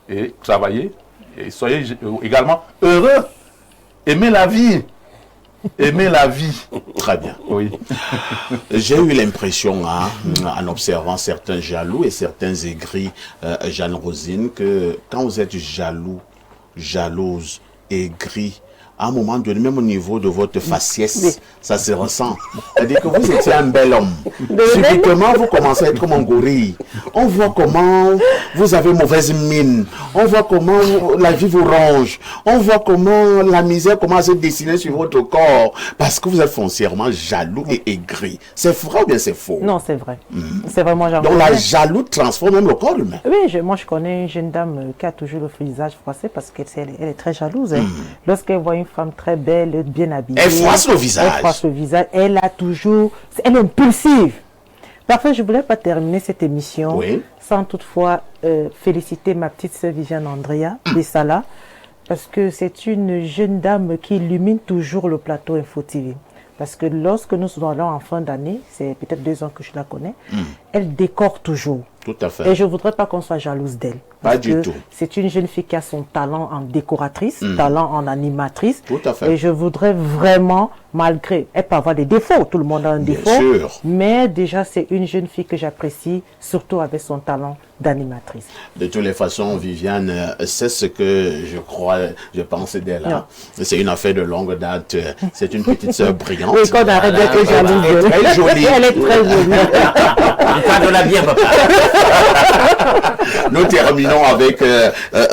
et travailler. Et soyez également heureux. Aimez la vie. Aimez la vie. Très bien. Oui. J'ai eu l'impression, en observant certains jaloux et certains aigris, Jeanne Rosine, que quand vous êtes jaloux, jalouse, aigri, à un moment donné, même au niveau de votre faciès, ça se ressent. C'est-à-dire que vous étiez un bel homme. Subitement, vous commencez à être comme un gorille. On voit comment vous avez mauvaise mine. On voit comment la vie vous ronge. On voit comment la misère commence à se dessiner sur votre corps. Parce que vous êtes foncièrement jaloux et aigri. C'est vrai ou bien c'est faux? Non, c'est vrai. C'est vraiment jaloux. Donc la jaloux transforme même le corps humain. Oui, moi je connais une jeune dame qui a toujours le visage froissé parce qu'elle est très jalouse. Lorsqu'elle voit une femme très belle, bien habillée, elle froisse le visage. Elle froisse le visage. Elle est impulsive. Parfait, je ne voulais pas terminer cette émission sans toutefois féliciter ma petite sœur Viviane Andrea Bessala, parce que c'est une jeune dame qui illumine toujours le plateau Info TV. Parce que lorsque nous allons en fin d'année, c'est peut-être 2 ans que je la connais, elle décore toujours. Tout à fait. Et je ne voudrais pas qu'on soit jalouse d'elle. Pas du tout. C'est une jeune fille qui a son talent en décoratrice, talent en animatrice. Tout à fait. Et je voudrais vraiment, malgré, elle peut avoir des défauts, tout le monde a un défaut. Bien sûr. Mais déjà, c'est une jeune fille que j'apprécie, surtout avec son talent d'animatrice. De toutes les façons, Viviane, c'est ce que je pensais d'elle. C'est une affaire de longue date. C'est une petite sœur brillante. Oui, qu'on arrête d'être jalouse. Elle est très jolie. Elle est très jolie. Encadre-la bien, papa. Nous terminons avec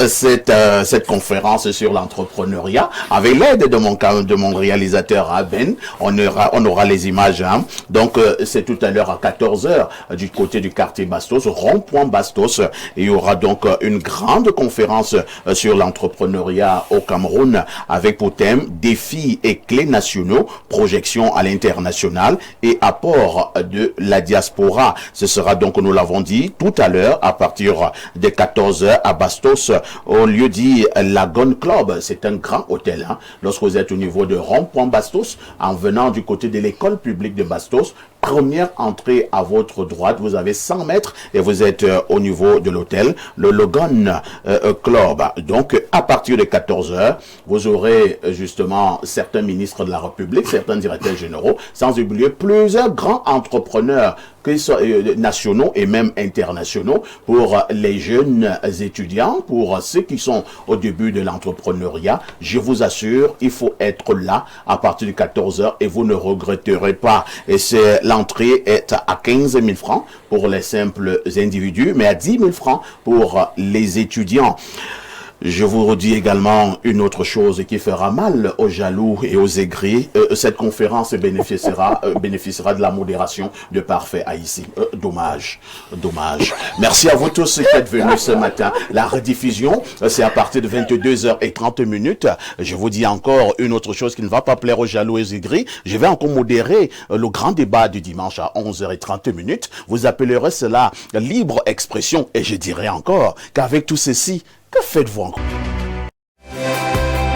cette conférence sur l'entrepreneuriat. Avec l'aide de mon réalisateur Ben, on aura les images. Donc, c'est tout à l'heure à 14h du côté du quartier Bastos, rond-point Bastos. Il y aura donc une grande conférence sur l'entrepreneuriat au Cameroun avec pour thème défis et clés nationaux, projection à l'international et apport de la diaspora. Ce sera donc, nous l'avons dit, tout à l'heure à partir de 14h à Bastos, au lieu dit Lagon Club. C'est un grand hôtel. Lorsque vous êtes au niveau de rond-point Bastos, en venant du côté de l'école publique de Bastos, première entrée à votre droite, vous avez 100 mètres et vous êtes au niveau de l'hôtel, le Logan Club. Donc, à partir de 14h, vous aurez justement certains ministres de la République, certains directeurs généraux, sans oublier plusieurs grands entrepreneurs nationaux et même internationaux pour les jeunes étudiants, pour ceux qui sont au début de l'entrepreneuriat. Je vous assure, il faut être là à partir de 14h et vous ne regretterez pas. Et l'entrée est à 15 000 francs pour les simples individus, mais à 10 000 francs pour les étudiants. Je vous redis également une autre chose qui fera mal aux jaloux et aux aigris. Cette conférence bénéficiera de la modération de Parfait Haïti. Dommage. Merci à vous tous qui êtes venus ce matin. La rediffusion, c'est à partir de 22h30. Je vous dis encore une autre chose qui ne va pas plaire aux jaloux et aux aigris. Je vais encore modérer le grand débat du dimanche à 11h30. Vous appellerez cela libre expression. Et je dirai encore qu'avec tout ceci, que faites-vous encore?